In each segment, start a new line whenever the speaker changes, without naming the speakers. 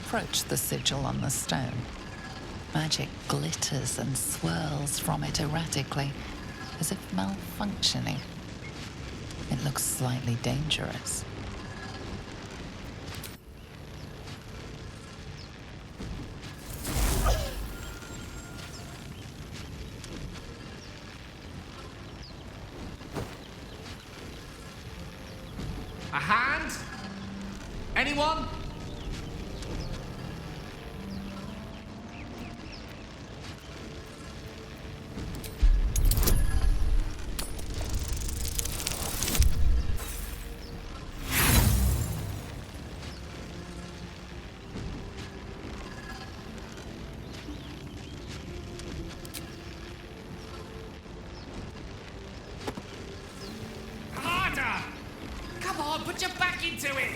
approach the sigil on the stone. Magic glitters and swirls from it erratically, as if malfunctioning. It looks slightly dangerous.
A hand? Anyone? Harder! Come on, put your back into it!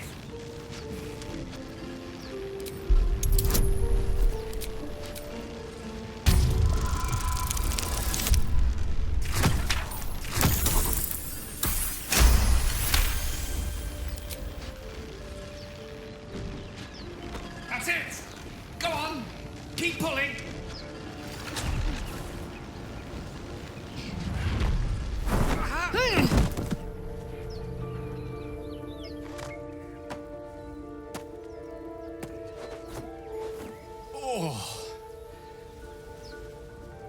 That's it! Go on! Keep pulling!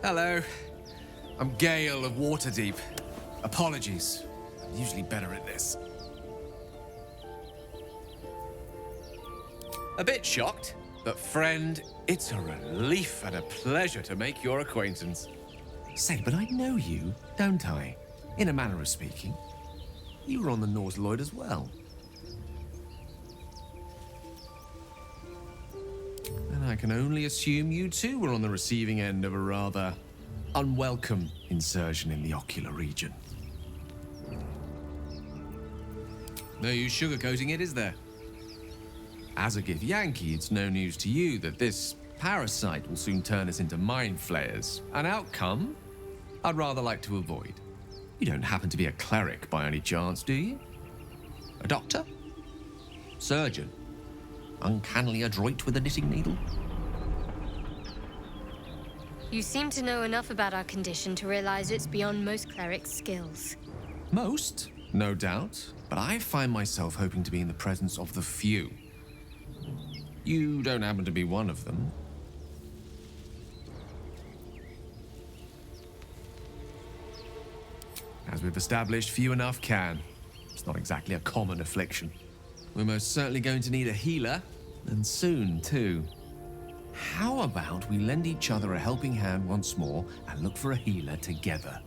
Hello. I'm Gale of Waterdeep. Apologies. I'm usually better at this. A bit shocked, but friend, it's a relief and a pleasure to make your acquaintance. Say, but I know you, don't I? In a manner of speaking. You were on the Nautiloid as well. And I can only assume you too were on the receiving end of a rather unwelcome insertion in the ocular region. No use sugarcoating it, is there? As a Githyanki, it's no news to you that this parasite will soon turn us into Mindflayers, an outcome I'd rather like to avoid. You don't happen to be a cleric by any chance, do you? A doctor? Surgeon? Uncannily adroit with a knitting needle?
You seem to know enough about our condition to realize it's beyond most clerics' skills.
Most, no doubt, but I find myself hoping to be in the presence of the few. You don't happen to be one of them. As we've established, few enough can. It's not exactly a common affliction. We're most certainly going to need a healer, and soon, too. How about we lend each other a helping hand once more and look for a healer together?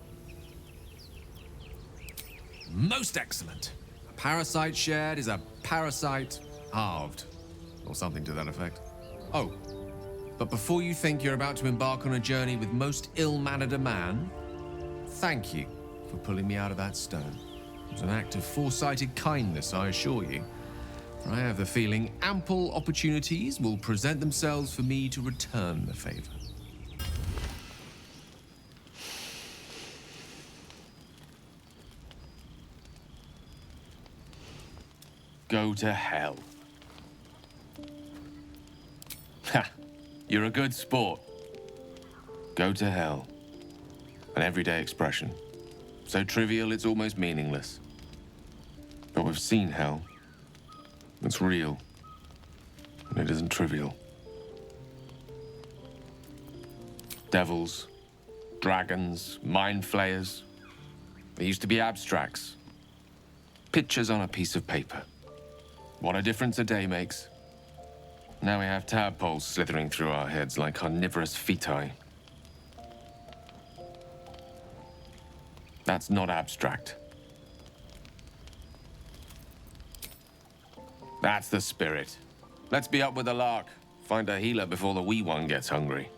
Most excellent. A parasite shared is a parasite halved, or something to that effect. Oh, but before you think you're about to embark on a journey with most ill-mannered a man, thank you for pulling me out of that stone. It was an act of foresighted kindness, I assure you. For I have the feeling ample opportunities will present themselves for me to return the favor.
Go to hell. Ha! You're a good sport. Go to hell. An everyday expression. So trivial it's almost meaningless. But we've seen hell. It's real. And it isn't trivial. Devils, dragons, mind-flayers. They used to be abstracts. Pictures on a piece of paper. What a difference a day makes. Now we have tadpoles slithering through our heads like carnivorous feti. That's not abstract. That's the spirit. Let's be up with the lark. Find a healer before the wee one gets hungry.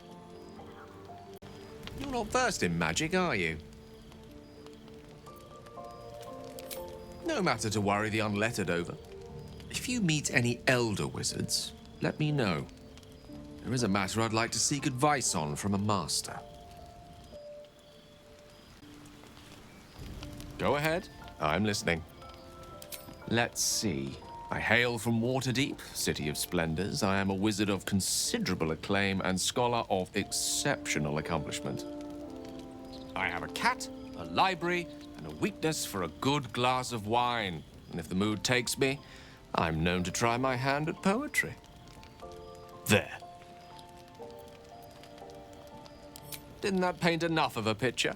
You're not versed in magic, are you? No matter to worry the unlettered over. If you meet any elder wizards, let me know. There is a matter I'd like to seek advice on from a master. Go ahead. I'm listening. Let's see. I hail from Waterdeep, city of splendors. I am a wizard of considerable acclaim and scholar of exceptional accomplishment. I have a cat, a library, and a weakness for a good glass of wine. And if the mood takes me, I'm known to try my hand at poetry. There. Didn't that paint enough of a picture?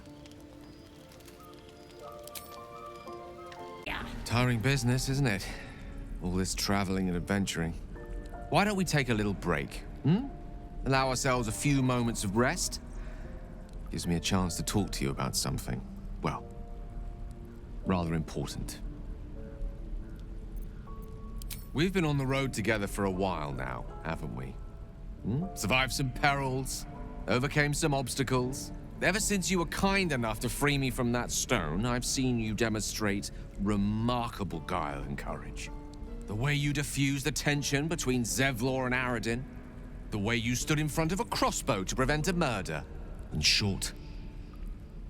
Tiring business, isn't it? All this traveling and adventuring. Why don't we take a little break, Allow ourselves a few moments of rest? Gives me a chance to talk to you about something, well, rather important. We've been on the road together for a while now, haven't we? Survived some perils, overcame some obstacles. Ever since you were kind enough to free me from that stone, I've seen you demonstrate remarkable guile and courage. The way you diffused the tension between Zevlor and Aradin. The way you stood in front of a crossbow to prevent a murder. In short,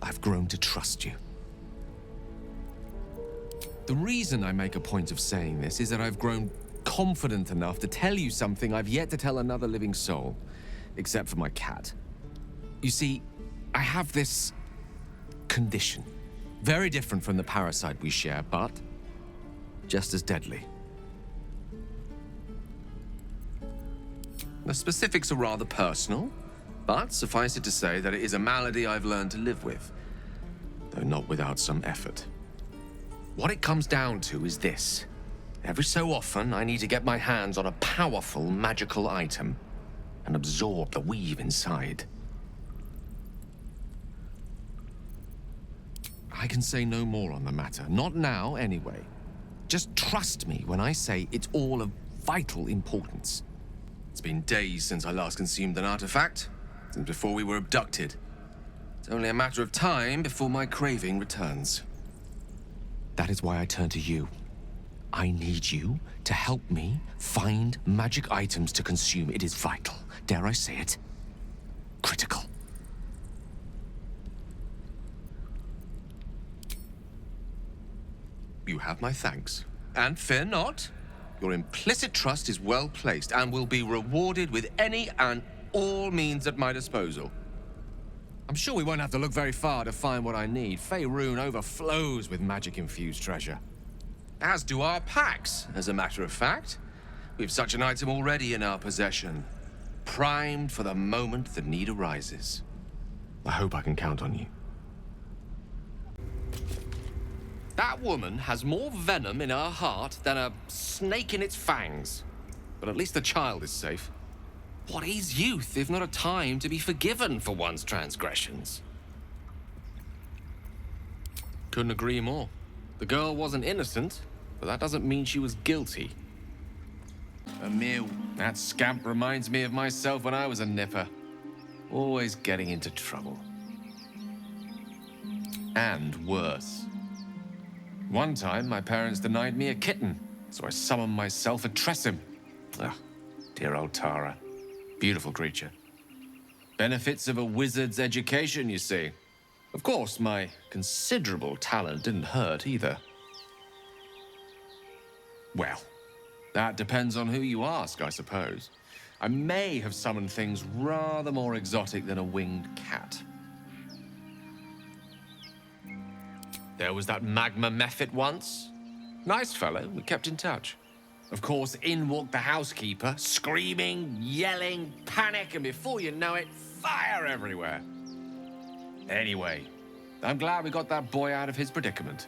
I've grown to trust you. The reason I make a point of saying this is that I've grown confident enough to tell you something I've yet to tell another living soul, except for my cat. You see, I have this condition. Very different from the parasite we share, but just as deadly. The specifics are rather personal, but suffice it to say that it is a malady I've learned to live with, though not without some effort. What it comes down to is this. Every so often, I need to get my hands on a powerful magical item and absorb the weave inside. I can say no more on the matter. Not now, anyway. Just trust me when I say it's all of vital importance. It's been days since I last consumed an artifact, since before we were abducted. It's only a matter of time before my craving returns. That is why I turn to you. I need you to help me find magic items to consume. It is vital. Dare I say it? Critical. You have my thanks. And fear not. Your implicit trust is well placed and will be rewarded with any and all means at my disposal. I'm sure we won't have to look very far to find what I need. Faerun overflows with magic-infused treasure. As do our packs, as a matter of fact. We've such an item already in our possession. Primed for the moment the need arises. I hope I can count on you. That woman has more venom in her heart than a snake in its fangs. But at least the child is safe. What is youth if not a time to be forgiven for one's transgressions? Couldn't agree more. The girl wasn't innocent, but that doesn't mean she was guilty. Emil, that scamp reminds me of myself when I was a nipper. Always getting into trouble. And worse. One time, my parents denied me a kitten, so I summoned myself a Tressim. Ah, dear old Tara. Beautiful creature. Benefits of a wizard's education, you see. Of course, my considerable talent didn't hurt either. Well, that depends on who you ask, I suppose. I may have summoned things rather more exotic than a winged cat. There was that magma mephit once. Nice fellow, we kept in touch. Of course, in walked the housekeeper, screaming, yelling, panic, and before you know it, fire everywhere. Anyway, I'm glad we got that boy out of his predicament.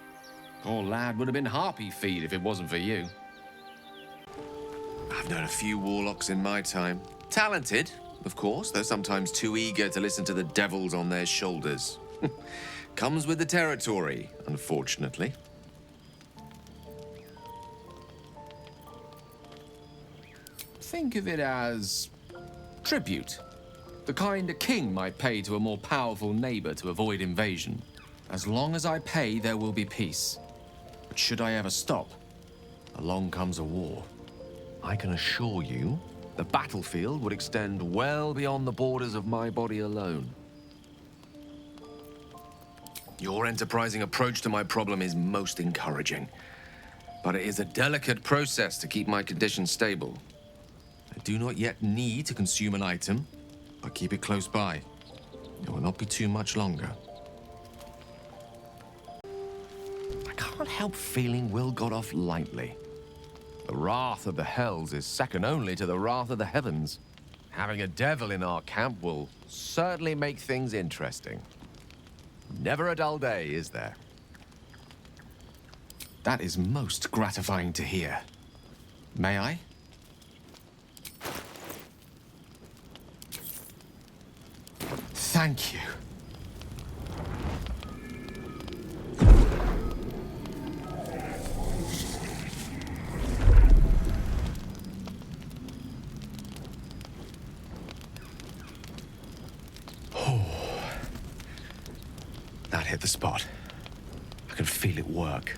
Poor lad would have been harpy feed if it wasn't for you. I've known a few warlocks in my time. Talented, of course, though sometimes too eager to listen to the devils on their shoulders. Comes with the territory, unfortunately. Think of it as tribute. The kind a king might pay to a more powerful neighbor to avoid invasion. As long as I pay, there will be peace. But should I ever stop, along comes a war. I can assure you, the battlefield would extend well beyond the borders of my body alone. Your enterprising approach to my problem is most encouraging. but it is a delicate process to keep my condition stable. I do not yet need to consume an item, but keep it close by. It will not be too much longer. I can't help feeling Will got off lightly. The wrath of the hells is second only to the wrath of the heavens. Having a devil in our camp will certainly make things interesting. Never a dull day, is there? That is most gratifying to hear. May I? Thank you. That hit the spot. I can feel it work.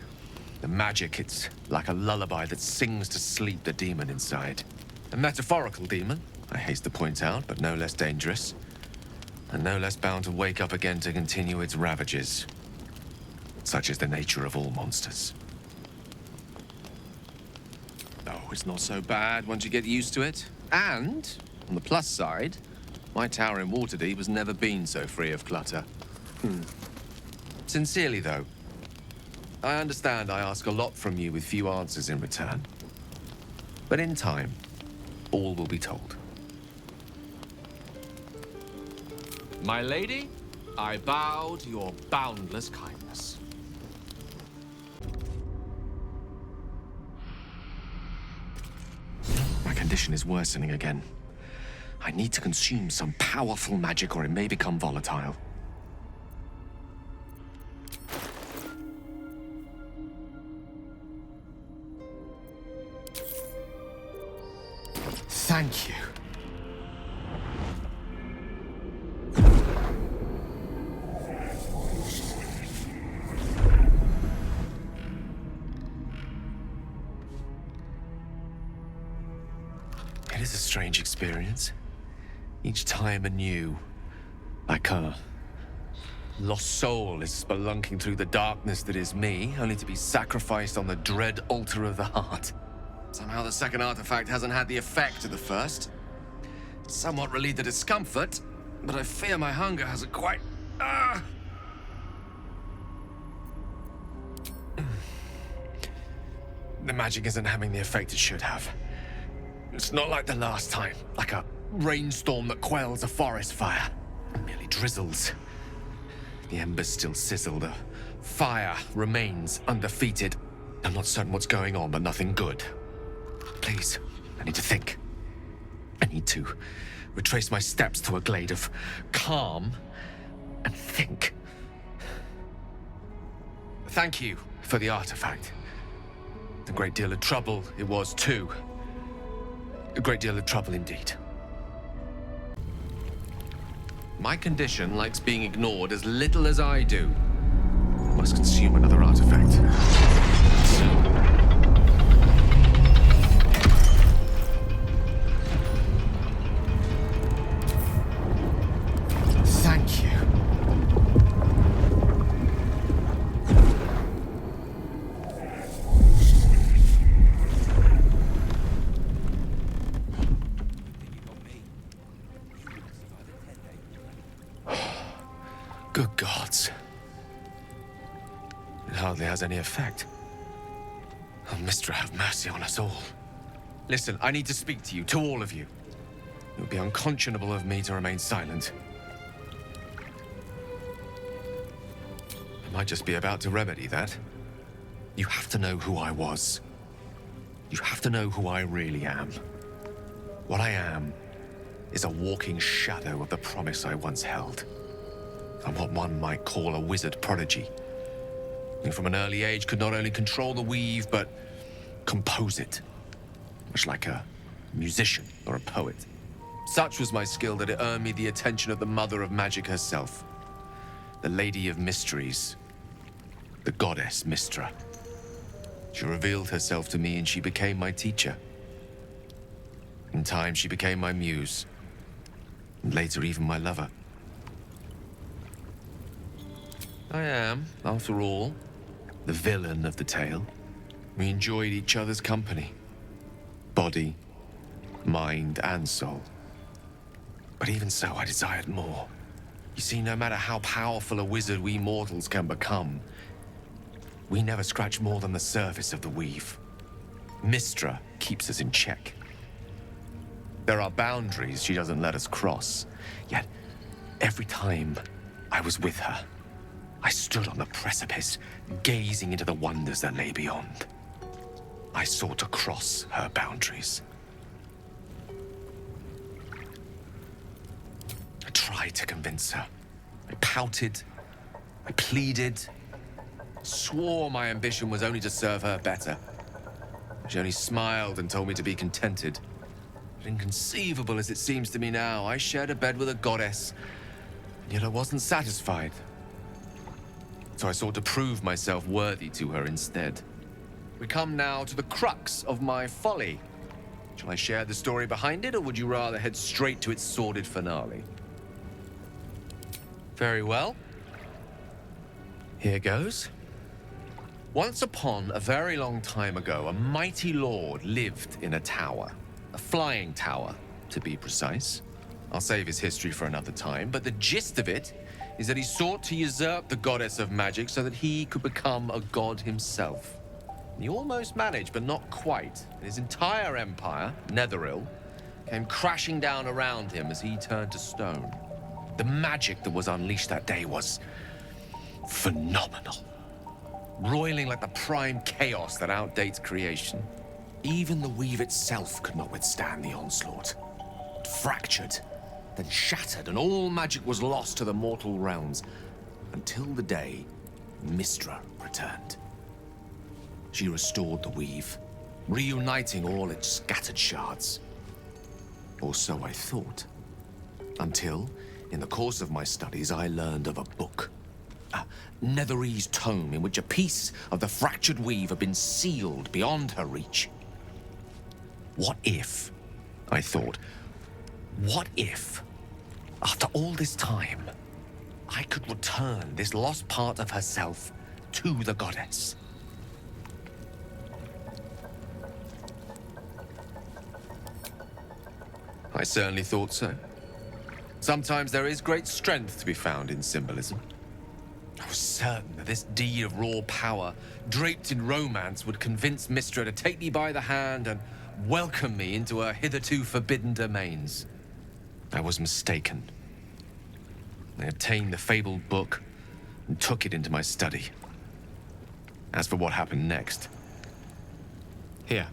The magic, it's like a lullaby that sings to sleep the demon inside. A metaphorical demon, I haste to point out, but no less dangerous. And no less bound to wake up again to continue its ravages. Such is the nature of all monsters. Oh, it's not so bad once you get used to it. And, on the plus side, my tower in Waterdeep has never been so free of clutter. Sincerely, though, I understand I ask a lot from you with few answers in return. But in time, all will be told. My lady, I bow to your boundless kindness. My condition is worsening again. I need to consume some powerful magic or it may become volatile. Thank you. It is a strange experience. Each time anew. Like a lost soul is spelunking through the darkness that is me, only to be sacrificed on the dread altar of the heart. Somehow the second artifact hasn't had the effect of the first. Somewhat relieved the discomfort, but I fear my hunger hasn't quite... The magic isn't having the effect it should have. It's not like the last time, like a rainstorm that quells a forest fire. It merely drizzles. The embers still sizzle, the fire remains undefeated. I'm not certain what's going on, but nothing good. Please, I need to think. I need to retrace my steps to a glade of calm and think. Thank you for the artifact. A great deal of trouble it was too. A great deal of trouble indeed. My condition likes being ignored as little as I do. I must consume another artifact. Thank you. Good gods. It hardly has any effect. Oh, Mystra, have mercy on us all. Listen, I need to speak to you, to all of you. It would be unconscionable of me to remain silent. I might just be about to remedy that. You have to know who I was. You have to know who I really am. What I am is a walking shadow of the promise I once held. I'm what one might call a wizard prodigy. Who from an early age could not only control the weave, but compose it. Much like a musician or a poet. Such was my skill that it earned me the attention of the mother of magic herself. The Lady of Mysteries. The goddess Mystra. She revealed herself to me and she became my teacher. In time, she became my muse. And later, even my lover. I am, after all, the villain of the tale. We enjoyed each other's company. Body, mind, and soul. But even so, I desired more. You see, no matter how powerful a wizard we mortals can become, we never scratch more than the surface of the weave. Mystra keeps us in check. There are boundaries she doesn't let us cross, yet every time I was with her, I stood on the precipice, gazing into the wonders that lay beyond. I sought to cross her boundaries. I tried to convince her. I pouted. I pleaded. Swore my ambition was only to serve her better. She only smiled and told me to be contented. But inconceivable as it seems to me now, I shared a bed with a goddess, and yet I wasn't satisfied. So I sought to prove myself worthy to her instead. We come now to the crux of my folly. Shall I share the story behind it, or would you rather head straight to its sordid finale? Very well. Here goes. Once upon a very long time ago, a mighty lord lived in a tower. A flying tower, to be precise. I'll save his history for another time, but the gist of it is that he sought to usurp the goddess of magic so that he could become a god himself. And he almost managed, but not quite. His entire empire, Netheril, came crashing down around him as he turned to stone. The magic that was unleashed that day was phenomenal. Roiling like the prime chaos that outdates creation. Even the weave itself could not withstand the onslaught. It fractured, then shattered, and all magic was lost to the mortal realms, until the day Mystra returned. She restored the weave, reuniting all its scattered shards. Or so I thought. Until, in the course of my studies, I learned of a book. A Netherese tome in which a piece of the fractured weave had been sealed beyond her reach. What if, I thought, what if, after all this time, I could return this lost part of herself to the goddess? I certainly thought so. Sometimes there is great strength to be found in symbolism. I was certain that this deed of raw power, draped in romance, would convince Mystra to take me by the hand and welcome me into her hitherto forbidden domains. I was mistaken. I obtained the fabled book and took it into my study. As for what happened next... Here.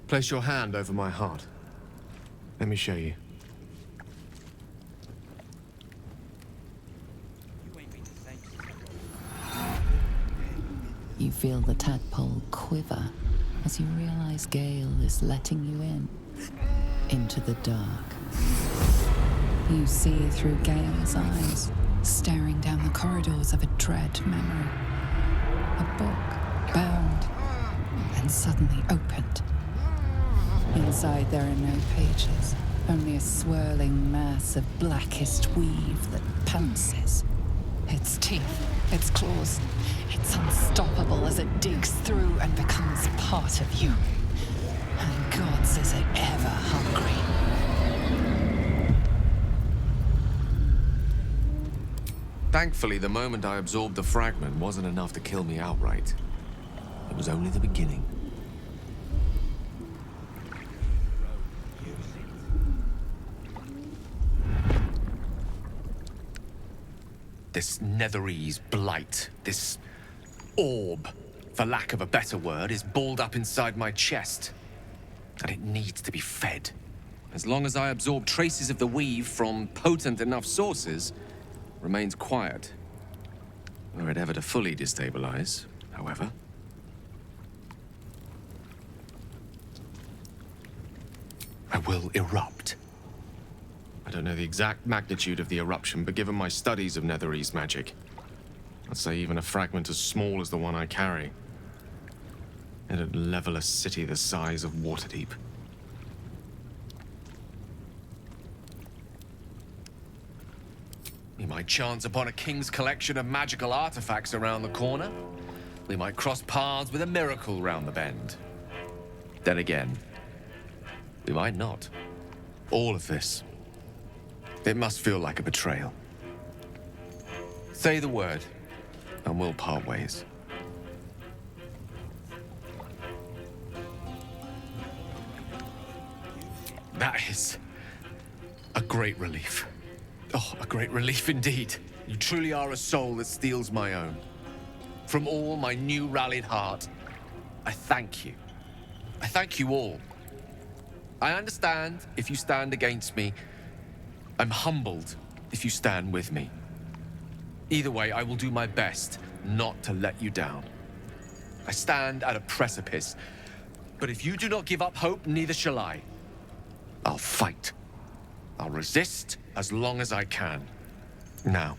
Place your hand over my heart. Let me show you.
You feel the tadpole quiver as you realize Gale is letting you in, into the dark. You see through Gale's eyes, staring down the corridors of a dread memory. A book, bound, and suddenly opened. Inside there are no pages, only a swirling mass of blackest weave that pounces. Its teeth, its claws, it's unstoppable as it digs through and becomes part of you. And gods, is it ever hungry.
Thankfully, the moment I absorbed the fragment wasn't enough to kill me outright. It was only the beginning. This Netherese blight, this orb, for lack of a better word, is balled up inside my chest. And it needs to be fed. As long as I absorb traces of the weave from potent enough sources, remains quiet. Were it ever to fully destabilize, however. I will erupt. I don't know the exact magnitude of the eruption, but given my studies of Netherese magic, I'd say even a fragment as small as the one I carry, it'd level a city the size of Waterdeep. We might chance upon a king's collection of magical artifacts around the corner. We might cross paths with a miracle round the bend. Then again, we might not. All of this, it must feel like a betrayal. Say the word, and we'll part ways. That is a great relief. Oh, a great relief indeed. You truly are a soul that steals my own. From all my new rallied heart, I thank you. I thank you all. I understand if you stand against me. I'm humbled if you stand with me. Either way, I will do my best not to let you down. I stand at a precipice, but if you do not give up hope, neither shall I. I'll fight. I'll resist as long as I can. Now,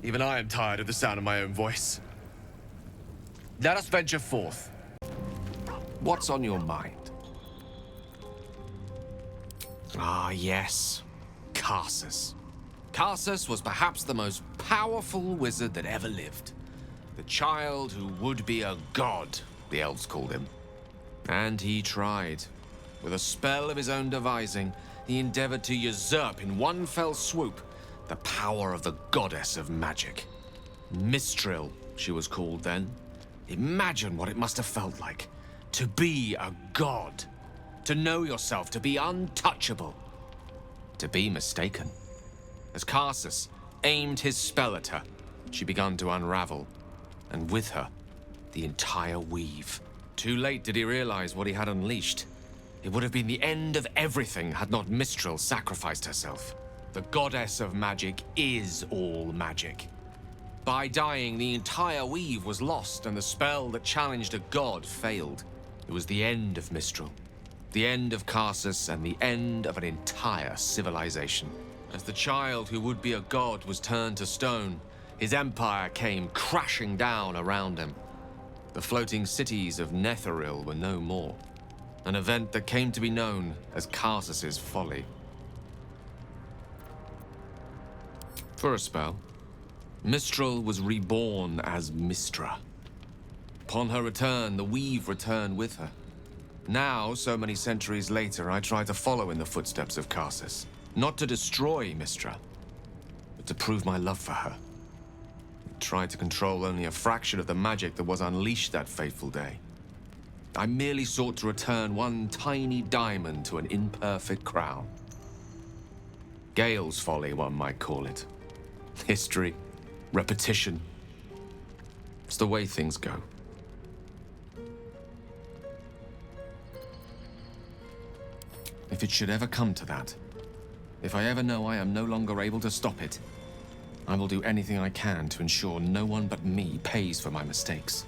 even I am tired of the sound of my own voice. Let us venture forth. What's on your mind? Ah, yes. Karsus. Karsus was perhaps the most powerful wizard that ever lived. The child who would be a god, the elves called him. And he tried. With a spell of his own devising, he endeavored to usurp in one fell swoop the power of the goddess of magic. Mistral, she was called then. Imagine what it must have felt like to be a god, to know yourself, to be untouchable, to be mistaken. As Karsus aimed his spell at her, she began to unravel, and with her, the entire weave. Too late did he realize what he had unleashed. It would have been the end of everything had not Mistral sacrificed herself. The goddess of magic is all magic. By dying, the entire weave was lost, and the spell that challenged a god failed. It was the end of Mistral, the end of Karsus, and the end of an entire civilization. As the child who would be a god was turned to stone, his empire came crashing down around him. The floating cities of Netheril were no more. An event that came to be known as Karsus's folly. For a spell, Mistral was reborn as Mistra. Upon her return, the weave returned with her. Now, so many centuries later, I try to follow in the footsteps of Karsus. Not to destroy Mistra, but to prove my love for her. I tried to control only a fraction of the magic that was unleashed that fateful day. I merely sought to return one tiny diamond to an imperfect crown. Gale's folly, one might call it. History, repetition. It's the way things go. If it should ever come to that, if I ever know I am no longer able to stop it, I will do anything I can to ensure no one but me pays for my mistakes.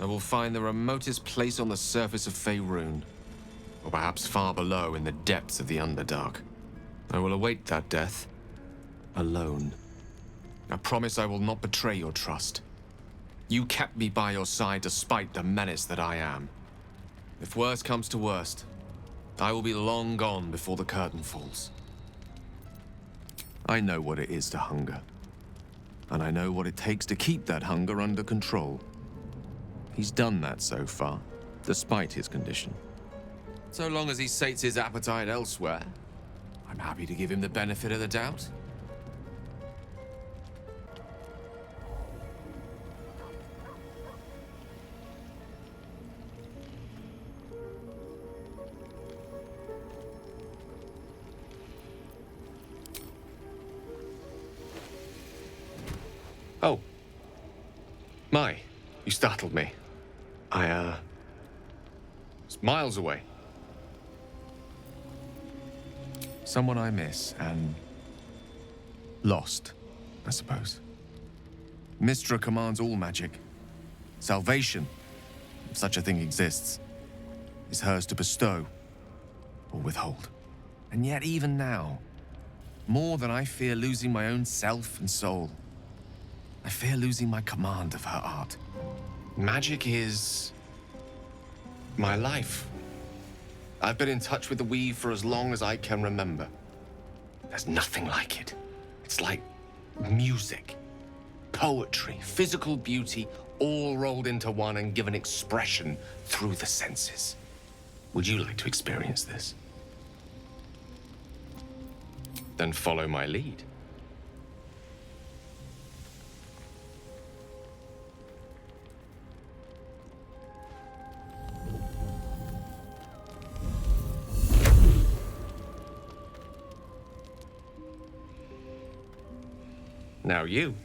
I will find the remotest place on the surface of Faerun, or perhaps far below in the depths of the Underdark. I will await that death, alone. I promise I will not betray your trust. You kept me by your side despite the menace that I am. If worst comes to worst, I will be long gone before the curtain falls. I know what it is to hunger, and I know what it takes to keep that hunger under control. He's done that so far, despite his condition. So long as he sates his appetite elsewhere, I'm happy to give him the benefit of the doubt. Oh. My, you startled me. It's miles away. Someone I miss, and lost, I suppose. Mistra commands all magic. Salvation, if such a thing exists, is hers to bestow or withhold. And yet even now, more than I fear losing my own self and soul, I fear losing my command of her art. Magic is my life. I've been in touch with the weave for as long as I can remember. There's nothing like it. It's like music, poetry, physical beauty,
all rolled into one and given expression through the senses. Would you like to experience this? Then follow my lead. Now you.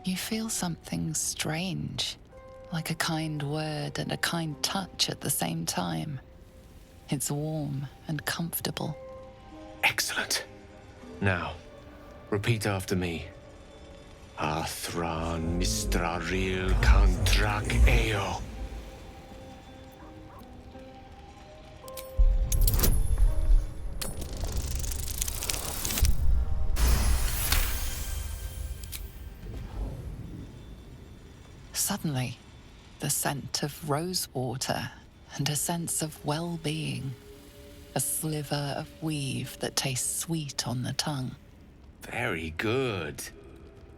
You feel something strange, like a kind word and a kind touch at the same time. It's warm and comfortable.
Excellent. Now, repeat after me. Athran Mistraril Kantrak Eo.
Suddenly, the scent of rosewater and a sense of well-being. A sliver of weave that tastes sweet on the tongue.
Very good.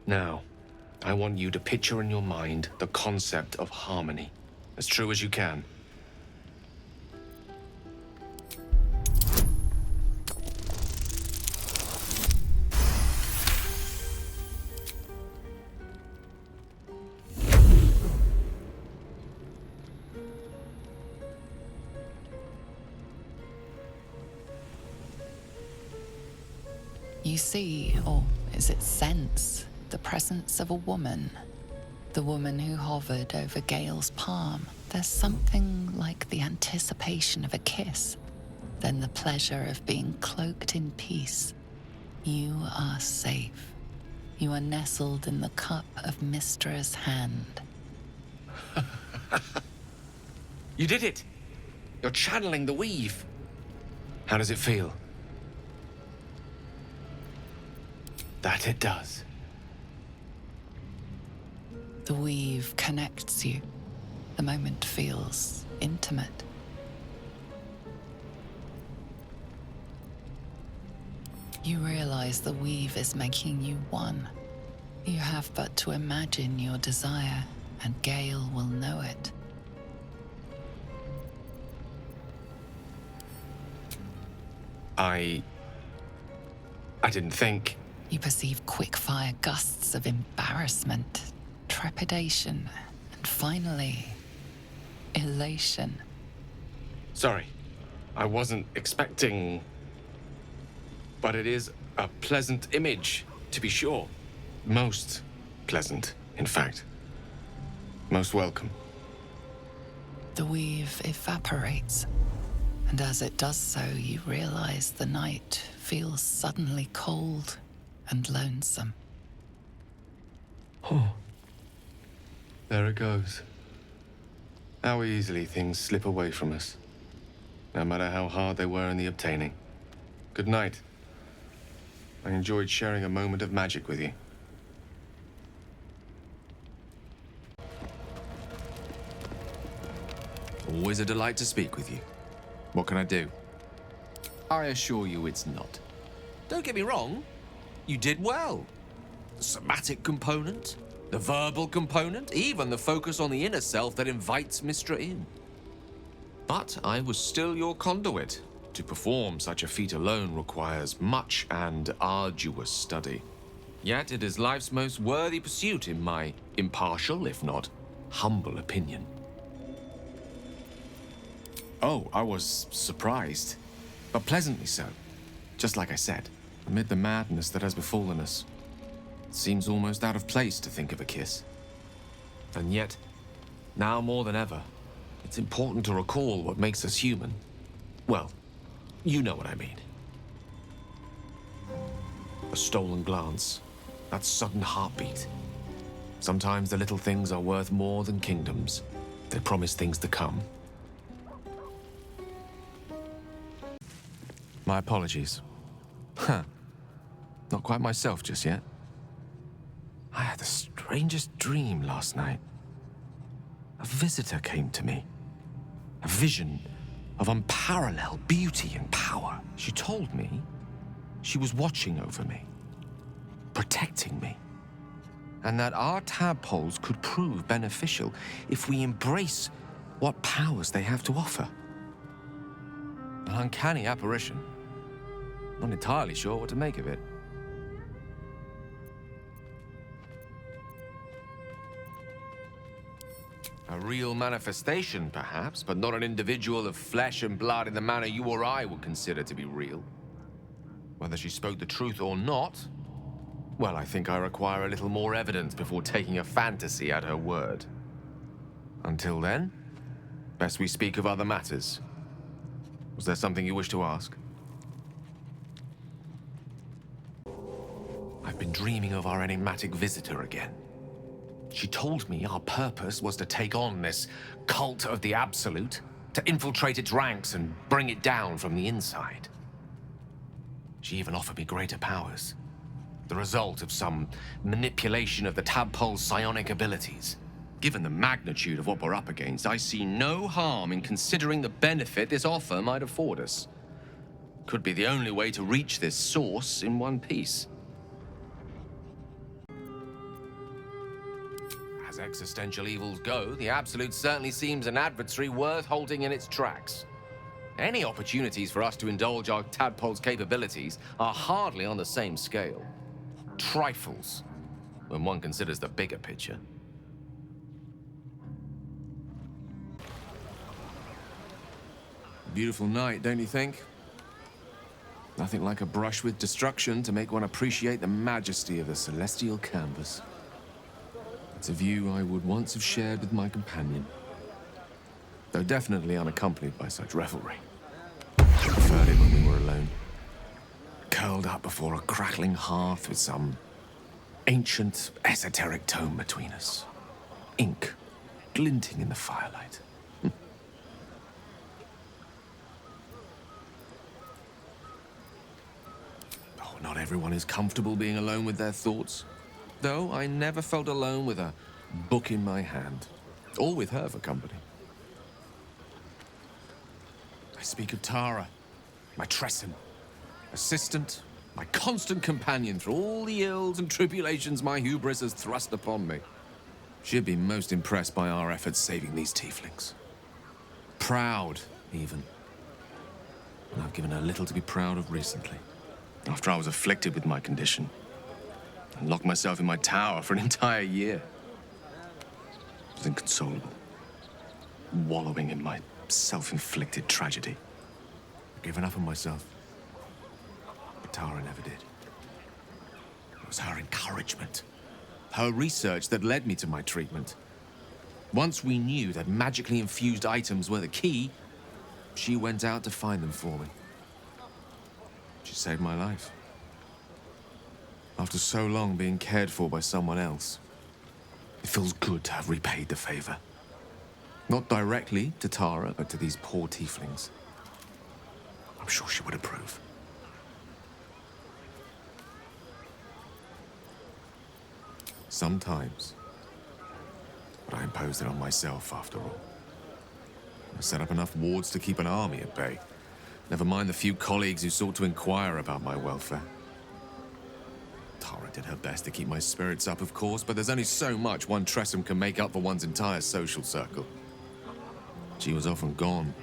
Now, I want you to picture in your mind the concept of harmony, as true as you can.
You see, or is it sense, the presence of a woman. The woman who hovered over Gale's palm. There's something like the anticipation of a kiss, then the pleasure of being cloaked in peace. You are safe. You are nestled in the cup of Mystra's hand.
You did it! You're channeling the weave. How does it feel? That it does.
The weave connects you. The moment feels intimate. You realize the weave is making you one. You have but to imagine your desire, and Gale will know it.
I didn't think.
You perceive quick-fire gusts of embarrassment, trepidation, and finally, elation.
Sorry, I wasn't expecting. But it is a pleasant image, to be sure. Most pleasant, in fact. Most welcome.
The weave evaporates, and as it does so, you realize the night feels suddenly cold and lonesome.
Oh. There it goes. How easily things slip away from us, no matter how hard they were in the obtaining. Good night. I enjoyed sharing a moment of magic with you.
Always a delight to speak with you. What can I do? I assure you it's not. Don't get me wrong, you did well. The somatic component, the verbal component, even the focus on the inner self that invites Mystra in. But I was still your conduit. To perform such a feat alone requires much and arduous study. Yet it is life's most worthy pursuit in my impartial, if not humble opinion. Oh, I was surprised, but pleasantly so. Just like I said, amid the madness that has befallen us, it seems almost out of place to think of a kiss. And yet, now more than ever, it's important to recall what makes us human. Well, you know what I mean. A stolen glance, that sudden heartbeat. Sometimes the little things are worth more than kingdoms. They promise things to come. My apologies. Huh. Not quite myself just yet. I had the strangest dream last night. A visitor came to me. A vision of unparalleled beauty and power. She told me she was watching over me, protecting me, and that our tadpoles could prove beneficial if we embrace what powers they have to offer. An uncanny apparition. Not entirely sure what to make of it. A real manifestation, perhaps, but not an individual of flesh and blood in the manner you or I would consider to be real. Whether she spoke the truth or not, well, I think I require a little more evidence before taking a fantasy at her word. Until then, best we speak of other matters. Was there something you wish to ask? I've been dreaming of our enigmatic visitor again. She told me our purpose was to take on this cult of the Absolute, to infiltrate its ranks and bring it down from the inside. She even offered me greater powers, the result of some manipulation of the tadpole's psionic abilities. Given the magnitude of what we're up against, I see no harm in considering the benefit this offer might afford us. Could be the only way to reach this source in one piece. As existential evils go, the Absolute certainly seems an adversary worth halting in its tracks. Any opportunities for us to indulge our tadpole's capabilities are hardly on the same scale. Trifles, when one considers the bigger picture. Beautiful night, don't you think? Nothing like a brush with destruction to make one appreciate the majesty of the celestial canvas. It's a view I would once have shared with my companion, though definitely unaccompanied by such revelry. I preferred it when we were alone, curled up before a crackling hearth with some ancient, esoteric tome between us. Ink glinting in the firelight. Oh, not everyone is comfortable being alone with their thoughts. Though I never felt alone with a book in my hand, or with her for company. I speak of Tara, my Tresson, assistant, my constant companion through all the ills and tribulations my hubris has thrust upon me. She'd be most impressed by our efforts saving these tieflings. Proud, even. And I've given her little to be proud of recently, after I was afflicted with my condition. And locked myself in my tower for an entire year. I was inconsolable, wallowing in my self-inflicted tragedy. I'd given up on myself, but Tara never did. It was her encouragement, her research that led me to my treatment. Once we knew that magically infused items were the key, she went out to find them for me. She saved my life. After so long being cared for by someone else, it feels good to have repaid the favor. Not directly to Tara, but to these poor tieflings. I'm sure she would approve. Sometimes, but I imposed it on myself after all. I set up enough wards to keep an army at bay. Never mind the few colleagues who sought to inquire about my welfare. Tara did her best to keep my spirits up, of course, but there's only so much one Tressum can make up for one's entire social circle. She was often gone,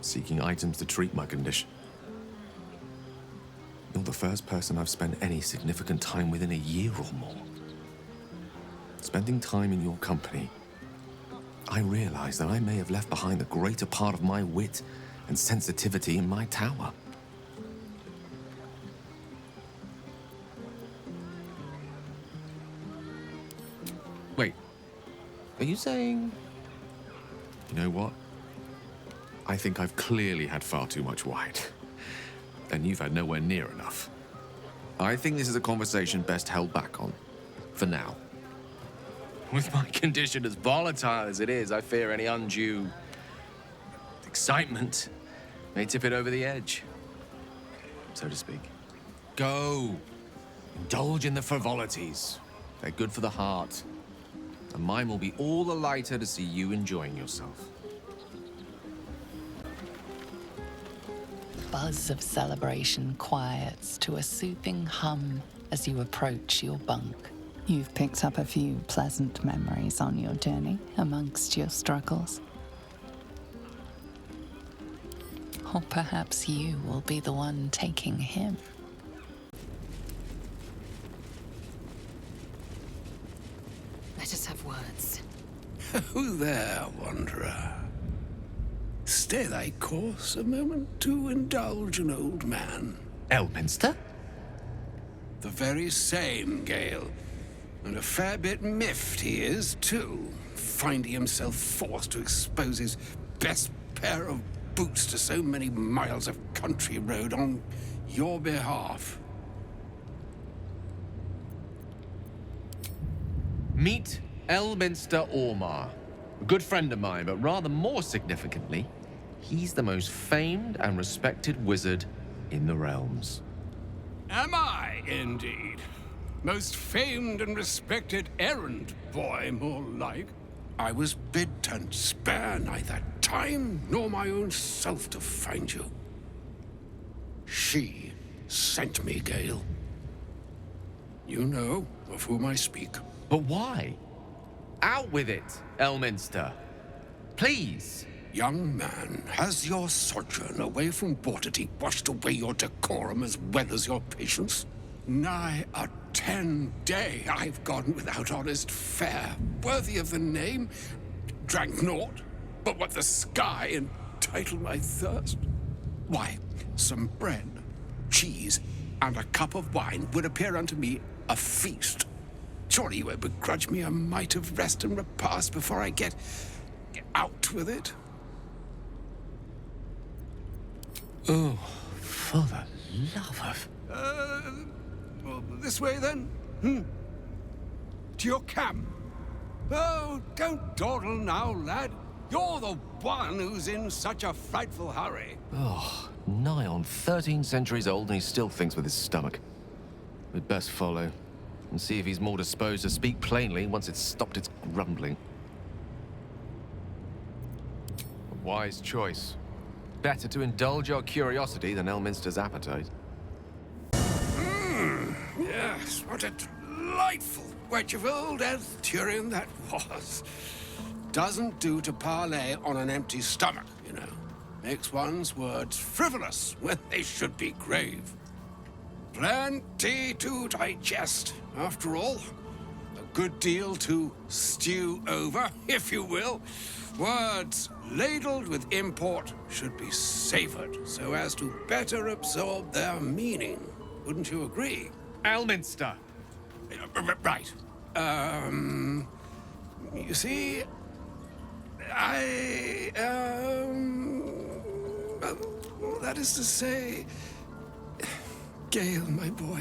seeking items to treat my condition. You're the first person I've spent any significant time with in a year or more. Spending time in your company, I realize that I may have left behind the greater part of my wit and sensitivity in my tower. Wait, are you saying... You know what? I think I've clearly had far too much wine. And you've had nowhere near enough. I think this is a conversation best held back on. For now. With my condition as volatile as it is, I fear any undue... excitement may tip it over the edge. So to speak. Go! Indulge in the frivolities. They're good for the heart. And mine will be all the lighter to see you enjoying yourself.
Buzz of celebration quiets to a soothing hum as you approach your bunk. You've picked up a few pleasant memories on your journey amongst your struggles. Or perhaps you will be the one taking him.
Let us have words.
Who there, wanderer? Stay thy course a moment to indulge an old man.
Elminster?
The very same, Gale. And a fair bit miffed he is, too, finding himself forced to expose his best pair of boots to so many miles of country road on your behalf.
Meet Elminster Ormar. A good friend of mine, but rather more significantly, he's the most famed and respected wizard in the realms.
Am I, indeed? Most famed and respected errand boy, more like. I was bid to spare neither time nor my own self to find you. She sent me, Gale. You know of whom I speak.
But why? Out with it, Elminster. Please.
Young man, has your sojourn away from Waterdeep washed away your decorum as well as your patience? Nigh a 10-day I've gone without honest fare, worthy of the name. Drank naught, but what the sky entitled my thirst. Why, some bread, cheese, and a cup of wine would appear unto me a feast. Surely you would begrudge me a mite of rest and repast before I get out with it?
Oh, for the love of...
Well, this way then? To your camp? Oh, don't dawdle now, lad. You're the one who's in such a frightful hurry.
Oh, nigh on 13 centuries old and he still thinks with his stomach. We'd best follow and see if he's more disposed to speak plainly once it's stopped its grumbling. A wise choice. Better to indulge your curiosity than Elminster's appetite.
Yes, what a delightful wedge of old Arthurian that was. Doesn't do to parley on an empty stomach, you know. Makes one's words frivolous when they should be grave. Plenty to digest, after all. A good deal to stew over, if you will. Words ladled with import should be savored so as to better absorb their meaning. Wouldn't you agree?
Elminster!
Right. You see, that is to say, Gale, my boy,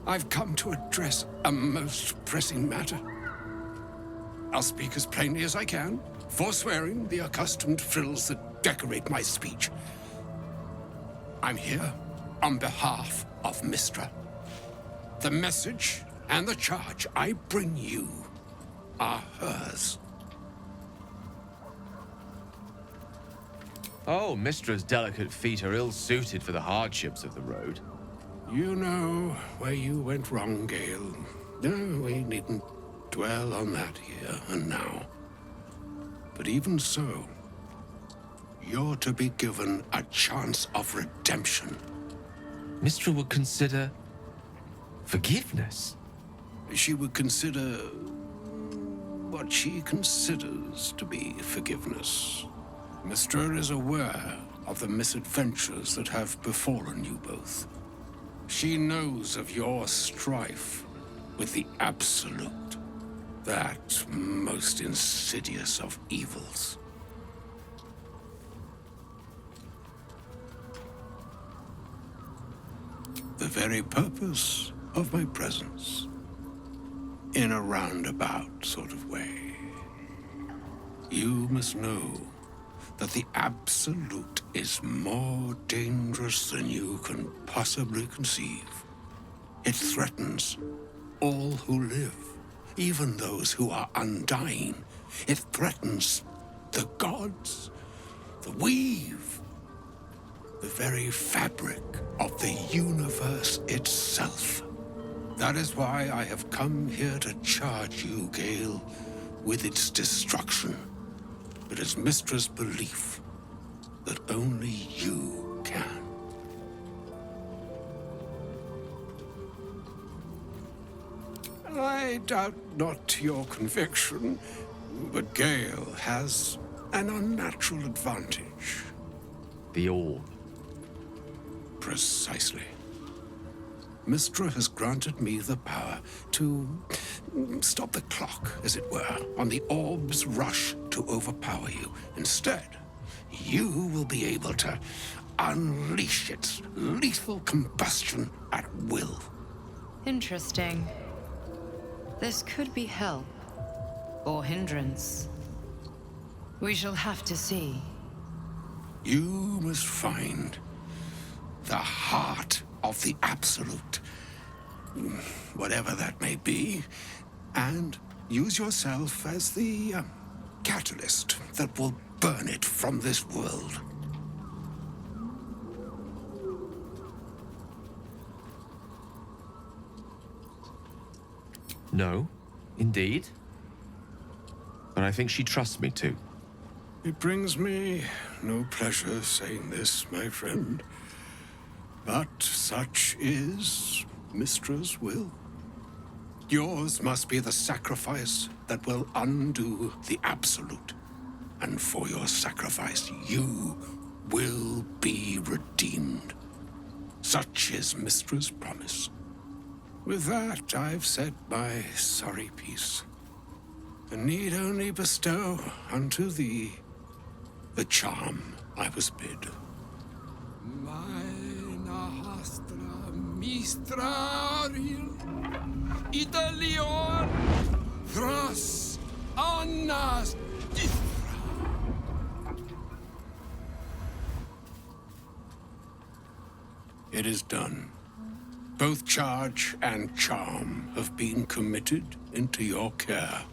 I've come to address a most pressing matter. I'll speak as plainly as I can, forswearing the accustomed frills that decorate my speech. I'm here on behalf of Mystra. The message and the charge I bring you are hers.
Oh, Mistra's delicate feet are ill-suited for the hardships of the road.
You know where you went wrong, Gale. No, we needn't dwell on that here and now. But even so, you're to be given a chance of redemption.
Mistra would consider... forgiveness?
She would consider what she considers to be forgiveness. Mystra is aware of the misadventures that have befallen you both. She knows of your strife with the Absolute, that most insidious of evils. The very purpose of my presence, in a roundabout sort of way. You must know that the Absolute is more dangerous than you can possibly conceive. It threatens all who live, even those who are undying. It threatens the gods, the weave, the very fabric of the universe itself. That is why I have come here to charge you, Gale, with its destruction. It is Mystra's belief that only you can. I doubt not your conviction, but Gale has an unnatural advantage.
The orb.
Precisely. Mystra has granted me the power to stop the clock, as it were, on the orb's rush to overpower you. Instead, you will be able to unleash its lethal combustion at will.
Interesting. This could be help, or hindrance. We shall have to see.
You must find the heart of the Absolute, whatever that may be, and use yourself as the catalyst that will burn it from this world.
No, indeed. But I think she trusts me too.
It brings me no pleasure saying this, my friend. But such is Mystra's will. Yours must be the sacrifice that will undo the Absolute. And for your sacrifice, you will be redeemed. Such is Mystra's promise. With that, I've said my sorry piece, and need only bestow unto thee the charm I was bid. Hastra mistraril Italion Thras Annas Dithra. It is done. Both charge and charm have been committed into your care.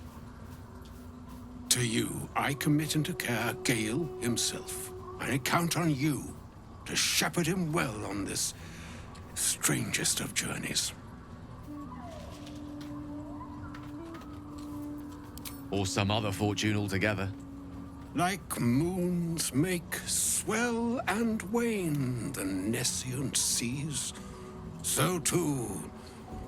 To you, I commit into care Gale himself. I count on you to shepherd him well on this strangest of journeys.
Or some other fortune altogether.
Like moons make swell and wane the nescient seas, so too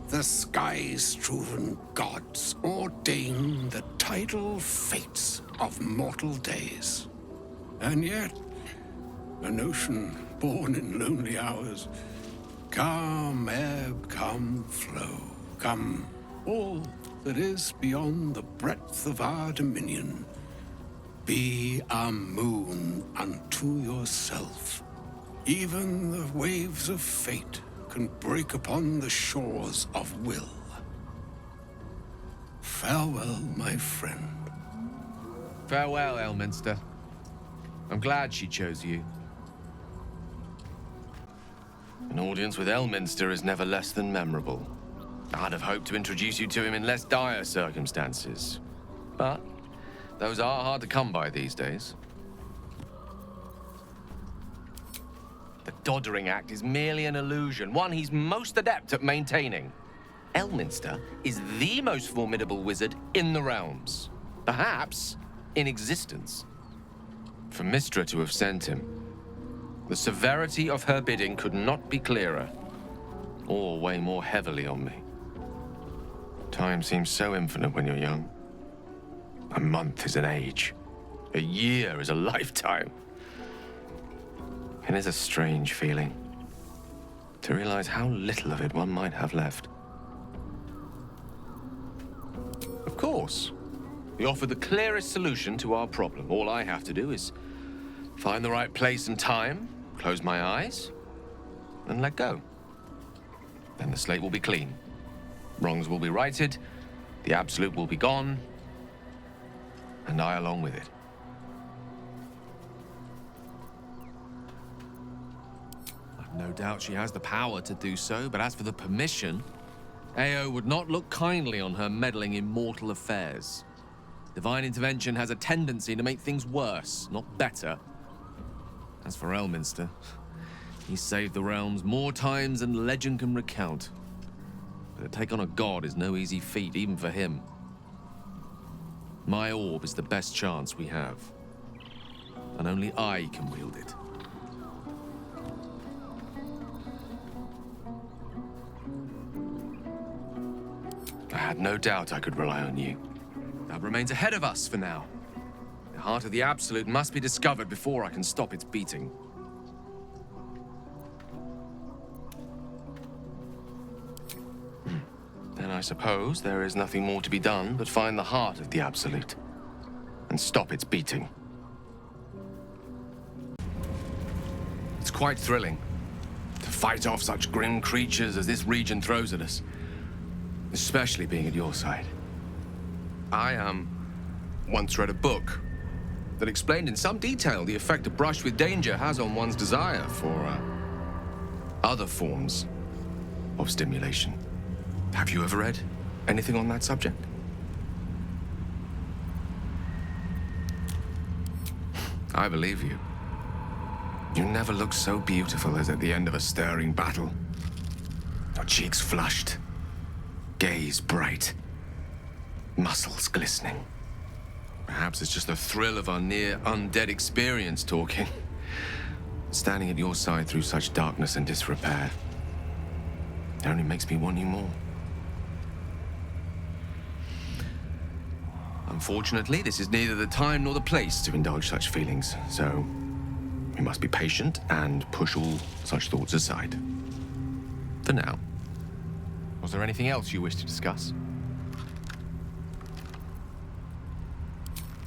the sky-strewn gods ordain the tidal fates of mortal days. And yet, an ocean born in lonely hours, come ebb, come flow, come all that is beyond the breadth of our dominion. Be a moon unto yourself. Even the waves of fate can break upon the shores of will. Farewell, my friend.
Farewell, Elminster. I'm glad she chose you.
An audience with Elminster is never less than memorable. I'd have hoped to introduce you to him in less dire circumstances. But those are hard to come by these days. The Doddering Act is merely an illusion, one he's most adept at maintaining. Elminster is the most formidable wizard in the realms. Perhaps in existence. For Mystra to have sent him, the severity of her bidding could not be clearer, or weigh more heavily on me. Time seems so infinite when you're young. A month is an age. A year is a lifetime. It is a strange feeling to realize how little of it one might have left. Of course, we offer the clearest solution to our problem. All I have to do is find the right place and time, close my eyes, and let go. Then the slate will be clean. Wrongs will be righted, the Absolute will be gone, and I along with it.
No doubt she has the power to do so, but as for the permission, Ao would not look kindly on her meddling in mortal affairs. Divine intervention has a tendency to make things worse, not better. As for Elminster, he saved the realms more times than legend can recount. But to take on a god is no easy feat, even for him. My orb is the best chance we have, and only I can wield it. I had no doubt I could rely on you. That remains ahead of us for now. The heart of the Absolute must be discovered before I can stop its beating. Then I suppose there is nothing more to be done but find the heart of the Absolute and stop its beating. It's quite thrilling to fight off such grim creatures as this region throws at us, especially being at your side. I once read a book that explained in some detail the effect a brush with danger has on one's desire for other forms of stimulation. Have you ever read anything on that subject? I believe you. You never look so beautiful as at the end of a stirring battle. Your cheeks flushed, gaze bright, muscles glistening. Perhaps it's just the thrill of our near undead experience talking. Standing at your side through such darkness and disrepair, it only makes me want you more. Unfortunately, this is neither the time nor the place to indulge such feelings, so we must be patient and push all such thoughts aside. For now. Was there anything else you wish to discuss?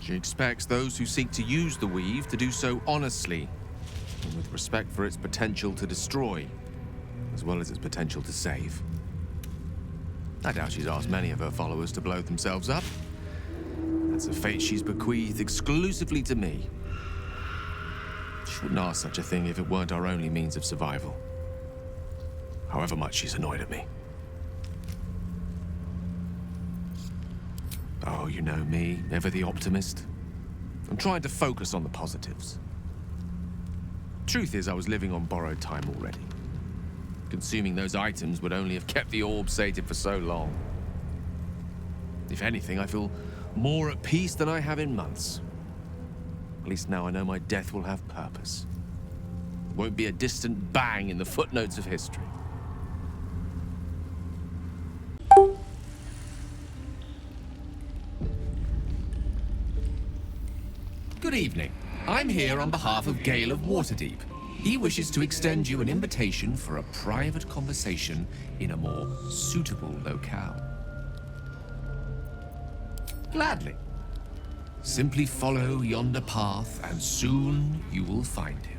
She expects those who seek to use the weave to do so honestly, and with respect for its potential to destroy, as well as its potential to save. I doubt she's asked many of her followers to blow themselves up. That's a fate she's bequeathed exclusively to me. She wouldn't ask such a thing if it weren't our only means of survival. However much she's annoyed at me. Oh, you know me, ever the optimist. I'm trying to focus on the positives. Truth is, I was living on borrowed time already. Consuming those items would only have kept the orb sated for so long. If anything, I feel more at peace than I have in months. At least now I know my death will have purpose. It won't be a distant bang in the footnotes of history. Good evening. I'm here on behalf of Gale of Waterdeep. He wishes to extend you an invitation for a private conversation in a more suitable locale. Gladly. Simply follow yonder path, and soon you will find him.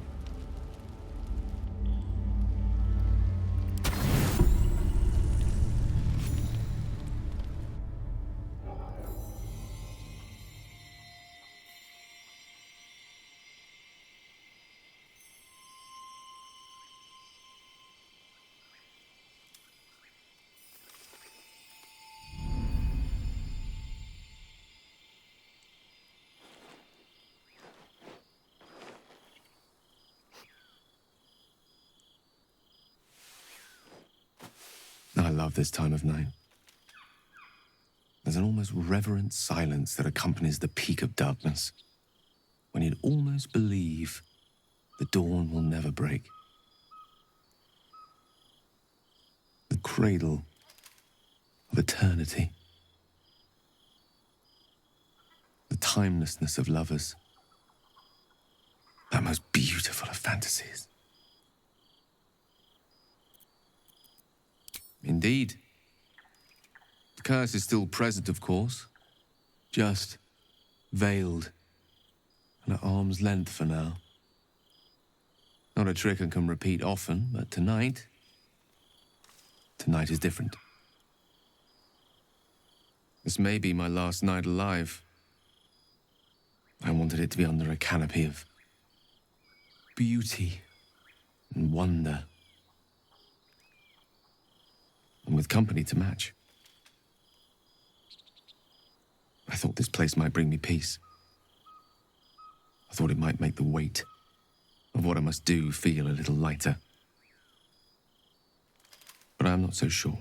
I love this time of night. There's an almost reverent silence that accompanies the peak of darkness, when you'd almost believe the dawn will never break. The cradle of eternity. The timelessness of lovers. That most beautiful of fantasies. Indeed. The curse is still present, of course. Just veiled and at arm's length for now. Not a trick I can repeat often, but tonight is different. This may be my last night alive. I wanted it to be under a canopy of beauty and wonder and with company to match. I thought this place might bring me peace. I thought it might make the weight of what I must do feel a little lighter. But I'm not so sure.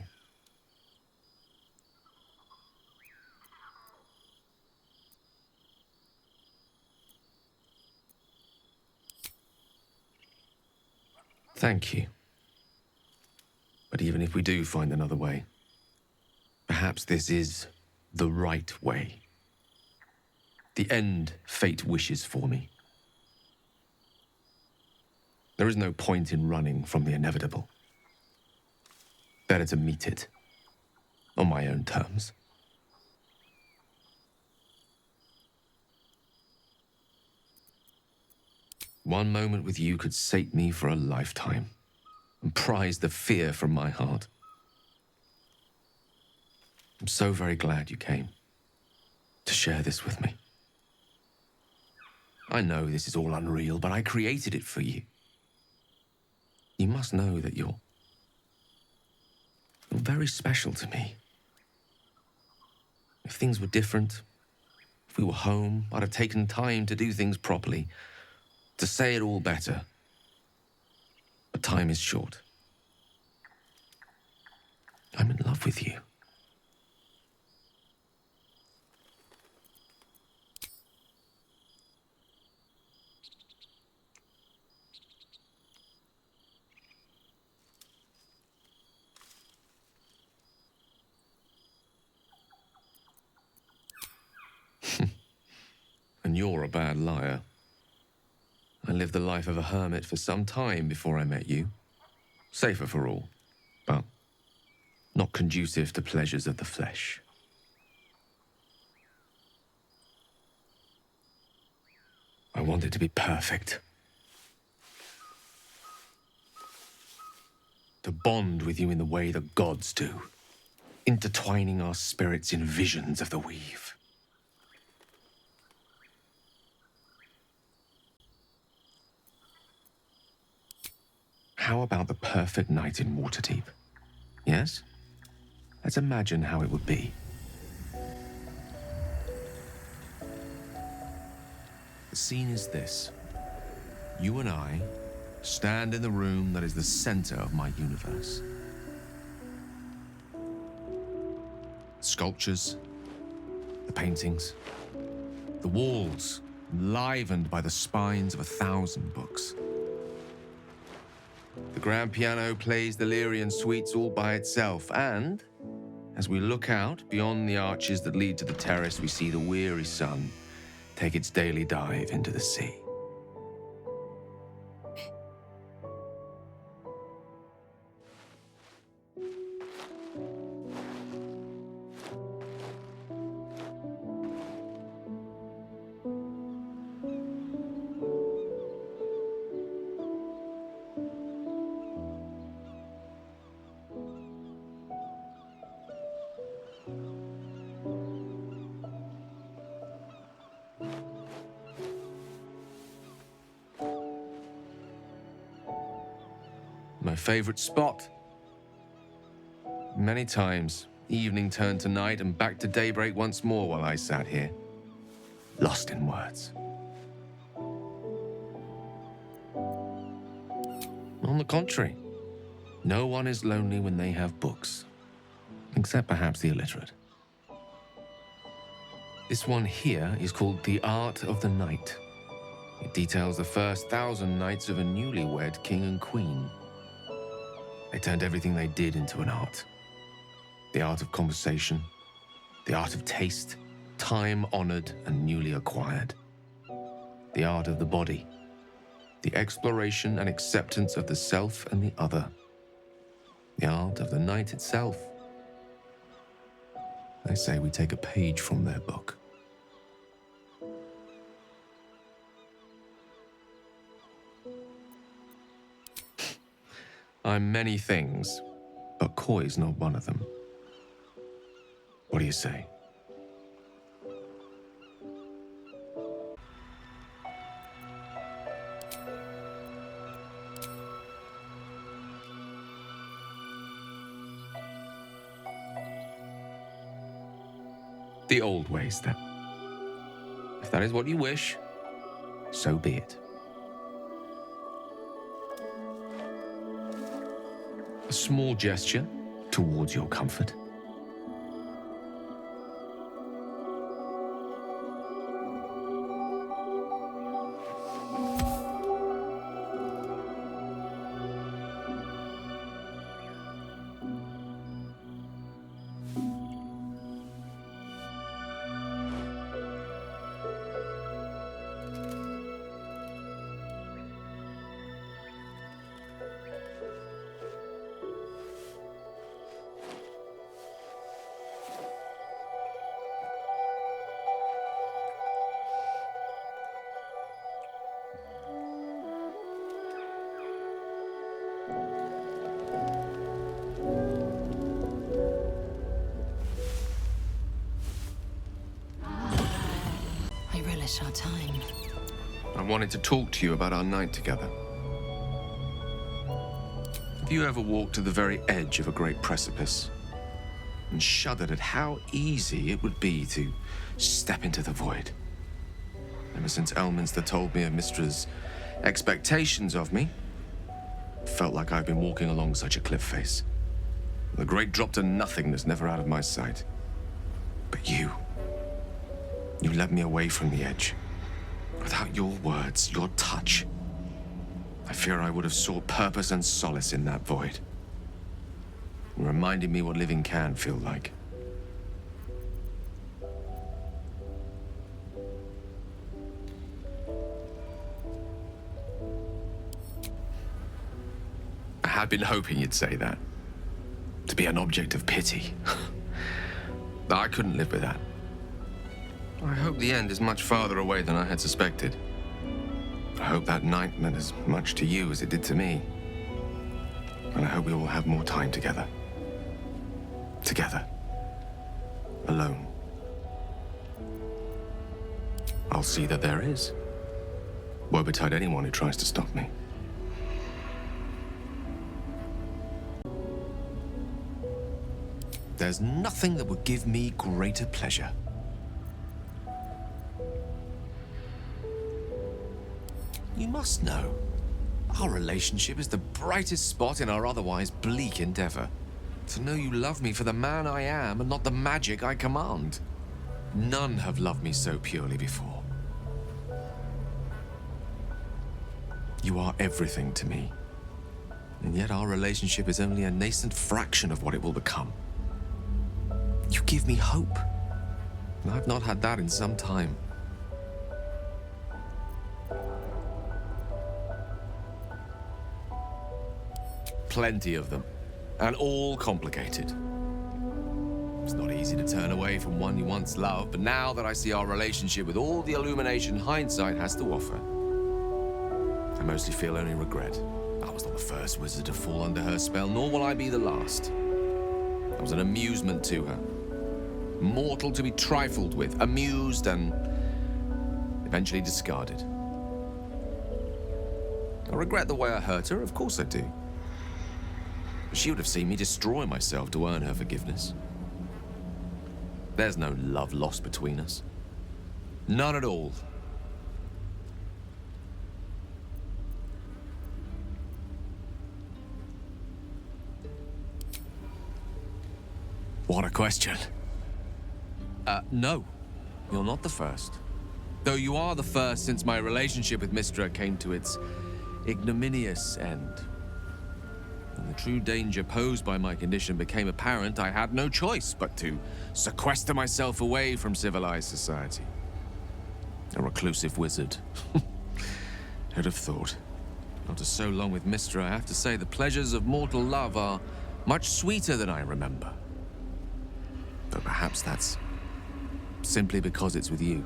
Thank you. But even if we do find another way, perhaps this is the right way. The end fate wishes for me. There is no point in running from the inevitable. Better to meet it on my own terms. One moment with you could sate me for a lifetime and prize the fear from my heart. I'm so very glad you came to share this with me. I know this is all unreal, but I created it for you. You must know that you're very special to me. If things were different, if we were home, I'd have taken time to do things properly, to say it all better. But time is short. I'm in love with you. And you're a bad liar. I lived the life of a hermit for some time before I met you. Safer for all, but not conducive to pleasures of the flesh. I want it to be perfect. To bond with you in the way the gods do, intertwining our spirits in visions of the weave. How about the perfect night in Waterdeep? Yes? Let's imagine how it would be. The scene is this. You and I stand in the room that is the center of my universe. Sculptures, the paintings, the walls enlivened by the spines of 1,000 books. The grand piano plays the Larian suites all by itself, and as we look out beyond the arches that lead to the terrace, we see the weary sun take its daily dive into the sea. My favorite spot. Many times, evening turned to night and back to daybreak once more while I sat here, lost in words. On the contrary, no one is lonely when they have books, except perhaps the illiterate. This one here is called The Art of the Night. It details the first 1,000 nights of a newlywed king and queen. They turned everything they did into an art. The art of conversation, the art of taste, time-honored and newly acquired. The art of the body, the exploration and acceptance of the self and the other. The art of the night itself. They say we take a page from their book. I'm many things, but coy's not one of them. What do you say?
The old ways, then. If that is what you wish, so be it. A small gesture towards your comfort.
I relish our time.
I wanted to talk to you about our night together. Have you ever walked to the very edge of a great precipice and shuddered at how easy it would be to step into the void? Ever since Elminster told me of Mistra's expectations of me, it felt like I've been walking along such a cliff face. The great drop to nothingness never out of my sight. But you led me away from the edge. Without your words, your touch, I fear I would have sought purpose and solace in that void. You reminded me what living can feel like. I had been hoping you'd say that. To be an object of pity. I couldn't live with that. I hope the end is much farther away than I had suspected. I hope that night meant as much to you as it did to me. And I hope we will have more time together. Together. Alone. I'll see that there is. Woe betide anyone who tries to stop me. There's nothing that would give me greater pleasure. You must know, our relationship is the brightest spot in our otherwise bleak endeavor. To know you love me for the man I am and not the magic I command. None have loved me so purely before. You are everything to me. And yet our relationship is only a nascent fraction of what it will become. You give me hope. And I've not had that in some time. Plenty of them, and all complicated. It's not easy to turn away from one you once loved, but now that I see our relationship with all the illumination hindsight has to offer, I mostly feel only regret. I was not the first wizard to fall under her spell, nor will I be the last. I was an amusement to her. Mortal to be trifled with, amused, and eventually discarded. I regret the way I hurt her, of course I do. She would have seen me destroy myself to earn her forgiveness. There's no love lost between us. None at all. What a question. No. You're not the first. Though you are the first since my relationship with Mystra came to its ignominious end. When the true danger posed by my condition became apparent, I had no choice but to sequester myself away from civilized society. A reclusive wizard. Who'd have thought? After so long with Mystra, I have to say the pleasures of mortal love are much sweeter than I remember. Though perhaps that's simply because it's with you.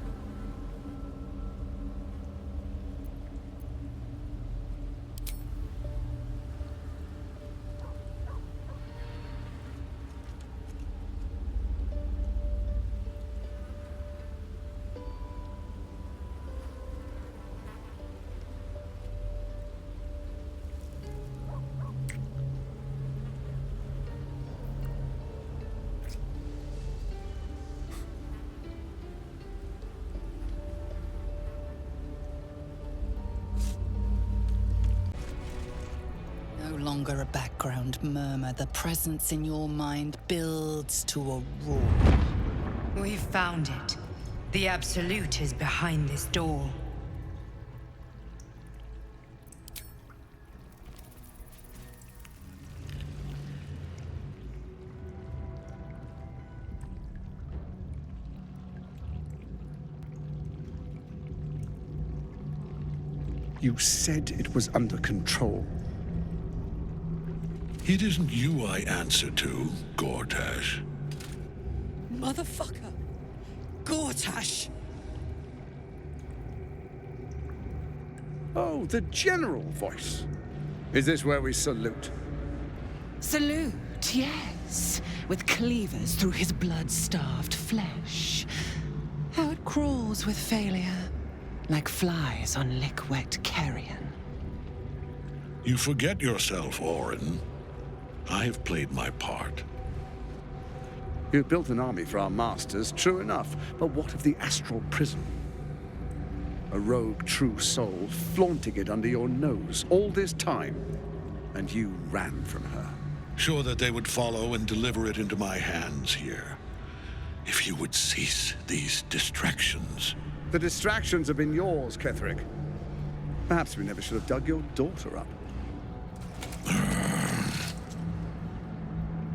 longer a background murmur. The presence in your mind builds to a roar.
We've found it. The Absolute is behind this door.
You said it was under control.
It isn't you I answer to, Gortash.
Motherfucker! Gortash!
Oh, the general voice. Is this where we salute?
Salute, yes. With cleavers through his blood-starved flesh. How it crawls with failure. Like flies on lick-wet carrion.
You forget yourself, Orin. I have played my part.
You built an army for our masters, true enough. But what of the astral prison? A rogue true soul flaunting it under your nose all this time. And you ran from her.
Sure that they would follow and deliver it into my hands here. If you would cease these distractions.
The distractions have been yours, Ketheric. Perhaps we never should have dug your daughter up.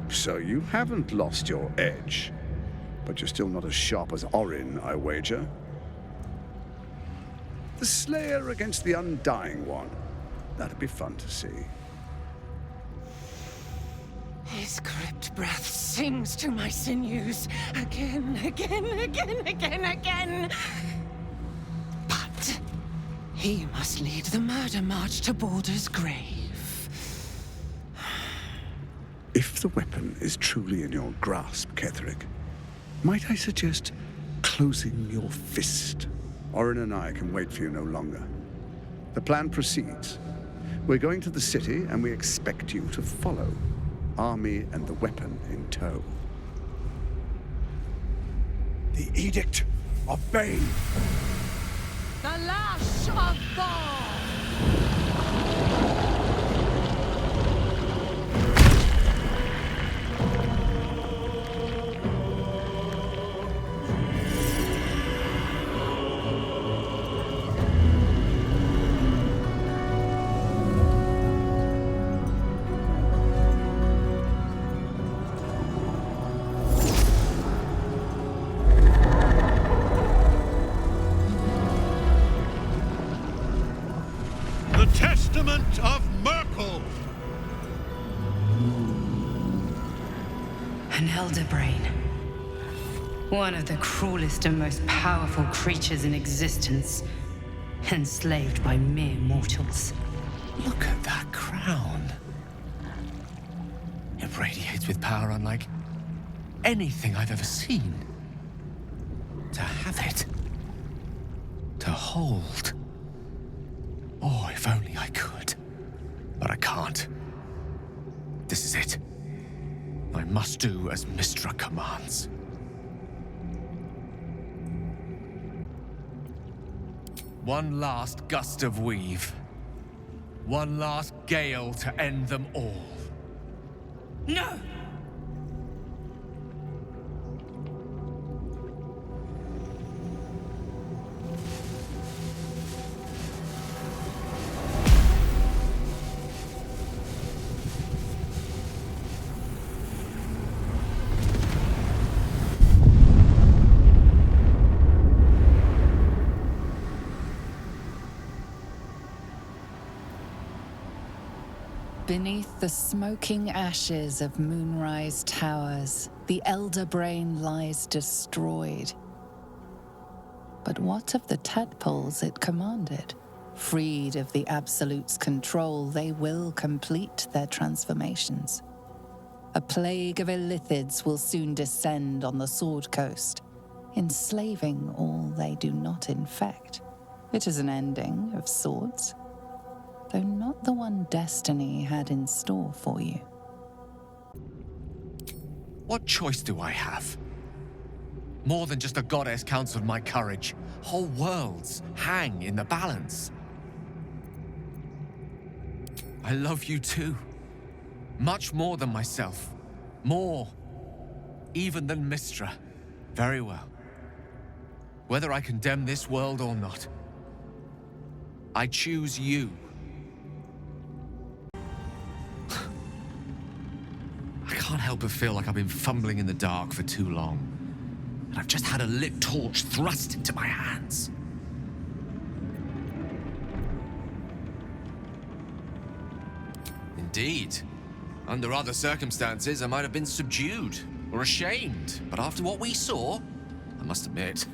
So you haven't lost your edge. But you're still not as sharp as Orin, I wager. The Slayer against the Undying One. That'd be fun to see.
His crypt breath sings to my sinews. Again, again, again, again, again. But he must lead the murder march to Baldur's grave.
If the weapon is truly in your grasp, Ketheric, might I suggest closing your fist? Orin and I can wait for you no longer. The plan proceeds. We're going to the city, and we expect you to follow. Army and the weapon in tow.
The Edict of Bane.
The lash of Thor!
Of Merkel!
An elder brain. One of the cruelest and most powerful creatures in existence. Enslaved by mere mortals.
Look at that crown. It radiates with power unlike anything I've ever seen. To have it. To hold. Oh, if only I could. But I can't. This is it. I must do as Mistra commands. One last gust of weave. One last gale to end them all.
No!
Beneath the smoking ashes of Moonrise Towers, the Elder Brain lies destroyed. But what of the tadpoles it commanded? Freed of the Absolute's control, they will complete their transformations. A plague of illithids will soon descend on the Sword Coast, enslaving all they do not infect. It is an ending of sorts, though not the one destiny had in store for you.
What choice do I have? More than just a goddess counts on my courage. Whole worlds hang in the balance. I love you too, Much more than myself. More. Even than Mystra. Very well. Whether I condemn this world or not, I choose you. I can't help but feel like I've been fumbling in the dark for too long. And I've just had a lit torch thrust into my hands. Indeed. Under other circumstances, I might have been subdued or ashamed. But after what we saw, I must admit,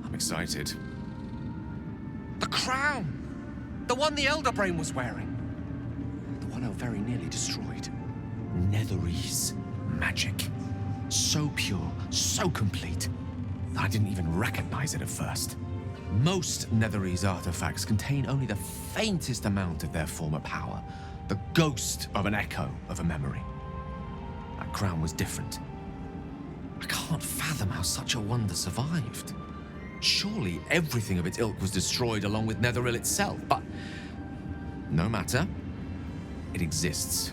I'm excited. The crown! The one the Elder Brain was wearing. The one I very nearly destroyed. Netherese magic. So pure, so complete, that I didn't even recognize it at first. Most Netherese artifacts contain only the faintest amount of their former power. The ghost of an echo of a memory. That crown was different. I can't fathom how such a wonder survived. Surely everything of its ilk was destroyed along with Netheril itself, but no matter. It exists.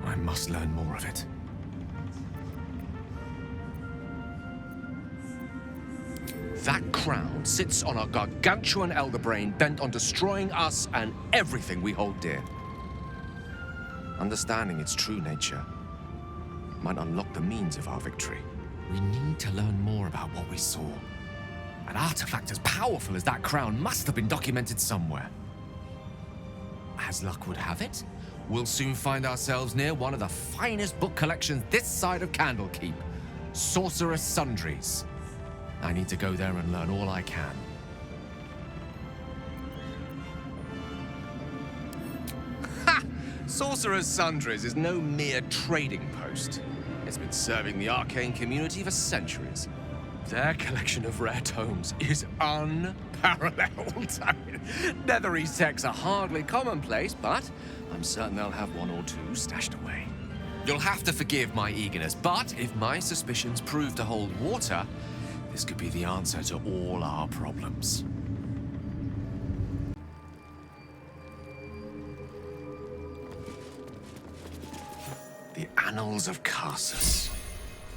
I must learn more of it. That crown sits on a gargantuan elder brain bent on destroying us and everything we hold dear. Understanding its true nature might unlock the means of our victory. We need to learn more about what we saw. An artifact as powerful as that crown must have been documented somewhere. As luck would have it, we'll soon find ourselves near one of the finest book collections this side of Candlekeep, Sorcerer's Sundries. I need to go there and learn all I can. Ha! Sorcerer's Sundries is no mere trading post. It's been serving the arcane community for centuries. Their collection of rare tomes is unparalleled. I mean, Netherese texts are hardly commonplace, but I'm certain they'll have one or two stashed away. You'll have to forgive my eagerness, but if my suspicions prove to hold water, this could be the answer to all our problems. The Annals of Karsus.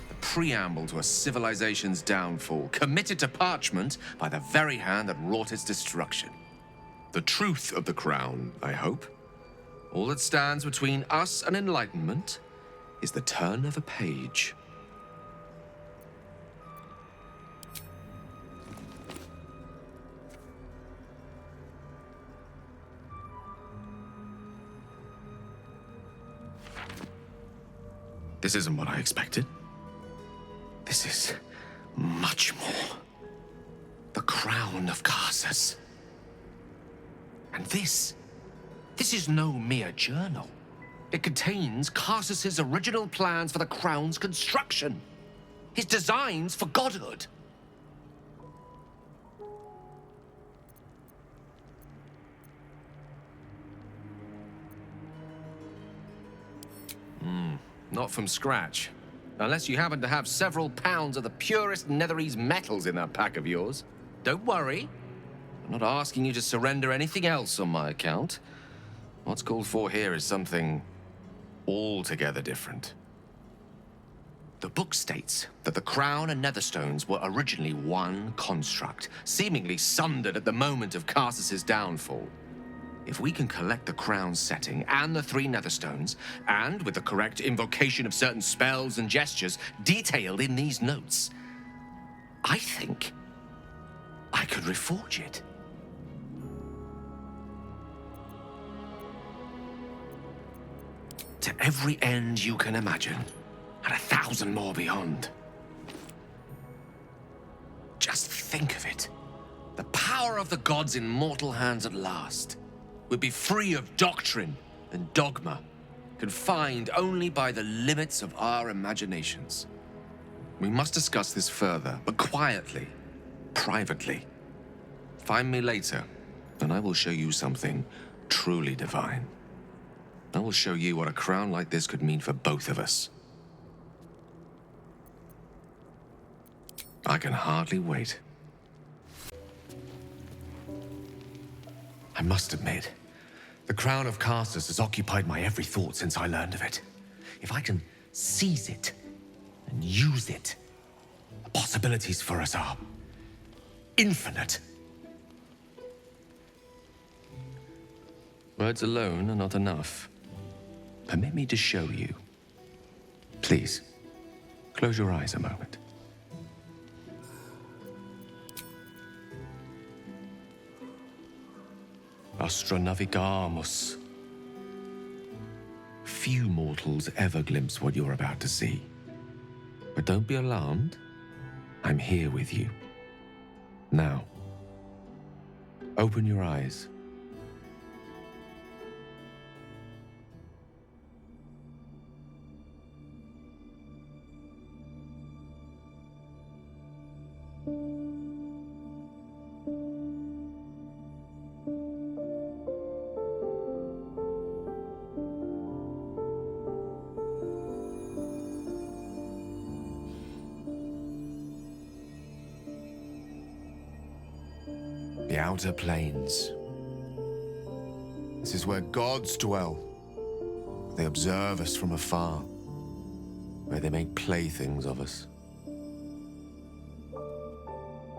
The preamble to a civilization's downfall, committed to parchment by the very hand that wrought its destruction. The truth of the crown, I hope. All that stands between us and enlightenment is the turn of a page. This isn't what I expected. This is much more. The crown of Karsus. And this is no mere journal. It contains Karsus's original plans for the crown's construction. His designs for godhood. Not from scratch. Unless you happen to have several pounds of the purest Netherese metals in that pack of yours. Don't worry. I'm not asking you to surrender anything else on my account. What's called for here is something altogether different. The book states that the crown and netherstones were originally one construct, seemingly sundered at the moment of Karsus's downfall. If we can collect the crown's setting and the 3 netherstones, and with the correct invocation of certain spells and gestures detailed in these notes, I think I could reforge it. To every end you can imagine, and 1,000 more beyond. Just think of it. The power of the gods in mortal hands at last. Would be free of doctrine and dogma, confined only by the limits of our imaginations. We must discuss this further, but quietly, privately. Find me later, and I will show you something truly divine. I will show you what a crown like this could mean for both of us. I can hardly wait. I must admit, The crown of Karsus has occupied my every thought since I learned of it. If I can seize it and use it, the possibilities for us are infinite. Words alone are not enough. Permit me to show you. Please, close your eyes a moment. Astra navigamus. Few mortals ever glimpse what you're about to see. But don't be alarmed. I'm here with you. Now, open your eyes. The outer planes. This is where gods dwell. They observe us from afar, where they make playthings of us.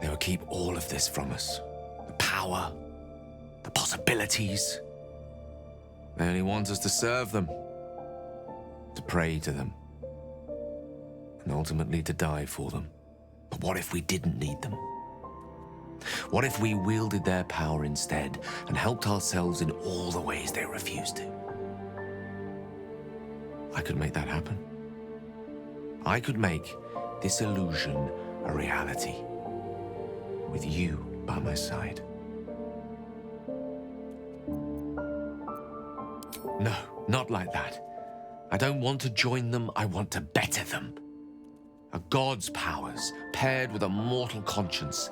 They will keep all of this from us. The power, the possibilities. They only want us to serve them, to pray to them, and ultimately to die for them. But what if we didn't need them? What if we wielded their power instead and helped ourselves in all the ways they refuse to? I could make that happen. I could make this illusion a reality, with you by my side. No, not like that. I don't want to join them, I want to better them. A god's powers paired with a mortal conscience,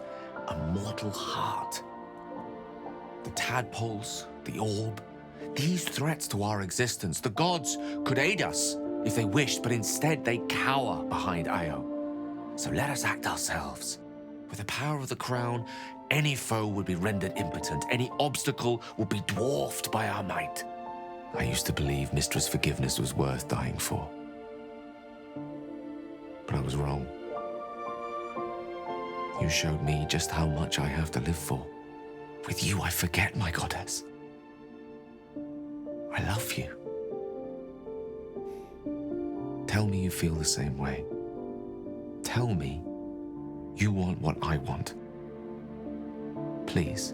a mortal heart. The tadpoles, the orb, these threats to our existence, the gods could aid us if they wished, but instead they cower behind Io. So let us act ourselves. With the power of the crown, any foe would be rendered impotent, any obstacle would be dwarfed by our might. I used to believe Mistress Forgiveness was worth dying for. But I was wrong. You showed me just how much I have to live for. With you, I forget, my goddess. I love you. Tell me you feel the same way. Tell me you want what I want. Please.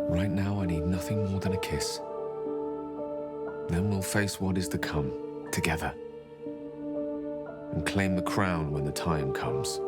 Right now, I need nothing more than a kiss. Then we'll face what is to come, together. And claim the crown when the time comes.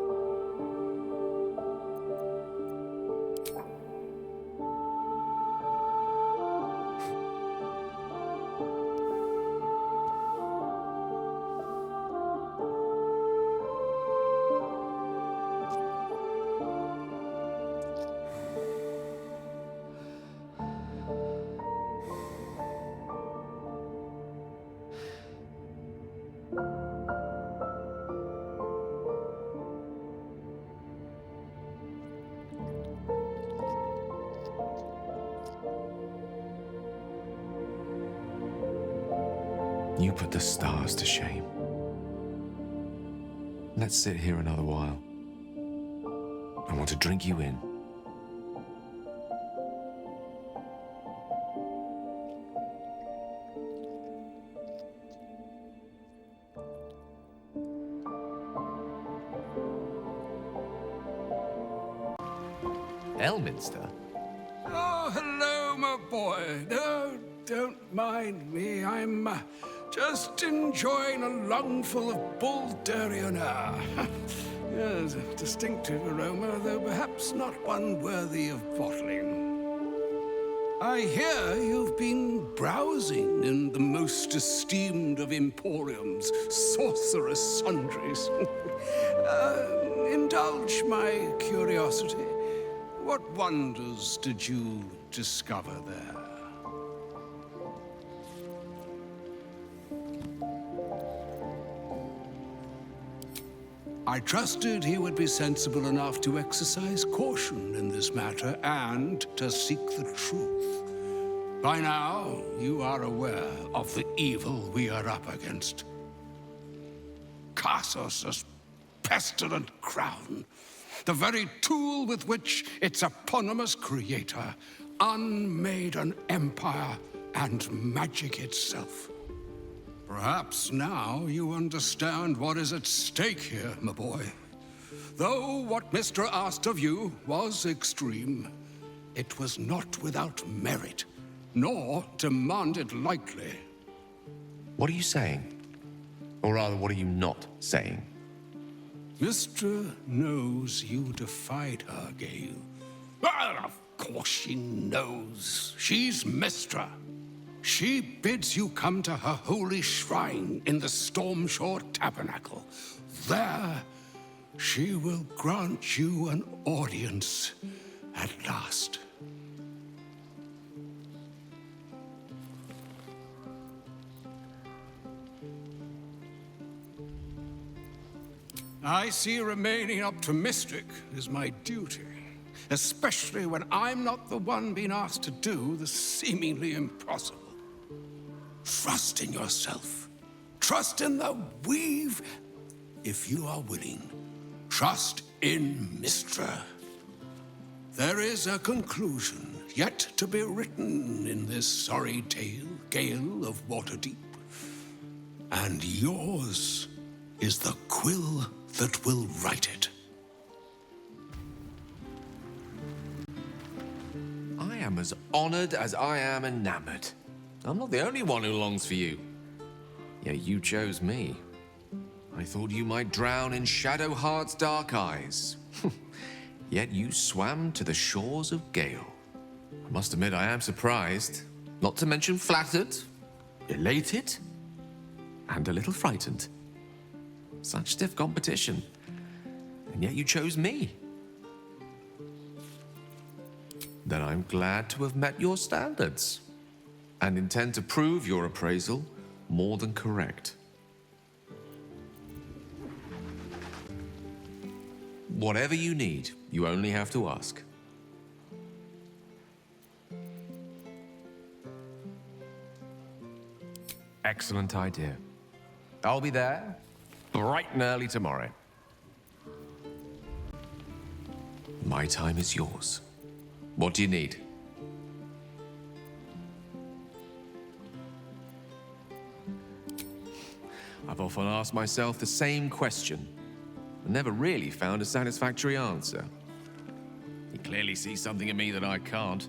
You put the stars to shame. Let's sit here another while. I want to drink you in. Elminster?
Oh, hello, my boy. No, don't mind me. I'm just enjoying a lungful of Baldurian air. Yes, a distinctive aroma, though perhaps not one worthy of bottling. I hear you've been browsing in the most esteemed of Emporium's sorcerous sundries. Indulge my curiosity. What wonders did you discover there? I trusted he would be sensible enough to exercise caution in this matter and to seek the truth. By now, you are aware of the evil we are up against. Karsos' pestilent crown, the very tool with which its eponymous creator unmade an empire and magic itself. Perhaps now you understand what is at stake here, my boy. Though what Mr. asked of you was extreme, it was not without merit, nor demanded lightly.
What are you saying? Or rather, what are you not saying?
Mystra knows you defied her, Gale. Well, of course she knows. She's Mystra. She bids you come to her holy shrine in the Stormshore Tabernacle. There, she will grant you an audience at last. I see remaining optimistic is my duty, especially when I'm not the one being asked to do the seemingly impossible. Trust in yourself. Trust in the weave, if you are willing. Trust in Mystra. There is a conclusion yet to be written in this sorry tale, Gale of Waterdeep. And yours is the quill that will write it.
I am as honored as I am enamored. I'm not the only one who longs for you. Yet you chose me. I thought you might drown in Shadowheart's dark eyes. Yet you swam to the shores of Gale. I must admit I am surprised, not to mention flattered, elated, and a little frightened. Such stiff competition, and yet you chose me. Then I'm glad to have met your standards, and intend to prove your appraisal more than correct. Whatever you need, you only have to ask. Excellent idea. I'll be there bright and early tomorrow. My time is yours. What do you need? I've often asked myself the same question, and never really found a satisfactory answer. You clearly see something in me that I can't.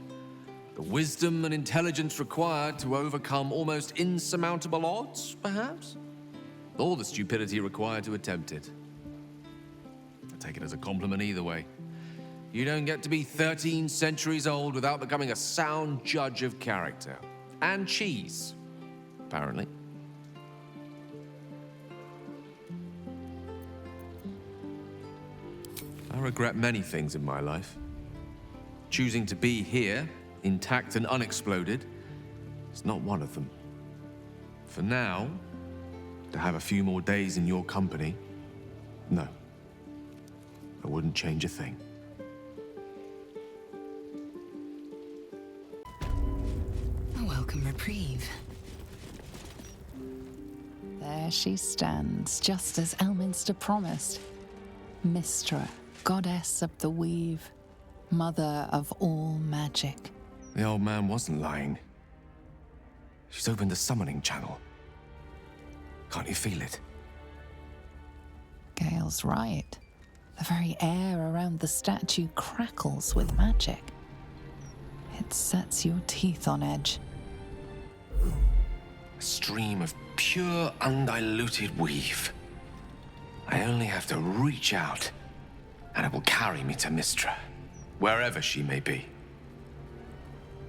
The wisdom and intelligence required to overcome almost insurmountable odds, perhaps? Or the stupidity required to attempt it. I take it as a compliment either way. You don't get to be 13 centuries old without becoming a sound judge of character. And cheese, apparently. I regret many things in my life. Choosing to be here, intact and unexploded, is not one of them. For now, to have a few more days in your company, no. I wouldn't change a thing.
A welcome reprieve.
There she stands, just as Elminster promised. Mystra, goddess of the weave, mother of all magic.
The old man wasn't lying. She's opened the summoning channel. Can't you feel it?
Gale's right. The very air around the statue crackles with magic. It sets your teeth on edge.
A stream of pure, undiluted weave. I only have to reach out, and it will carry me to Mystra, wherever she may be.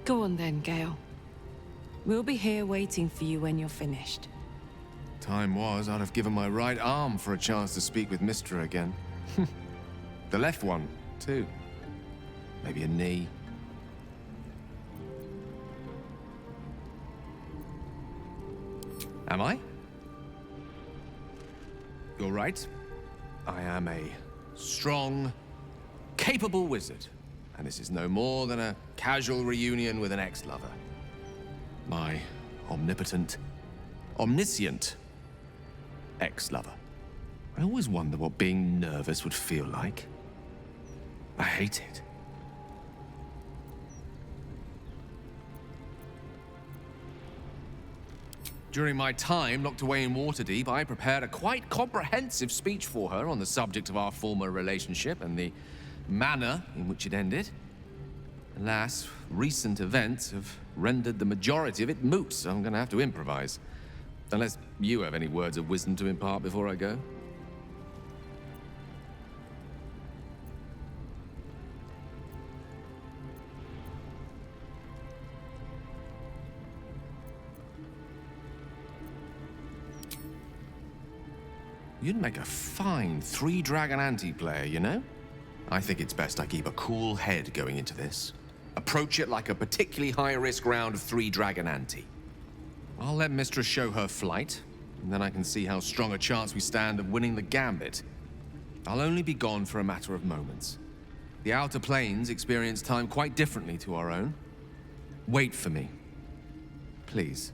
Go on then, Gale. We'll be here waiting for you when you're finished.
Time was, I'd have given my right arm for a chance to speak with Mystra again. The left one, too. Maybe a knee. Am I? You're right. I am a strong, capable wizard, and this is no more than a casual reunion with an ex-lover. My omnipotent, omniscient ex-lover. I always wonder what being nervous would feel like. I hate it. During my time locked away in Waterdeep, I prepared a quite comprehensive speech for her on the subject of our former relationship and the manner in which it ended. Alas, recent events have rendered the majority of it moot, so I'm gonna have to improvise. Unless you have any words of wisdom to impart before I go. You'd make a fine three-dragon anti-player, you know? I think it's best I keep a cool head going into this. Approach it like a particularly high-risk round of three-dragon ante. I'll let Mistress show her flight, and then I can see how strong a chance we stand of winning the gambit. I'll only be gone for a matter of moments. The Outer Planes experience time quite differently to our own. Wait for me. Please.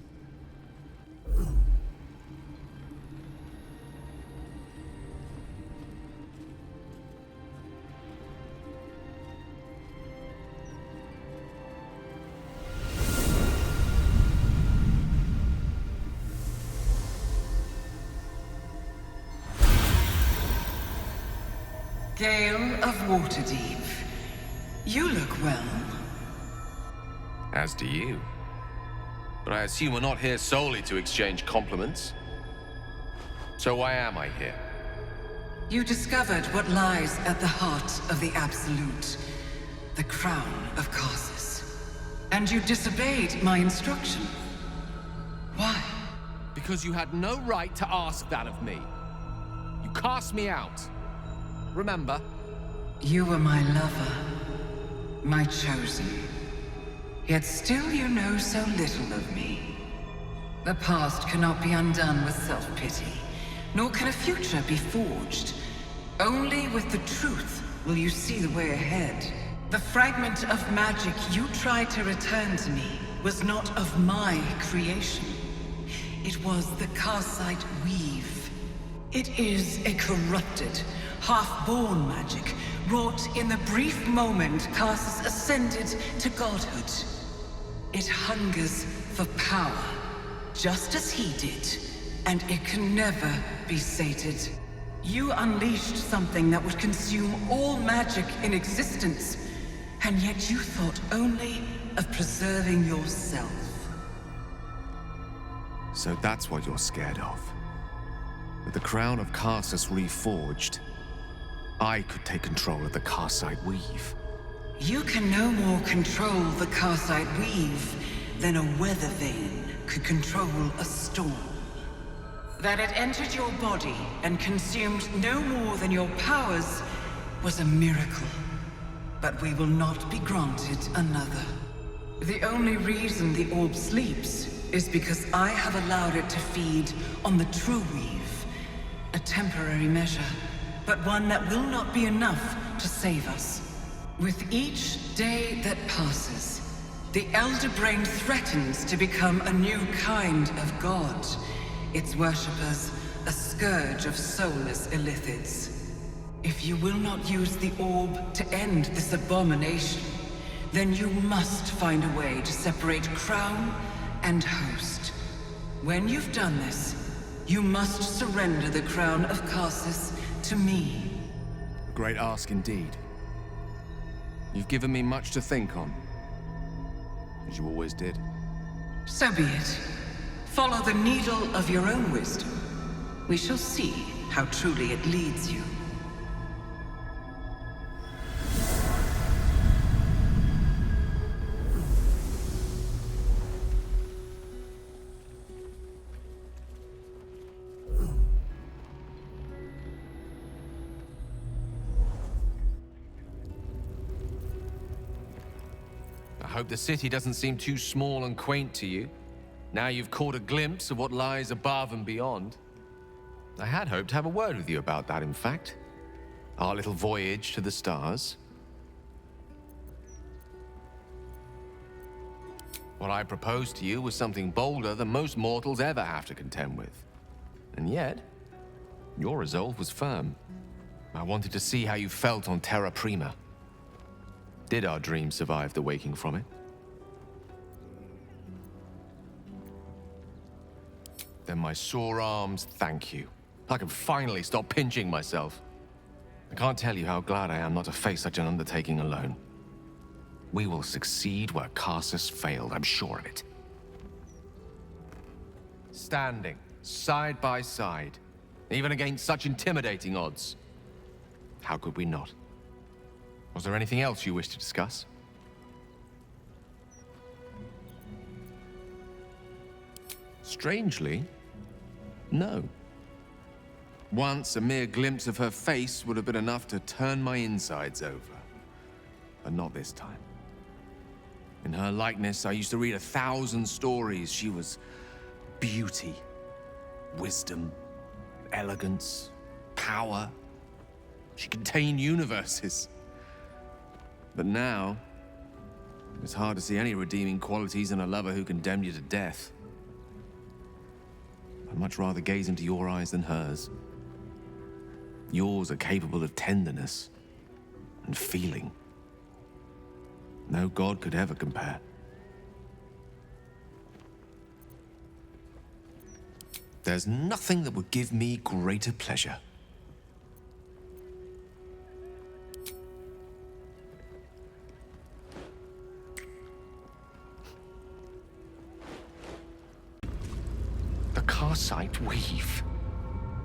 Gale of Waterdeep. You look well.
As do you. But I assume we're not here solely to exchange compliments. So why am I here?
You discovered what lies at the heart of the Absolute, the crown of Karsus. And you disobeyed my instruction. Why?
Because you had no right to ask that of me. You cast me out. Remember?
You were my lover, my chosen. Yet still you know so little of me. The past cannot be undone with self-pity, nor can a future be forged. Only with the truth will you see the way ahead. The fragment of magic you tried to return to me was not of my creation. It was the Karsite weave. It is a corrupted, half-born magic, wrought in the brief moment Karsus ascended to godhood. It hungers for power, just as he did, and it can never be sated. You unleashed something that would consume all magic in existence, and yet you thought only of preserving yourself.
So that's what you're scared of. With the crown of Karsus reforged, I could take control of the Karsite weave.
You can no more control the Karsite weave than a weather vane could control a storm. That it entered your body and consumed no more than your powers was a miracle. But we will not be granted another. The only reason the orb sleeps is because I have allowed it to feed on the true weave. A temporary measure, but one that will not be enough to save us. With each day that passes, the Elder Brain threatens to become a new kind of god. Its worshippers, a scourge of soulless illithids. If you will not use the orb to end this abomination, then you must find a way to separate crown and host. When you've done this, you must surrender the crown of Karsus to me.
A great ask indeed. You've given me much to think on, as you always did.
So be it. Follow the needle of your own wisdom. We shall see how truly it leads you.
I hope the city doesn't seem too small and quaint to you. Now you've caught a glimpse of what lies above and beyond. I had hoped to have a word with you about that, in fact. Our little voyage to the stars. What I proposed to you was something bolder than most mortals ever have to contend with. And yet, your resolve was firm. I wanted to see how you felt on Terra Prima. Did our dream survive the waking from it? Then my sore arms thank you. I can finally stop pinching myself. I can't tell you how glad I am not to face such an undertaking alone. We will succeed where Karsus failed, I'm sure of it. Standing, side by side, even against such intimidating odds. How could we not? Was there anything else you wish to discuss? Strangely, no. Once, a mere glimpse of her face would have been enough to turn my insides over. But not this time. In her likeness, I used to read 1,000 stories. She was beauty, wisdom, elegance, power. She contained universes. But now, it's hard to see any redeeming qualities in a lover who condemned you to death. I'd much rather gaze into your eyes than hers. Yours are capable of tenderness and feeling. No god could ever compare. There's nothing that would give me greater pleasure. The Karsite weave.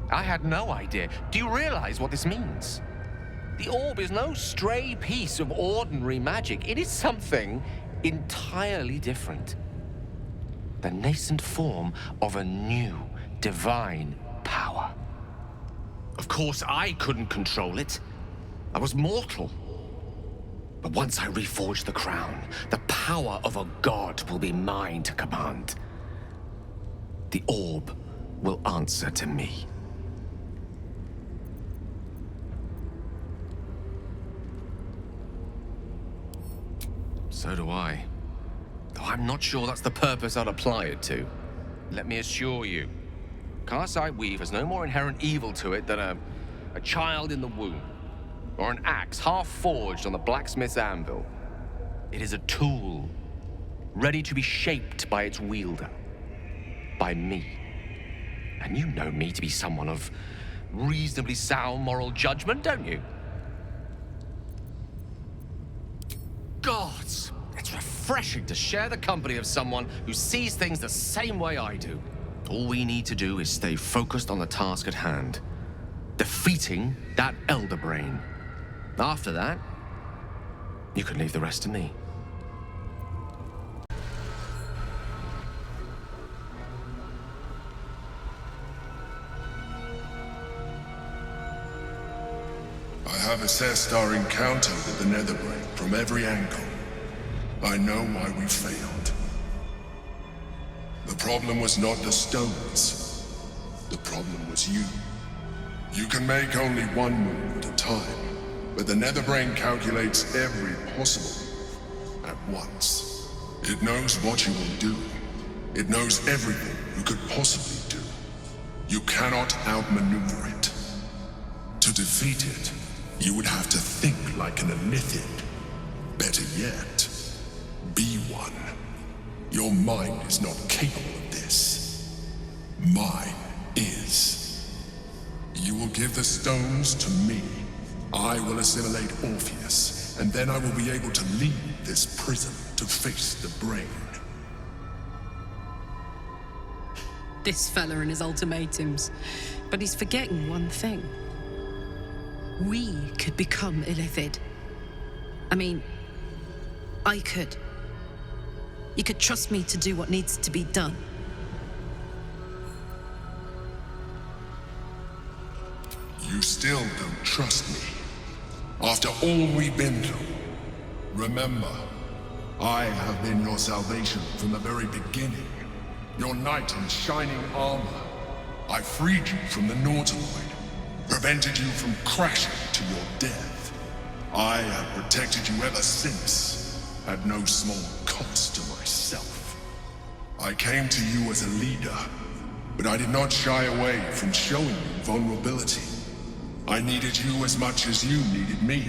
I had no idea. Do you realize what this means? The orb is no stray piece of ordinary magic. It is something entirely different. The nascent form of a new divine power. Of course, I couldn't control it. I was mortal. But once I reforge the crown, the power of a god will be mine to command. The orb will answer to me. So do I. Though I'm not sure that's the purpose I'd apply it to. Let me assure you, Karsite Weave has no more inherent evil to it than a child in the womb, or an axe half forged on the blacksmith's anvil. It is a tool, ready to be shaped by its wielder, by me. And you know me to be someone of reasonably sound moral judgment, don't you? Gods! It's refreshing to share the company of someone who sees things the same way I do. All we need to do is stay focused on the task at hand. Defeating that Elder Brain. After that, you can leave the rest to me.
I have assessed our encounter with the Netherbrain from every angle. I know why we failed. The problem was not the stones. The problem was you. You can make only one move at a time, but the Netherbrain calculates every possible move at once. It knows what you will do. It knows everything you could possibly do. You cannot outmaneuver it. To defeat it, you would have to think like an Elithid. Better yet, be one. Your mind is not capable of this. Mine is. You will give the stones to me. I will assimilate Orpheus, and then I will be able to leave this prison to face the brain.
This fella and his ultimatums. But he's forgetting one thing. We could become Illithid. I mean, I could. You could trust me to do what needs to be done.
You still don't trust me. After all we've been through. Remember, I have been your salvation from the very beginning. Your knight in shining armor. I freed you from the Nautiloid, prevented you from crashing to your death. I have protected you ever since, at no small cost to myself. I came to you as a leader, but I did not shy away from showing you vulnerability. I needed you as much as you needed me.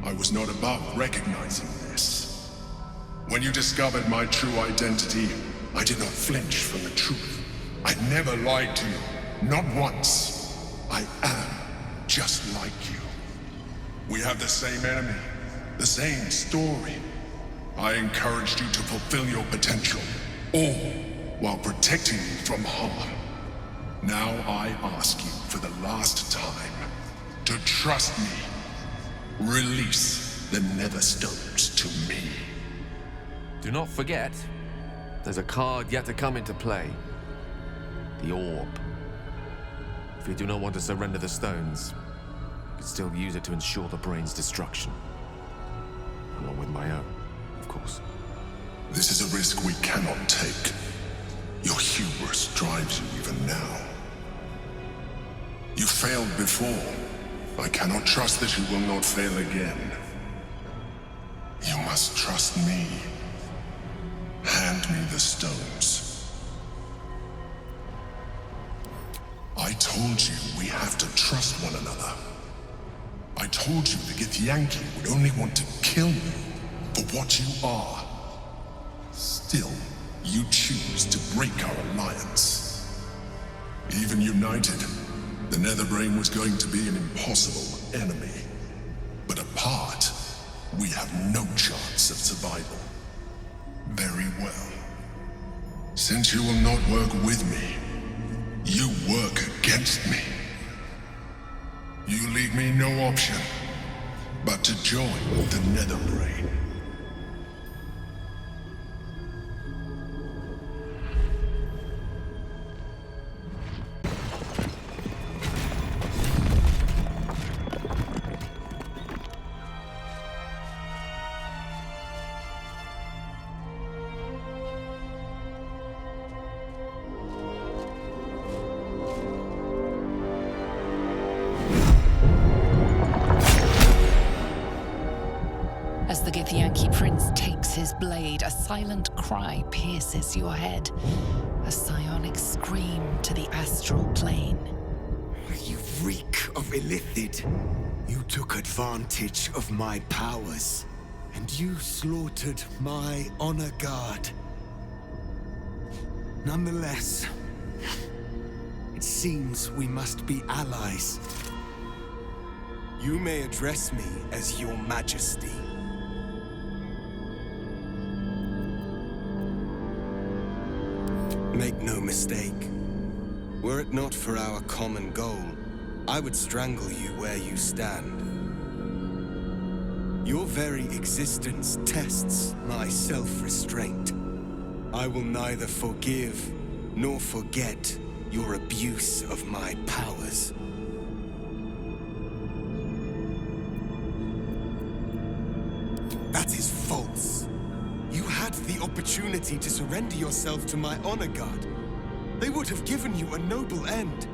I was not above recognizing this. When you discovered my true identity, I did not flinch from the truth. I never lied to you, not once. I am just like you. We have the same enemy, the same story. I encouraged you to fulfill your potential, all while protecting you from harm. Now I ask you for the last time to trust me. Release the Netherstones to me.
Do not forget, there's a card yet to come into play. The Orb. If you do not want to surrender the stones, you can still use it to ensure the brain's destruction. Along with my own, of course.
This is a risk we cannot take. Your hubris drives you even now. You failed before. I cannot trust that you will not fail again. You must trust me. Hand me the stones. I told you we have to trust one another. I told you the Githyanki would only want to kill you for what you are. Still, you choose to break our alliance. Even united, the Netherbrain was going to be an impossible enemy. But apart, we have no chance of survival. Very well. Since you will not work with me, you work against me. You leave me no option but to join the Netherbrain.
As the Githyanki prince takes his blade, a silent cry pierces your head. A psionic scream to the astral plane.
You reek of Illithid. You took advantage of my powers, and you slaughtered my honor guard. Nonetheless, it seems we must be allies. You may address me as your majesty. Make no mistake. Were it not for our common goal, I would strangle you where you stand. Your very existence tests my self-restraint. I will neither forgive nor forget your abuse of my powers. That is false. You had the opportunity to surrender yourself to my honor guard. They would have given you a noble end.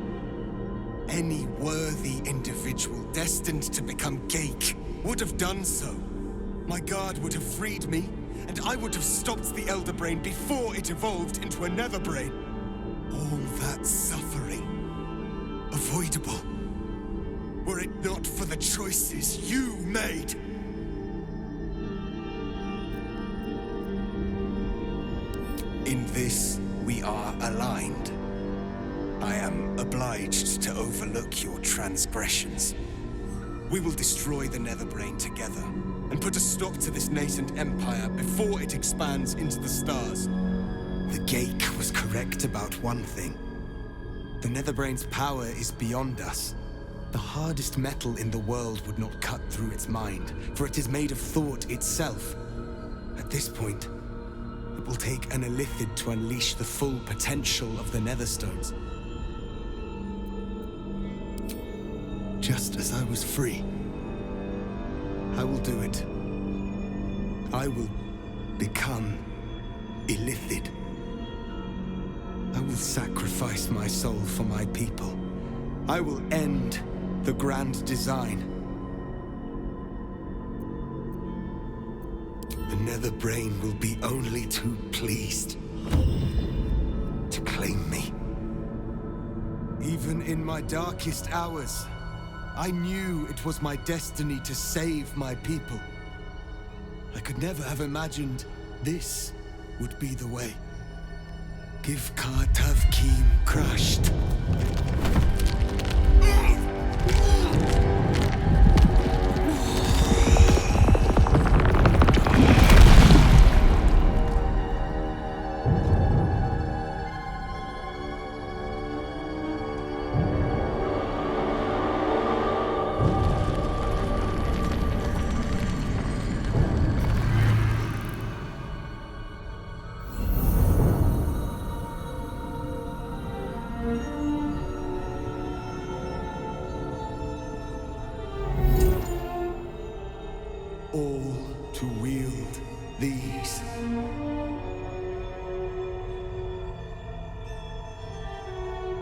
Any worthy individual destined to become Gake would have done so. My guard would have freed me, and I would have stopped the Elder Brain before it evolved into a Nether Brain. All that suffering, avoidable, were it not for the choices you made. In this, we are aligned. I am obliged to overlook your transgressions. We will destroy the Netherbrain together, and put a stop to this nascent empire before it expands into the stars. The Gake was correct about one thing. The Netherbrain's power is beyond us. The hardest metal in the world would not cut through its mind, for it is made of thought itself. At this point, it will take an Illithid to unleash the full potential of the Netherstones. Just as I was free, I will do it. I will become Illithid. I will sacrifice my soul for my people. I will end the grand design. The Netherbrain will be only too pleased to claim me. Even in my darkest hours, I knew it was my destiny to save my people. I could never have imagined this would be the way. Give Kartavkim crushed.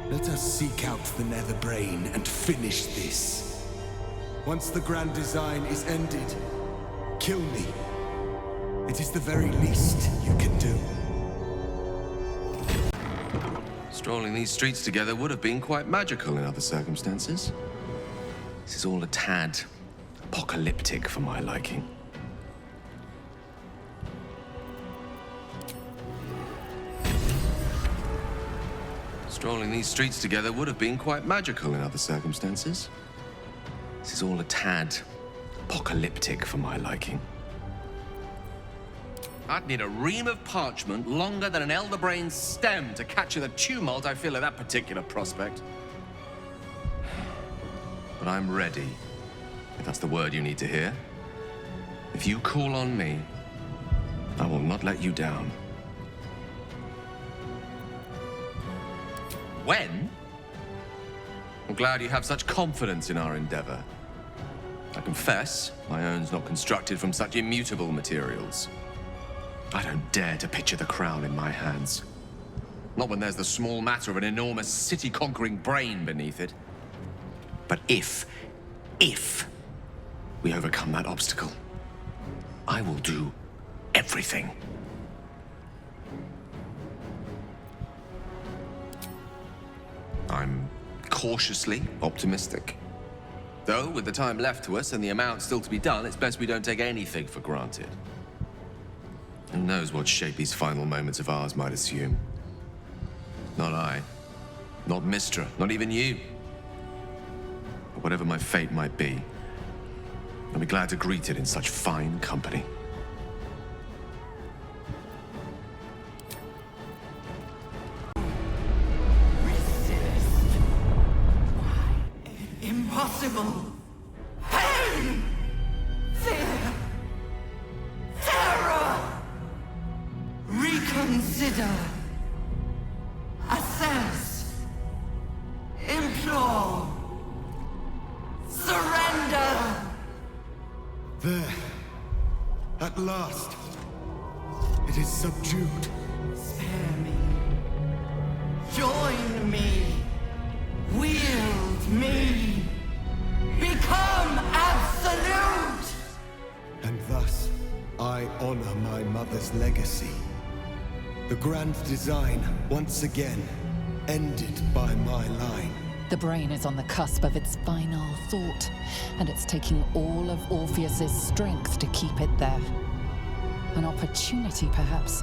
Let us seek out the Netherbrain and finish this. Once the grand design is ended, kill me. It is the very least you can do.
Strolling these streets together would have been quite magical in other circumstances. This is all a tad apocalyptic for my liking. Strolling these streets together would have been quite magical in other circumstances. This is all a tad apocalyptic for my liking. I'd need a ream of parchment longer than an Elderbrain's stem to capture the tumult I feel at that particular prospect. But I'm ready, if that's the word you need to hear. If you call on me, I will not let you down. When? I'm glad you have such confidence in our endeavor. I confess, my own's not constructed from such immutable materials. I don't dare to picture the crown in my hands. Not when there's the small matter of an enormous city-conquering brain beneath it. But if we overcome that obstacle, I will do everything. I'm cautiously optimistic. Though, with the time left to us and the amount still to be done, it's best we don't take anything for granted. Who knows what shape these final moments of ours might assume? Not I. Not Mistra. Not even you. But whatever my fate might be, I'll be glad to greet it in such fine company.
Impossible! Pain! Fear! Terror! Reconsider! Assess! Implore! Surrender!
There. At last. It is subdued.
Spare me. Join me. Wield me. Become absolute!
And thus, I honor my mother's legacy. The grand design, once again, ended by my line.
The brain is on the cusp of its final thought, and it's taking all of Orpheus's strength to keep it there. An opportunity, perhaps.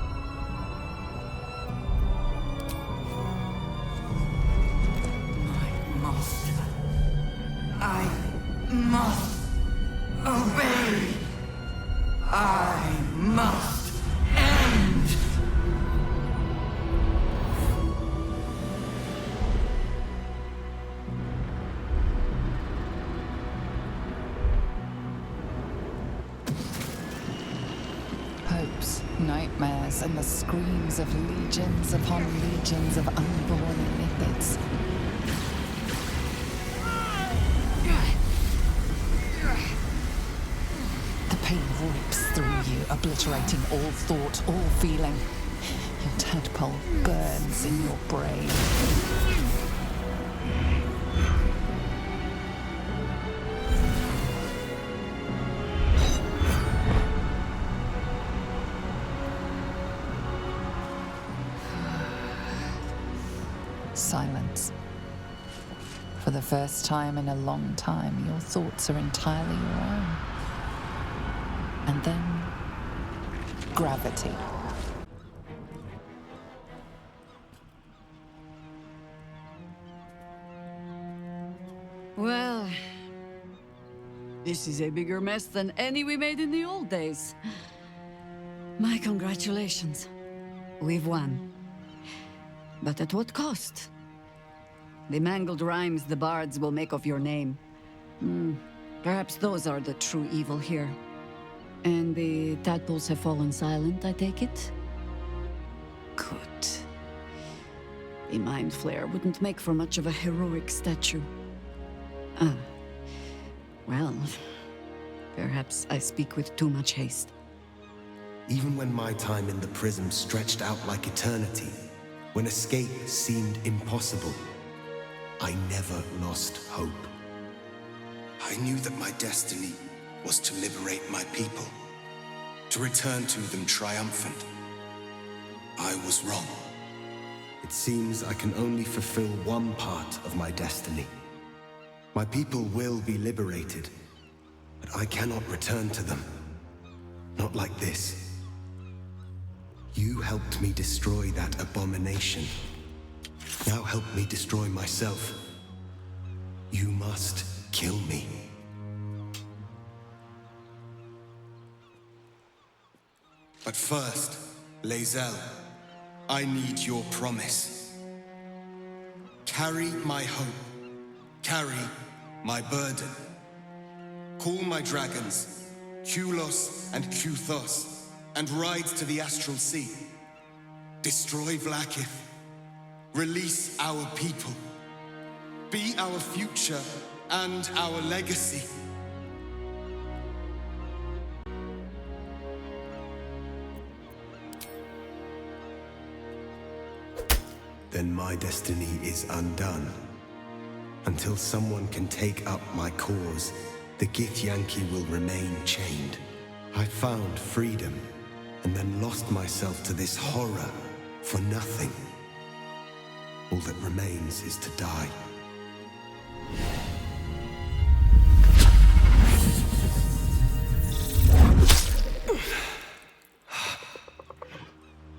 I must obey. I must end.
Hopes, nightmares, and the screams of legions upon legions of unborn Lithids. The pain rips through you, obliterating all thought, all feeling. Your tadpole burns in your brain. Silence. For the first time in a long time, your thoughts are entirely your own. And then, gravity.
Well, this is a bigger mess than any we made in the old days. My congratulations. We've won. But at what cost? The mangled rhymes the bards will make of your name. Perhaps those are the true evil here. And the tadpoles have fallen silent, I take it? Good. The Mindflayer wouldn't make for much of a heroic statue. Well, perhaps I speak with too much haste.
Even when my time in the prism stretched out like eternity, when escape seemed impossible, I never lost hope. I knew that my destiny was to liberate my people, to return to them triumphant. I was wrong. It seems I can only fulfill one part of my destiny. My people will be liberated, but I cannot return to them. Not like this. You helped me destroy that abomination. Now help me destroy myself. You must kill me. But first, Lae'zel, I need your promise. Carry my hope. Carry my burden. Call my dragons, Kulos and Kuthos, and ride to the Astral Sea. Destroy Vlaakith. Release our people. Be our future and our legacy. Then my destiny is undone. Until someone can take up my cause, the Githyanki will remain chained. I found freedom, and then lost myself to this horror for nothing. All that remains is to die.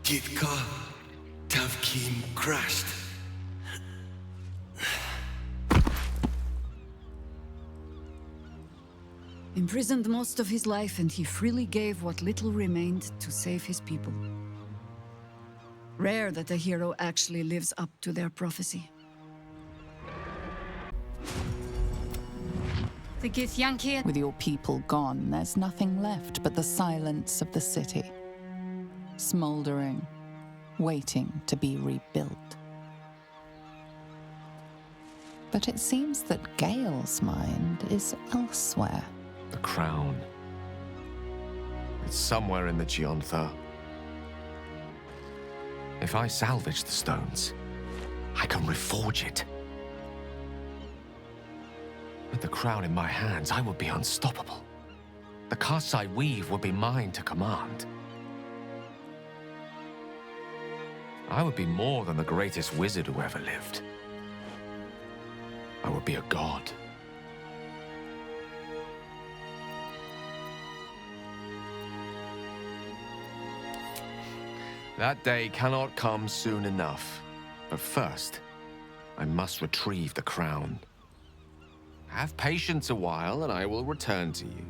Githyanki Tavkim crashed.
Imprisoned most of his life, and he freely gave what little remained to save his people. Rare that a hero actually lives up to their prophecy.
The Githyanki.
With your people gone, there's nothing left but the silence of the city. Smoldering, waiting to be rebuilt. But it seems that Gale's mind is elsewhere.
The crown. It's somewhere in the Giontha. If I salvage the stones, I can reforge it. With the crown in my hands, I would be unstoppable. The casts I weave would be mine to command. I would be more than the greatest wizard who ever lived. I would be a god. That day cannot come soon enough. But first, I must retrieve the crown. Have patience a while, and I will return to you,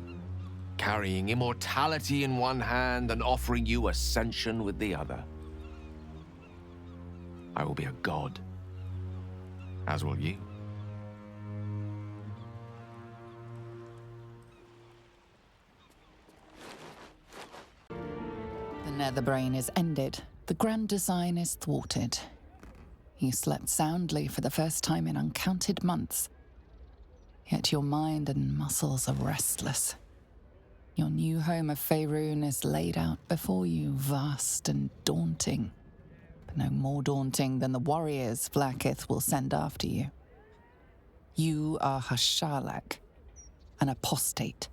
carrying immortality in one hand and offering you ascension with the other. I will be a god, as will you.
The Netherbrain is ended. The grand design is thwarted. You slept soundly for the first time in uncounted months. Yet your mind and muscles are restless. Your new home of Faerun is laid out before you, vast and daunting. no more daunting than the warriors Vlaakith will send after you. You are Hashalak, an apostate.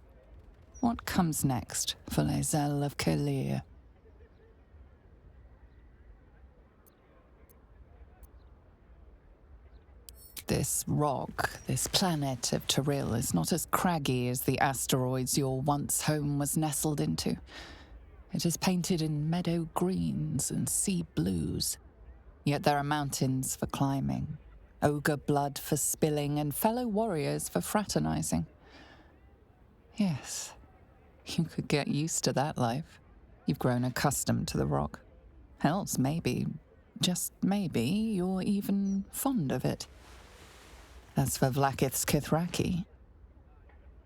What comes next for Lae'zel of Karlach? This rock, this planet of Tyrell, is not as craggy as the asteroids your once home was nestled into. It is painted in meadow greens and sea blues. Yet there are mountains for climbing, ogre blood for spilling, and fellow warriors for fraternizing. Yes, you could get used to that life. You've grown accustomed to the rock. Else maybe, just maybe, you're even fond of it. As for Vlaakith's Githyanki,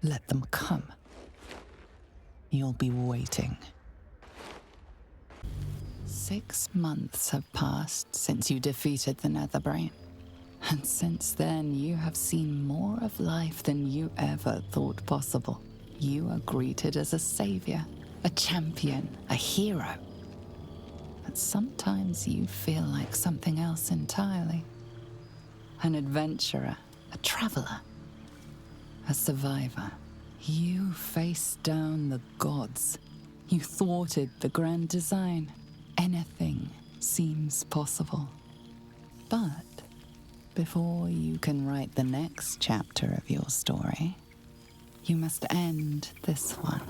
let them come. You'll be waiting. 6 months have passed since you defeated the Netherbrain. And since then, you have seen more of life than you ever thought possible. You are greeted as a savior, a champion, a hero. But sometimes you feel like something else entirely. An adventurer, a traveler, a survivor. You faced down the gods. You thwarted the grand design. Anything seems possible. But before you can write the next chapter of your story, you must end this one.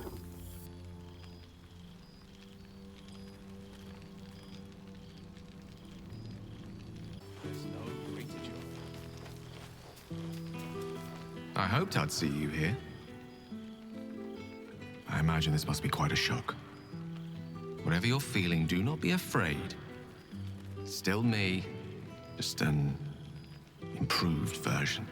I hoped I'd see you here. I imagine this must be quite a shock. Whatever you're feeling, do not be afraid. Still me, just an improved version.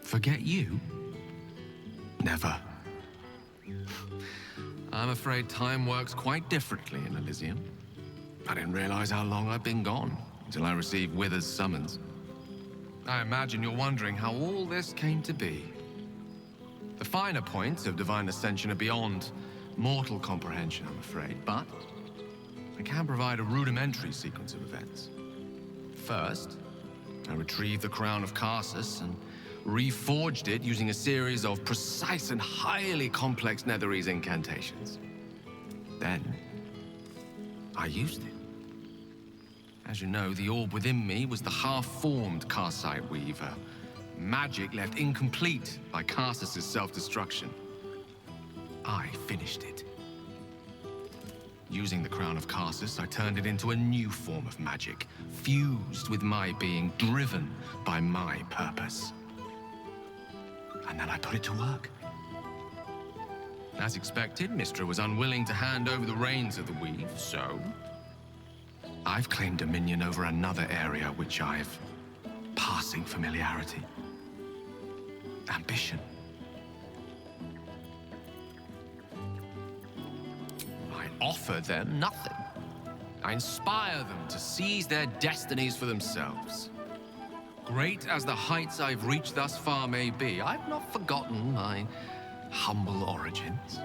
Forget you? Never. I'm afraid time works quite differently in Elysium. I didn't realize how long I'd been gone until I received Wither's summons. I imagine you're wondering how all this came to be. The finer points of divine ascension are beyond mortal comprehension, I'm afraid, but I can provide a rudimentary sequence of events. First, I retrieved the crown of Karsus and reforged it using a series of precise and highly complex Netherese incantations. Then, I used it. As you know, the orb within me was the half-formed Karsite Weaver. Magic left incomplete by Karsus' self-destruction. I finished it. Using the crown of Karsus, I turned it into a new form of magic, fused with my being, driven by my purpose. And then I put it to work. As expected, Mystra was unwilling to hand over the reins of the weave, so I've claimed dominion over another area which I've passing familiarity. Ambition. I offer them nothing. I inspire them to seize their destinies for themselves. Great as the heights I've reached thus far may be, I've not forgotten my humble origins.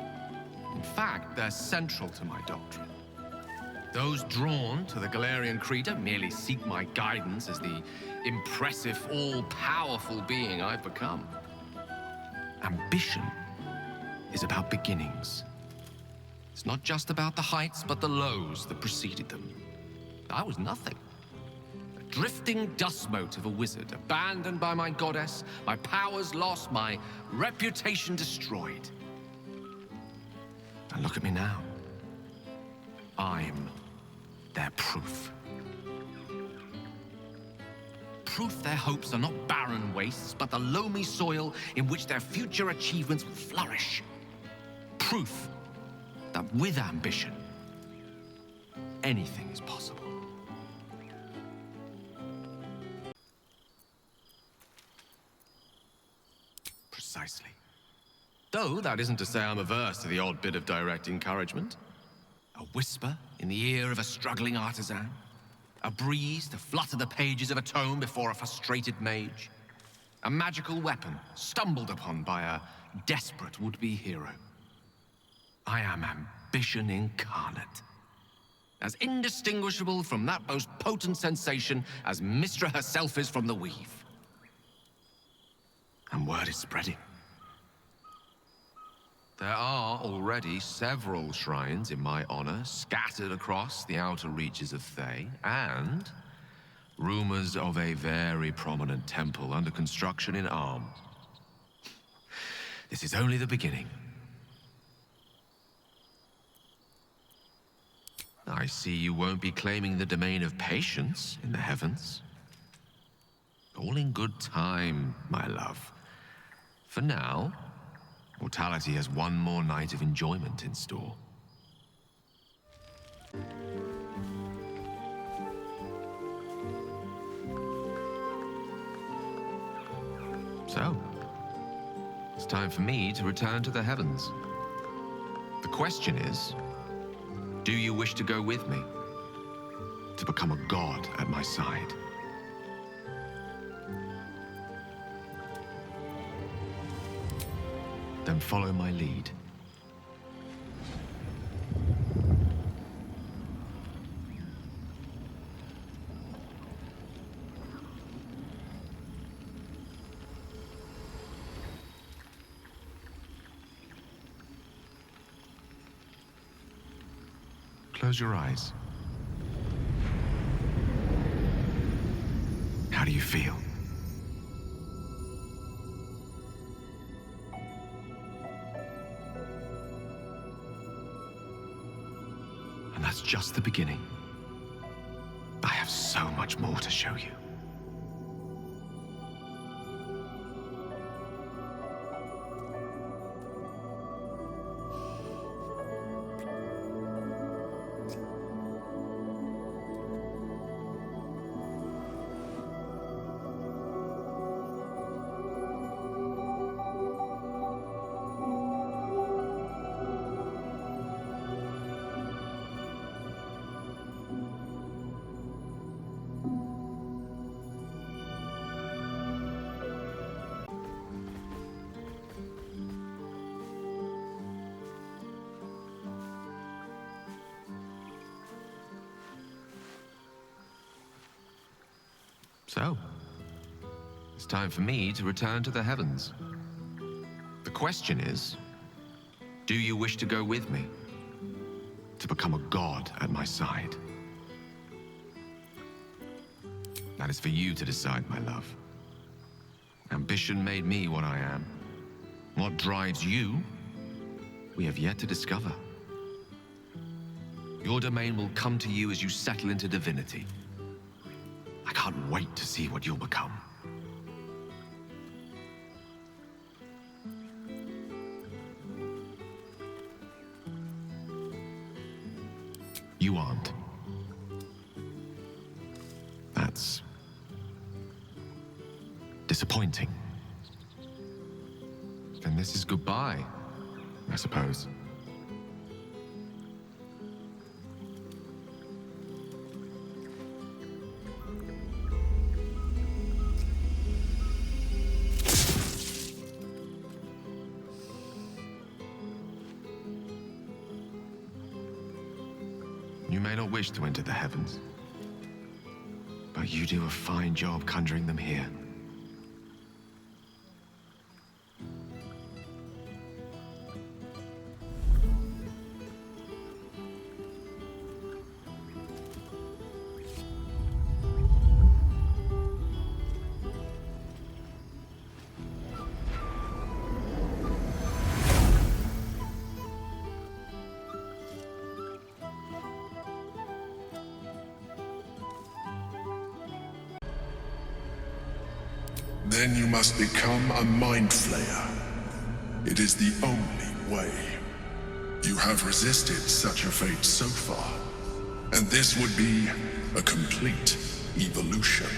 In fact, they're central to my doctrine. Those drawn to the Galarian Creator merely seek my guidance as the impressive, all-powerful being I've become. Ambition is about beginnings. It's not just about the heights, but the lows that preceded them. I was nothing. A drifting dust mote of a wizard, abandoned by my goddess, my powers lost, my reputation destroyed. And look at me now. I'm their proof. Proof their hopes are not barren wastes, but the loamy soil in which their future achievements will flourish. Proof that with ambition, anything is possible. Precisely. Though that isn't to say I'm averse to the odd bit of direct encouragement. A whisper in the ear of a struggling artisan. A breeze to flutter the pages of a tome before a frustrated mage. A magical weapon stumbled upon by a desperate would-be hero. I am ambition incarnate. As indistinguishable from that most potent sensation as Mystra herself is from the weave. And word is spreading. There are already several shrines in my honor scattered across the outer reaches of Thay, and rumors of a very prominent temple under construction in Arm. This is only the beginning. I see you won't be claiming the domain of patience in the heavens. All in good time, my love. For now, mortality has one more night of enjoyment in store. So, it's time for me to return to the heavens. The question is, do you wish to go with me? To become a god at my side? Then follow my lead. Close your eyes. How do you feel? And that's just the beginning. I have so much more to show you. So, it's time for me to return to the heavens. The question is, do you wish to go with me? To become a god at my side? That is for you to decide, my love. Ambition made me what I am. What drives you, we have yet to discover. Your domain will come to you as you settle into divinity. I can't wait to see what you'll become. You aren't. That's disappointing. Then this is goodbye, I suppose. You may not wish to enter the heavens, but you do a fine job conjuring them here.
Then you must become a Mindflayer. It is the only way. You have resisted such a fate so far, and this would be a complete evolution.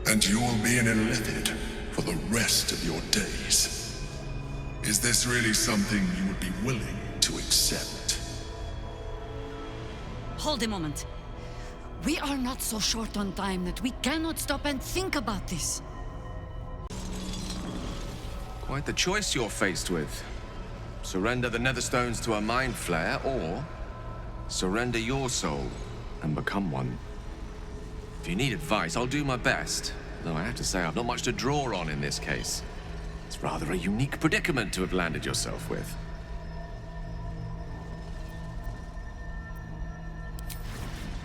And you will be an illithid for the rest of your days. Is this really something you would be willing to accept?
Hold a moment. We are not so short on time that we cannot stop and think about this.
Quite the choice you're faced with. Surrender the Netherstones to a Mindflayer, or surrender your soul and become one. If you need advice, I'll do my best. Though I have to say I've not much to draw on in this case. It's rather a unique predicament to have landed yourself with.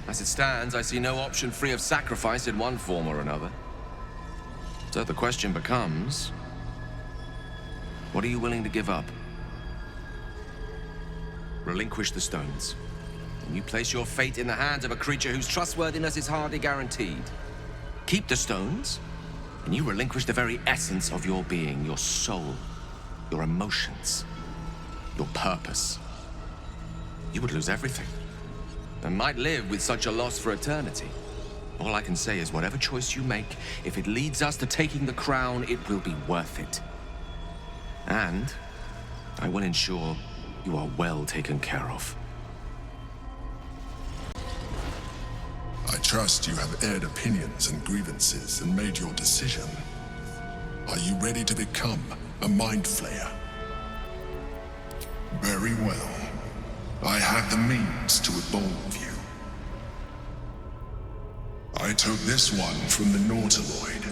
As it stands, I see no option free of sacrifice in one form or another. So the question becomes, what are you willing to give up? Relinquish the stones, and you place your fate in the hands of a creature whose trustworthiness is hardly guaranteed. Keep the stones, and you relinquish the very essence of your being, your soul, your emotions, your purpose. You would lose everything, and might live with such a loss for eternity. All I can say is whatever choice you make, if it leads us to taking the crown, it will be worth it. And I will ensure you are well taken care of.
I trust you have aired opinions and grievances and made your decision. Are you ready to become a Mindflayer? Very well. I have the means to evolve you. I took this one from the Nautiloid.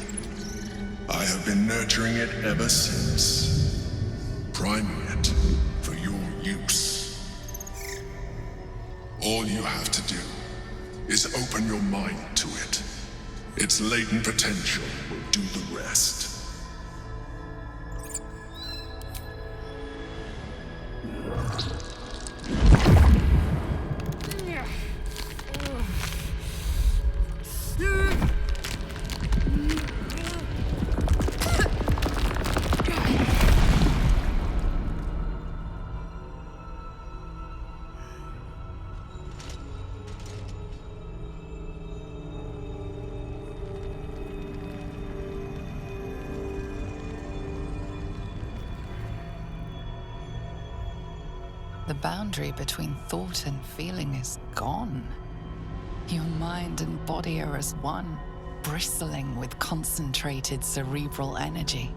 I have been nurturing it ever since, priming it for your use. All you have to do is open your mind to it. Its latent potential will do the rest.
The boundary between thought and feeling is gone. Your mind and body are as one, bristling with concentrated cerebral energy.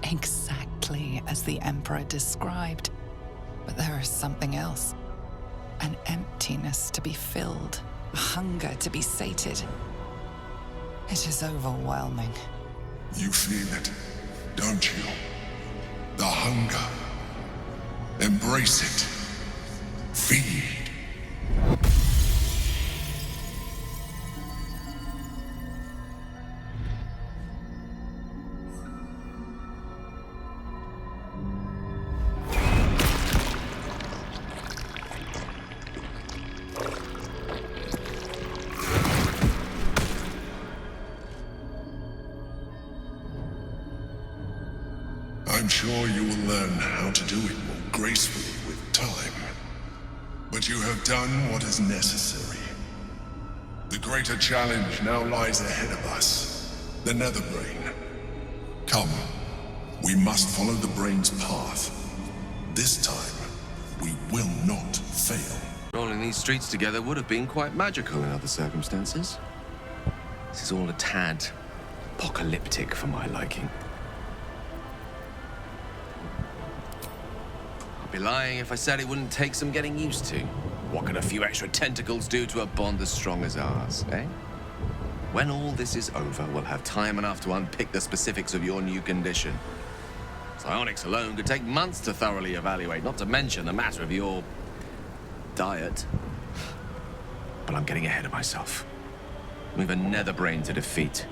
Exactly as the Emperor described. But there is something else. An emptiness to be filled, a hunger to be sated. It is overwhelming.
You feel it, don't you? The hunger. Embrace it. Feed. I'm sure you will learn how to do it more gracefully with time. But you have done what is necessary. The greater challenge now lies ahead of us. The Netherbrain. Come, we must follow the Brain's path. This time, we will not fail.
Rolling these streets together would have been quite magical in other circumstances. This is all a tad apocalyptic for my liking. I'd be lying if I said it wouldn't take some getting used to. What can a few extra tentacles do to a bond as strong as ours, eh? When all this is over, we'll have time enough to unpick the specifics of your new condition. Psionics alone could take months to thoroughly evaluate, not to mention the matter of your diet. But I'm getting ahead of myself. We've a Netherbrain to defeat.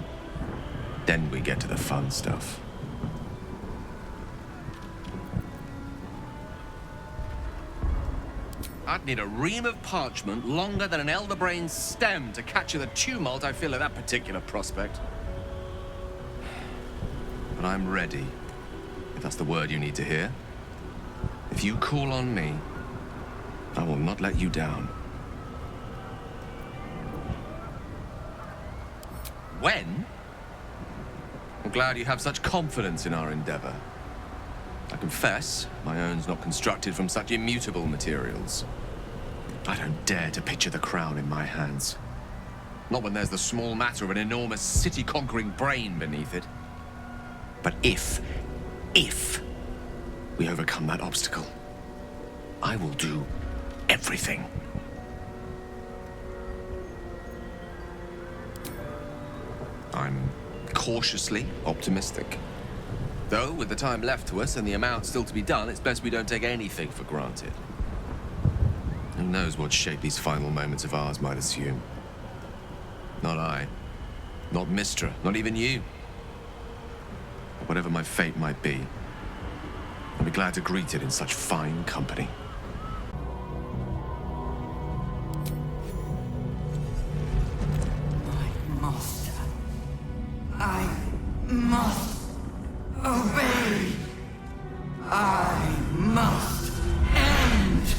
Then we get to the fun stuff. I'd need a ream of parchment longer than an Elderbrain's stem to capture the tumult I feel at that particular prospect. But I'm ready, if that's the word you need to hear. If you call on me, I will not let you down. When? I'm glad you have such confidence in our endeavor. I confess, my own's not constructed from such immutable materials. I don't dare to picture the crown in my hands. Not when there's the small matter of an enormous city-conquering brain beneath it. But if
we overcome that obstacle. I will do everything. I'm cautiously optimistic. Though, with the time left to us and the amount still to be done, it's best we don't take anything for granted. Who knows what shape these final moments of ours might assume? Not I. Not Mistra. Not even you. Whatever my fate might be, I'll be glad to greet it in such fine company.
My master. I must obey. I must end.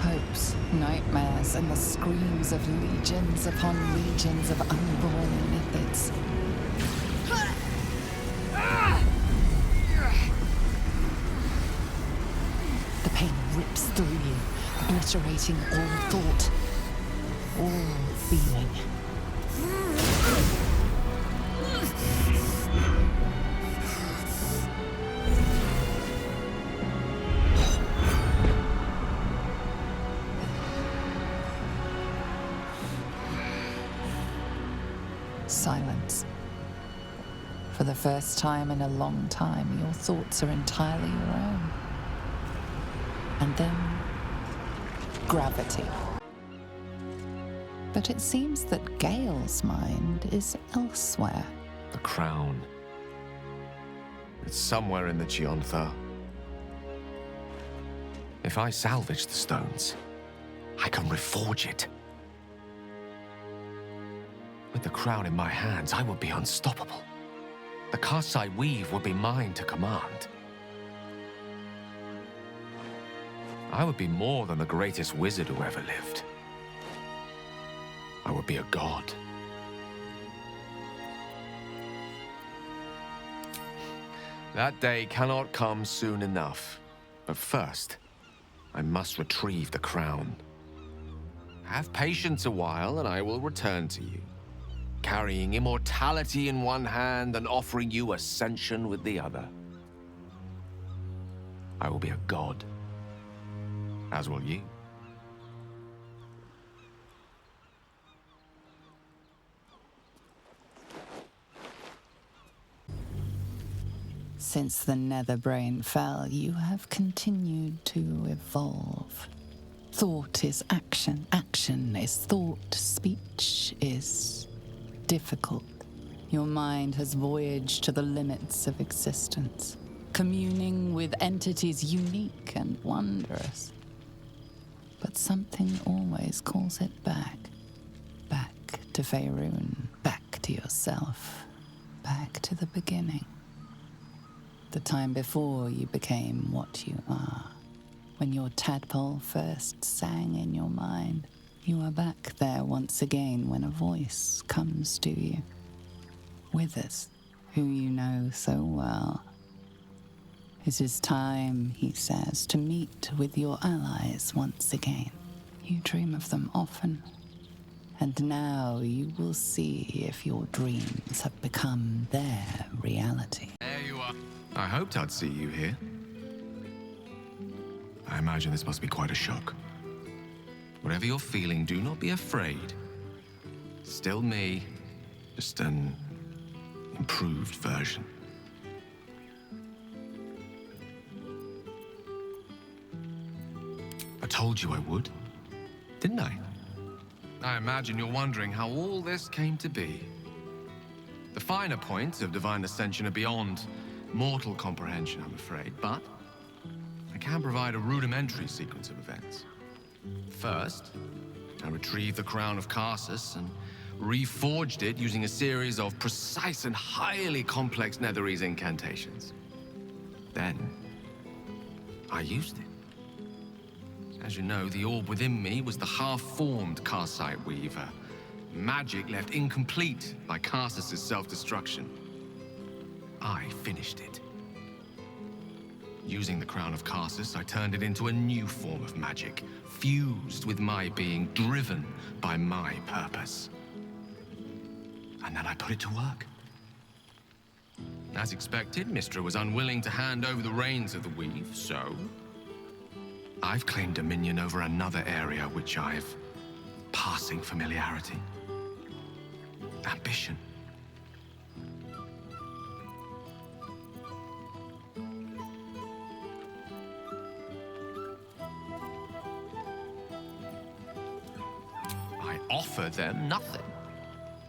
Hopes, nightmares, and the screams of legions upon legions of unborn mythics. The pain rips through you, obliterating all thought, all feeling. Silence. For the first time in a long time, your thoughts are entirely your own. And then, gravity. But it seems that Gale's mind is elsewhere.
The crown. It's somewhere in the Gionthar. If I salvage the stones, I can reforge it. With the crown in my hands, I would be unstoppable. The Karsite weave would be mine to command. I would be more than the greatest wizard who ever lived. I would be a god. That day cannot come soon enough. But first, I must retrieve the crown. Have patience a while, and I will return to you, carrying immortality in one hand and offering you ascension with the other. I will be a god, as will you.
Since the Netherbrain fell, you have continued to evolve. Thought is action, action is thought, speech is difficult. Your mind has voyaged to the limits of existence, communing with entities unique and wondrous. But something always calls it back. Back to Faerun, back to yourself, back to the beginning. The time before you became what you are. When your tadpole first sang in your mind, you are back there once again when a voice comes to you. Withers, who you know so well. It is time, he says, to meet with your allies once again. You dream of them often. And now you will see if your dreams have become their reality.
There you are.
I hoped I'd see you here. I imagine this must be quite a shock. Whatever you're feeling, do not be afraid. Still me, just an improved version. I told you I would, didn't I? I imagine you're wondering how all this came to be. The finer points of divine ascension are beyond mortal comprehension, I'm afraid, but I can provide a rudimentary sequence of events. First, I retrieved the crown of Karsus and reforged it using a series of precise and highly complex Netherese incantations. Then, I used it. As you know, the orb within me was the half-formed Karsite weaver, magic left incomplete by Karsus' self-destruction. I finished it.
Using the Crown of Karsus, I turned it into a new form of magic, fused with my being, driven by my purpose. And then I put it to work. As expected, Mystra was unwilling to hand over the reins of the weave, so I've claimed dominion over another area which I've passing familiarity. Ambition. I offer them nothing.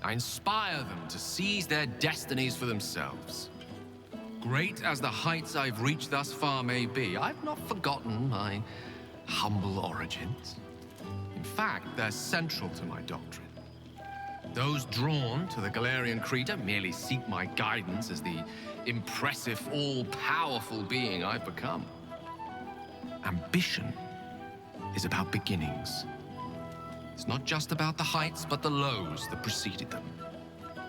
I inspire them to seize their destinies for themselves. Great as the heights I've reached thus far may be, I've not forgotten my humble origins. In fact, they're central to my doctrine. Those drawn to the Galarian creator merely seek my guidance as the impressive, all-powerful being I've become. Ambition is about beginnings. It's not just about the heights, but the lows that preceded them.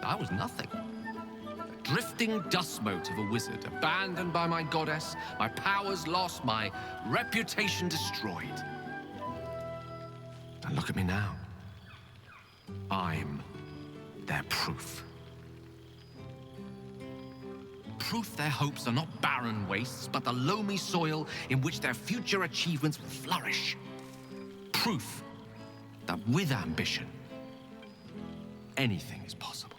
I was nothing. A drifting dust mote of a wizard, abandoned by my goddess, my powers lost, my reputation destroyed. And look at me now. I'm their proof. Proof their hopes are not barren wastes, but the loamy soil in which their future achievements will flourish. Proof that with ambition, anything is possible.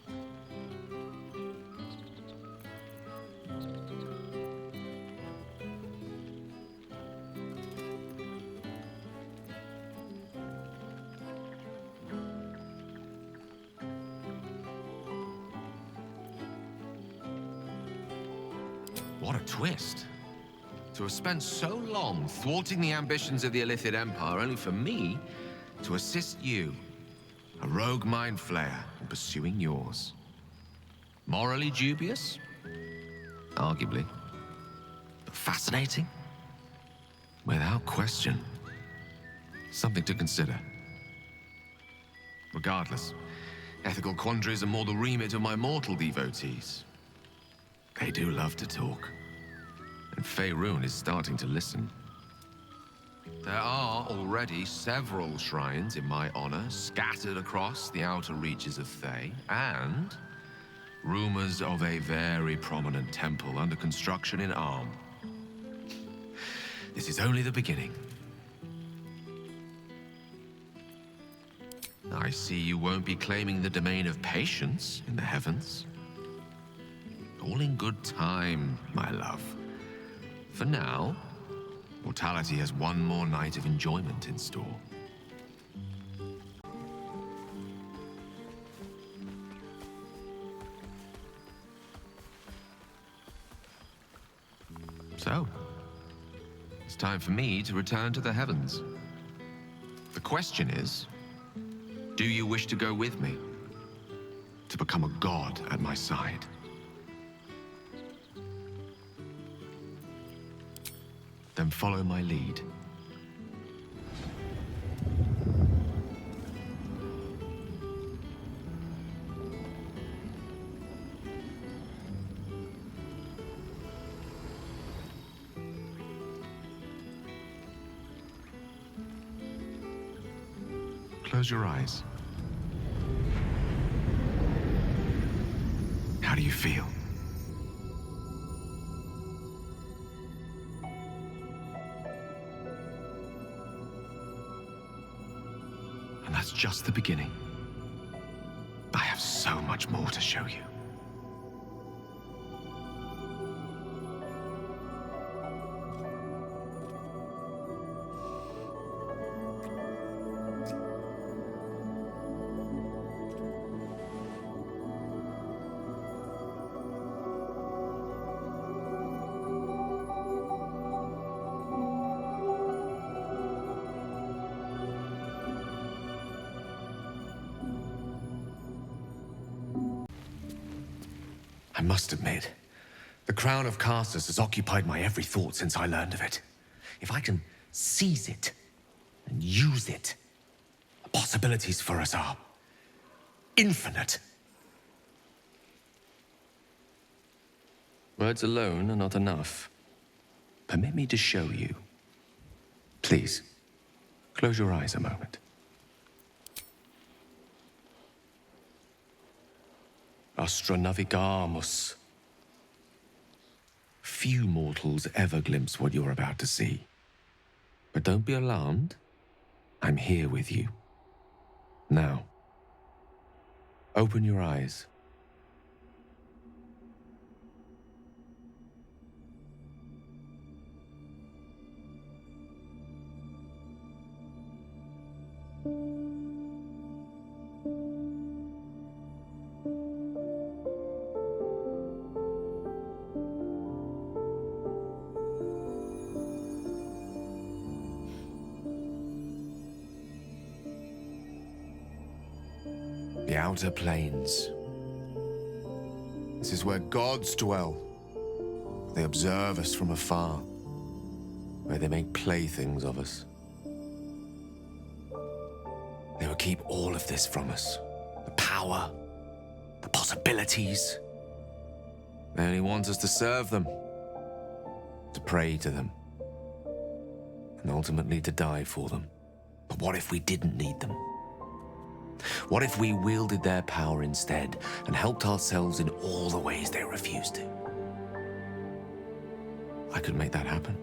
What a twist. To have spent so long thwarting the ambitions of the Illithid Empire, only for me to assist you, a rogue Mindflayer, in pursuing yours. Morally dubious? Arguably. But fascinating? Without question. Something to consider. Regardless, ethical quandaries are more the remit of my mortal devotees. They do love to talk. And Faerun is starting to listen. There are already several shrines in my honor scattered across the outer reaches of Thay, and rumors of a very prominent temple under construction in Arm. This is only the beginning. I see you won't be claiming the domain of patience in the heavens. All in good time, my love. For now, mortality has one more night of enjoyment in store. So, it's time for me to return to the heavens. The question is, do you wish to go with me? To become a god at my side? Then follow my lead. Close your eyes. How do you feel? And that's just the beginning. I have so much more to show you. I must admit, the Crown of Karsus has occupied my every thought since I learned of it. If I can seize it and use it, the possibilities for us are infinite. Words alone are not enough.
permit me to show you. Please, close your eyes a moment. Astra navigamus. Few mortals ever glimpse what you're about to see. But don't be alarmed. I'm here with you. Now, open your eyes. The outer planes. This is where gods dwell. They observe us from afar, where they make playthings of us. They will keep all of this from us. The power, the possibilities. They only want us to serve them, to pray to them, and ultimately to die for them. But what if we didn't need them? What if we wielded their power instead and helped ourselves in all the ways they refuse to? I could make that happen.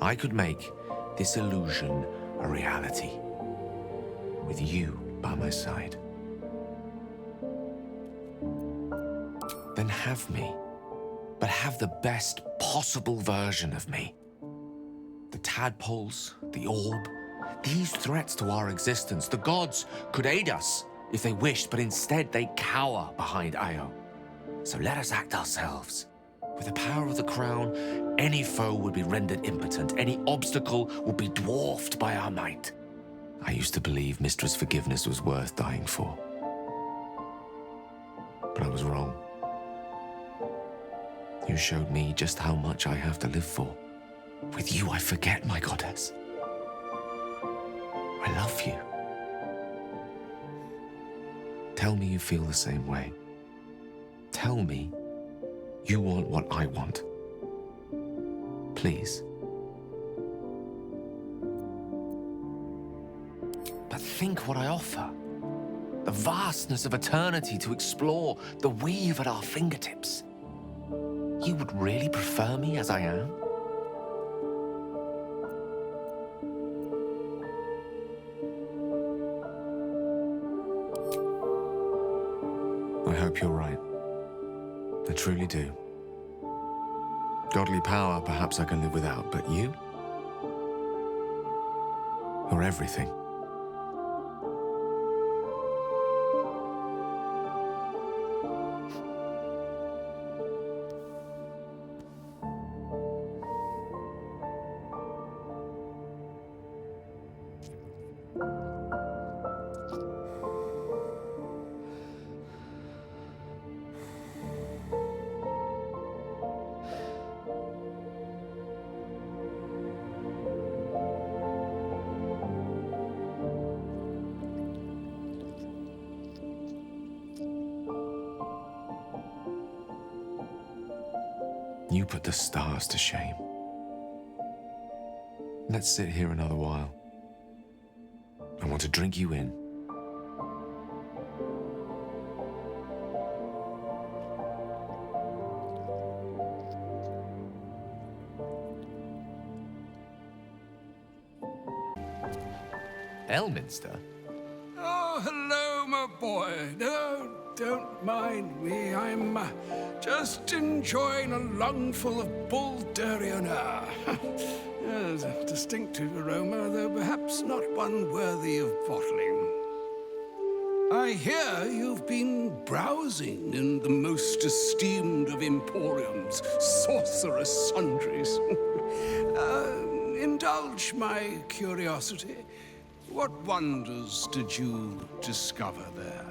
I could make this illusion a reality, with you by my side. Then have me, but have the best possible version of me. The tadpoles, the orb, these threats to our existence. The gods could aid us if they wished, but instead they cower behind Io. So let us act ourselves. With the power of the crown, any foe would be rendered impotent. Any obstacle would be dwarfed by our might. I used to believe Mistress Forgiveness was worth dying for. But I was wrong. You showed me just how much I have to live for. With you, I forget, my goddess. I love you. Tell me you feel the same way. Tell me you want what I want. Please. But think what I offer. The vastness of eternity to explore, the weave at our fingertips. You would really prefer me as I am? I hope you're right. I truly do. Godly power, perhaps I can live without, but you? You're everything. You put the stars to shame. Let's sit here another while. I want to drink you in. Elminster?
Oh, hello, my boy. No, don't mind me. I'm just enjoying a lungful of Baldurian air. Yes, a distinctive aroma, though perhaps not one worthy of bottling. I hear you've been browsing in the most esteemed of emporiums, sorcerous sundries. Indulge my curiosity. What wonders did you discover there?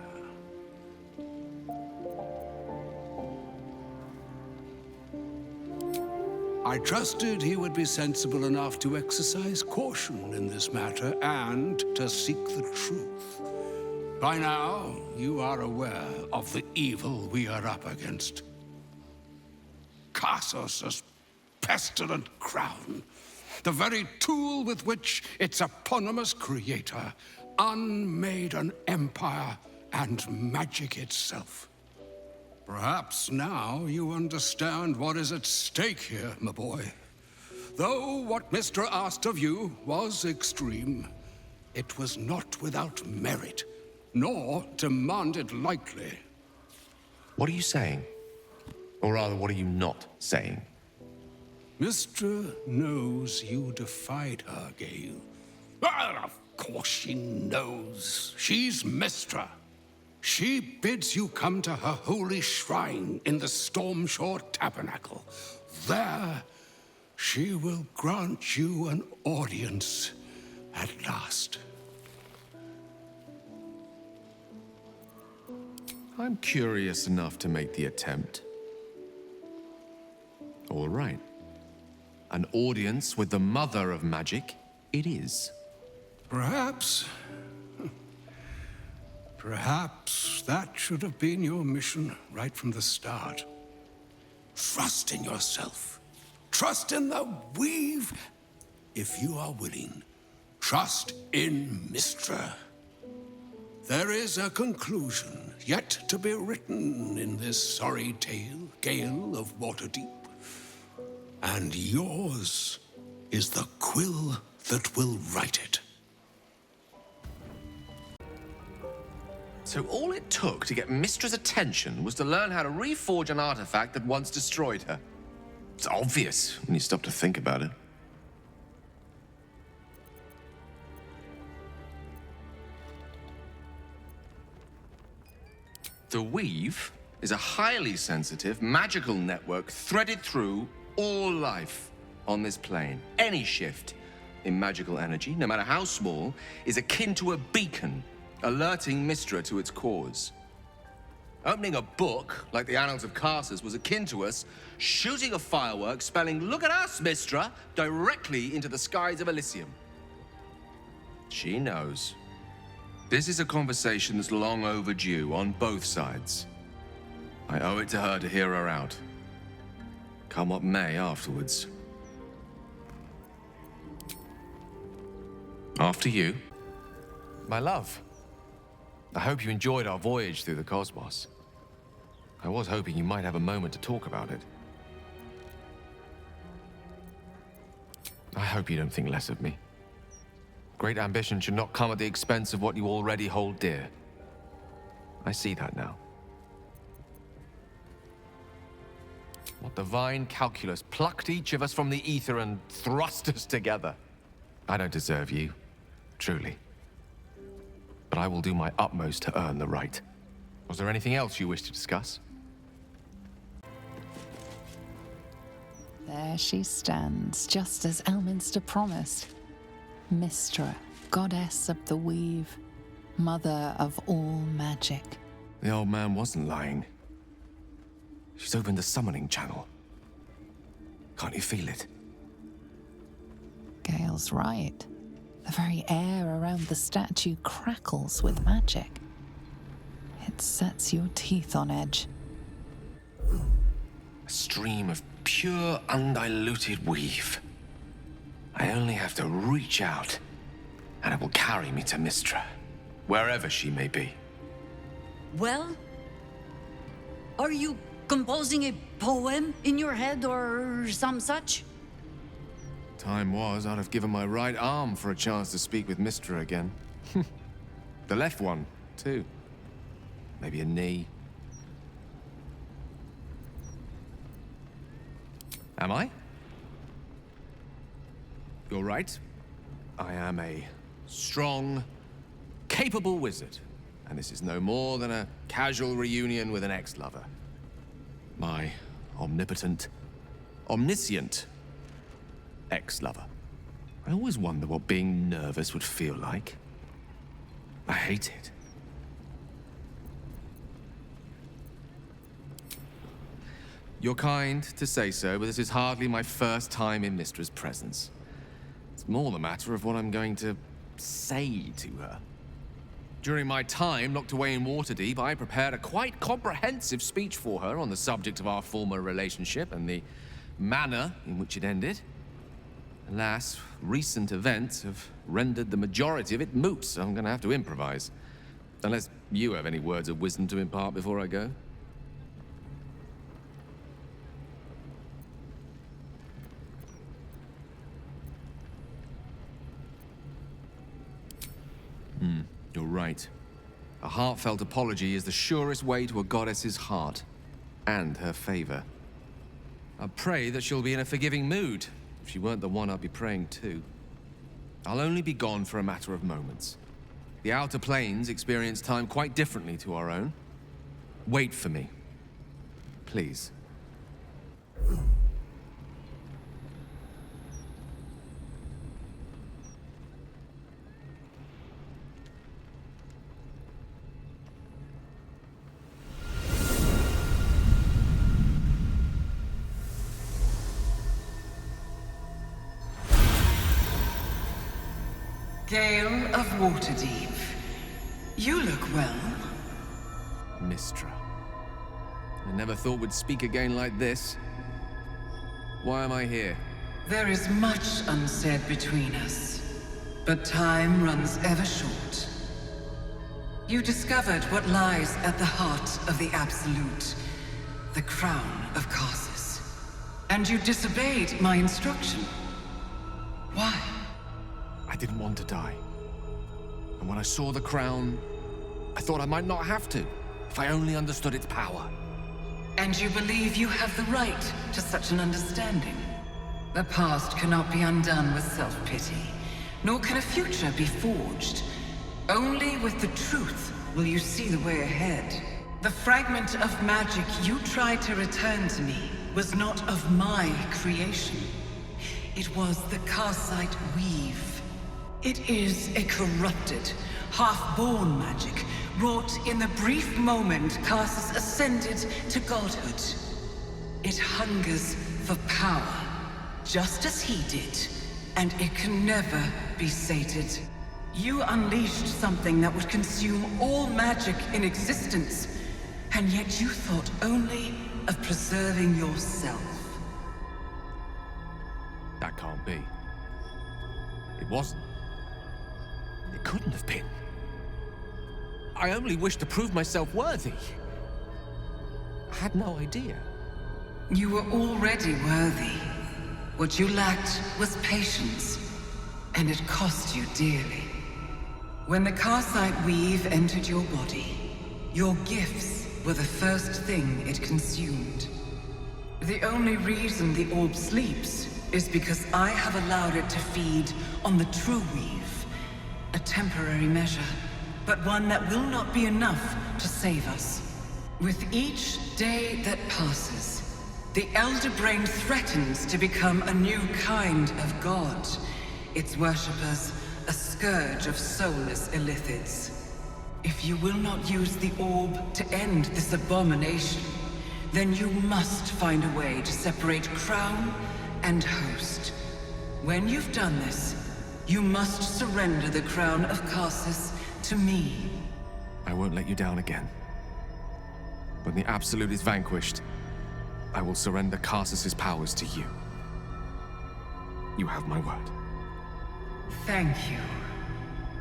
I trusted he would be sensible enough to exercise caution in this matter and to seek the truth. By now, you are aware of the evil we are up against. Casus pestilent crown. The very tool with which its eponymous creator unmade an empire and magic itself. Perhaps now you understand what is at stake here, my boy. Though what Mr. asked of you was extreme, it was not without merit, nor demanded lightly.
What are you saying? Or rather, what are you not saying?
Mr. knows you defied her, Gale. Well, of course she knows. She's Mistra. She bids you come to her holy shrine in the Stormshore Tabernacle. There, she will grant you an audience at last.
I'm curious enough to make the attempt. All right. An audience with the mother of magic, it is.
Perhaps that should have been your mission right from the start. Trust in yourself. Trust in the weave, if you are willing. Trust in Mistra. There is a conclusion yet to be written in this sorry tale, Gale of Waterdeep. And yours is the quill that will write it.
So all it took to get Mistra's attention was to learn how to reforge an artifact that once destroyed her. It's obvious when you stop to think about it. The Weave is a highly sensitive, magical network threaded through all life on this plane. Any shift in magical energy, no matter how small, is akin to a beacon alerting Mistra to its cause. Opening a book, like the Annals of Karsus, was akin to us shooting a firework spelling, "Look at us, Mistra," directly into the skies of Elysium. She knows. This is a conversation that's long overdue on both sides. I owe it to her to hear her out. Come what may afterwards. After you. My love. I hope you enjoyed our voyage through the cosmos. I was hoping you might have a moment to talk about it. I hope you don't think less of me. Great ambition should not come at the expense of what you already hold dear. I see that now. What divine calculus plucked each of us from the ether and thrust us together? I don't deserve you, truly. But I will do my utmost to earn the right. Was there anything else you wish to discuss?
There she stands, just as Elminster promised. Mistra, goddess of the weave, mother of all magic.
The old man wasn't lying. She's opened the summoning channel. Can't you feel it?
Gale's right. The very air around the statue crackles with magic. It sets your teeth on edge.
A stream of pure, undiluted weave. I only have to reach out, and it will carry me to Mistra, wherever she may be.
Well? Are you composing a poem in your head or some such?
Time was, I'd have given my right arm for a chance to speak with Mistra again. The left one, too. Maybe a knee. Am I? You're right. I am a strong, capable wizard. And this is no more than a casual reunion with an ex-lover. My omnipotent, omniscient ex-lover. I always wonder what being nervous would feel like. I hate it. You're kind to say so, but this is hardly my first time in Mistra's presence. It's more the matter of what I'm going to say to her. During my time locked away in Waterdeep, I prepared a quite comprehensive speech for her on the subject of our former relationship and the manner in which it ended. Alas, recent events have rendered the majority of it moot, so I'm gonna have to improvise. Unless you have any words of wisdom to impart before I go. You're right. A heartfelt apology is the surest way to a goddess's heart, and her favor. I pray that she'll be in a forgiving mood. If she weren't the one I'd be praying to. I'll only be gone for a matter of moments. The Outer Planes experience time quite differently to our own. Wait for me. Please.
Gale of Waterdeep. You look well.
Mistra. I never thought we'd speak again like this. Why am I here?
There is much unsaid between us, but time runs ever short. You discovered what lies at the heart of the Absolute, the crown of Karsus. And you disobeyed my instruction. Why?
I didn't want to die. And when I saw the crown, I thought I might not have to, if I only understood its power.
And you believe you have the right to such an understanding? The past cannot be undone with self-pity, nor can a future be forged. Only with the truth will you see the way ahead. The fragment of magic you tried to return to me was not of my creation. It was the Karsite Weave. It is a corrupted, half-born magic, wrought in the brief moment Karsus ascended to godhood. It hungers for power, just as he did, and it can never be sated. You unleashed something that would consume all magic in existence, and yet you thought only of preserving yourself.
That can't be. It wasn't. It couldn't have been. I only wished to prove myself worthy. I had no idea.
You were already worthy. What you lacked was patience, and it cost you dearly. When the Karsite Weave entered your body, your gifts were the first thing it consumed. The only reason the orb sleeps is because I have allowed it to feed on the true weave. A temporary measure, but one that will not be enough to save us. With each day that passes, the Elder Brain threatens to become a new kind of god. Its worshippers, a scourge of soulless illithids. If you will not use the orb to end this abomination, then you must find a way to separate crown and host. When you've done this, you must surrender the crown of Karsus to me.
I won't let you down again. When the Absolute is vanquished, I will surrender Karsus's powers to you. You have my word.
Thank you.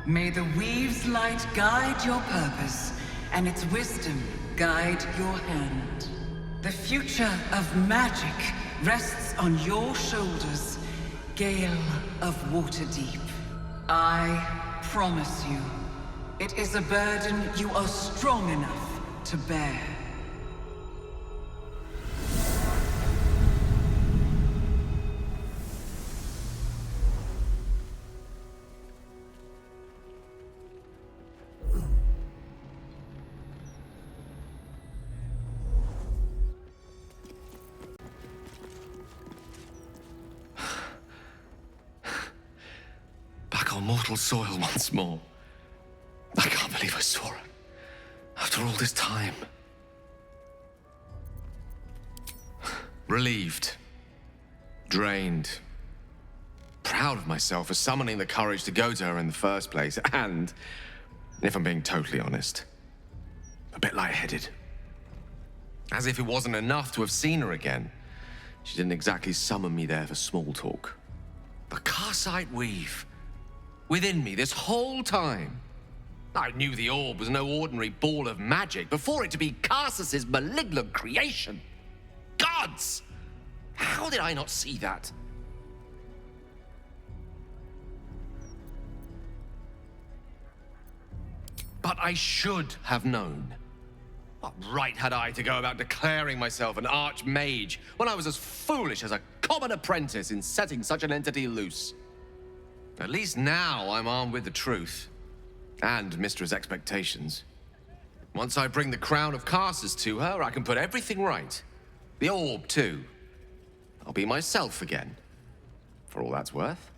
May the Weave's light guide your purpose, and its wisdom guide your hand. The future of magic rests on your shoulders, Gale of Waterdeep. I promise you, it is a burden you are strong enough to bear.
Mortal soil once more. I can't believe I saw it. After all this time. Relieved. Drained. Proud of myself for summoning the courage to go to her in the first place. And, if I'm being totally honest, a bit lightheaded. As if it wasn't enough to have seen her again. She didn't exactly summon me there for small talk. The Karsite weave. Within me this whole time. I knew the orb was no ordinary ball of magic before it to be Karsus's malignant creation. Gods! How did I not see that? But I should have known. What right had I to go about declaring myself an archmage when I was as foolish as a common apprentice in setting such an entity loose? At least now I'm armed with the truth. And Mistra's expectations. Once I bring the crown of Karsus to her, I can put everything right. The orb, too. I'll be myself again. For all that's worth.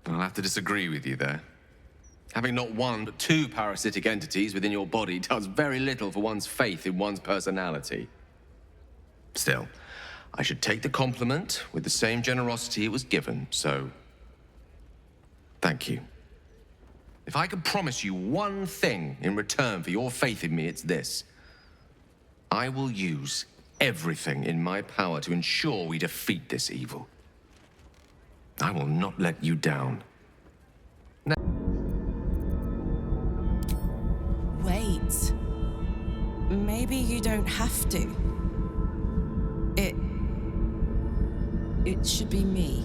I'll have to disagree with you there. Having not one, but two parasitic entities within your body does very little for one's faith in one's personality. Still, I should take the compliment with the same generosity it was given, so... thank you. If I could promise you one thing in return for your faith in me, it's this. I will use everything in my power to ensure we defeat this evil. I will not let you down.
Wait. Maybe you don't have to. It should be me.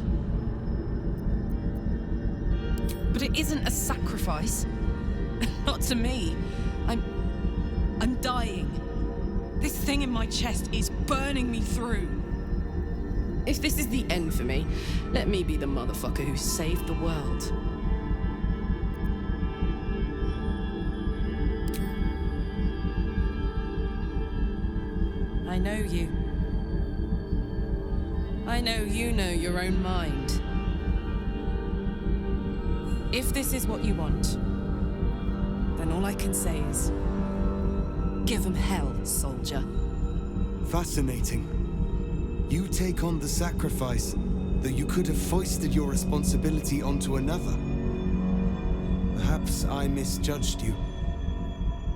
But it isn't a sacrifice. Not to me. I'm dying. This thing in my chest is burning me through. If this is the end for me, let me be the motherfucker who saved the world. I know you. I know you know your own mind. If this is what you want, then all I can say is, give 'em hell, soldier.
Fascinating. You take on the sacrifice, though you could have foisted your responsibility onto another. Perhaps I misjudged you.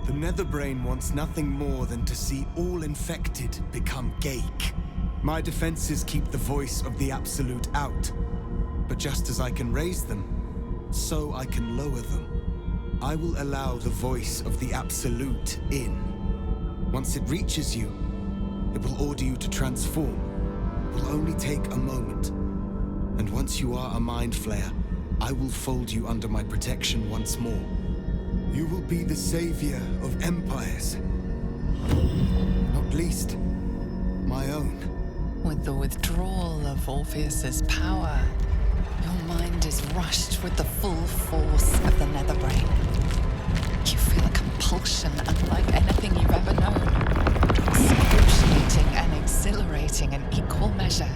The Netherbrain wants nothing more than to see all infected become Gake. My defenses keep the voice of the Absolute out. But just as I can raise them, so I can lower them. I will allow the voice of the Absolute in. Once it reaches you, it will order you to transform. It will only take a moment. And once you are a Mindflayer, I will fold you under my protection once more. You will be the savior of empires. Not least, my own.
With the withdrawal of Orpheus's power, your mind is rushed with the full force of the Netherbrain. You feel a compulsion unlike anything you've ever known. Excruciating and exhilarating in equal measure.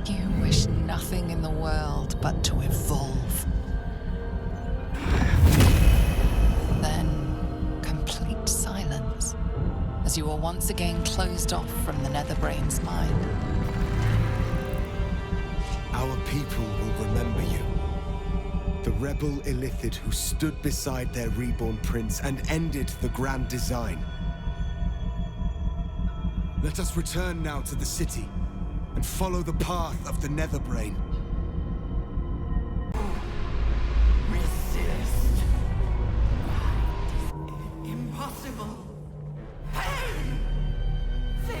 You wish nothing in the world but to evolve. Then, complete silence, as you are once again closed off from the Netherbrain's mind.
Our people will remember you. The rebel Illithid who stood beside their reborn prince and ended the grand design. Let us return now to the city and follow the path of the Netherbrain.
Resist. Impossible. Pain. Fear.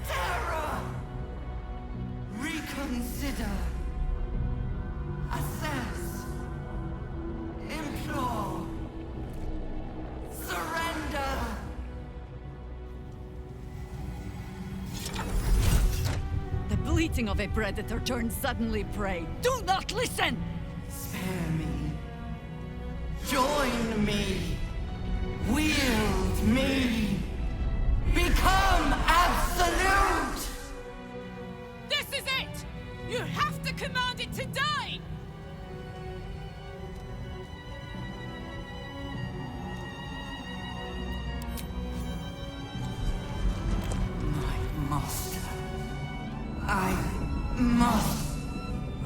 Terror. Reconsider. Assess. Implore. Surrender.
The bleating of a predator turns suddenly prey. Do not listen!
Spare me. Join me. Wield me. Become absolute!
This is it! You have to command it to die!
My master. I must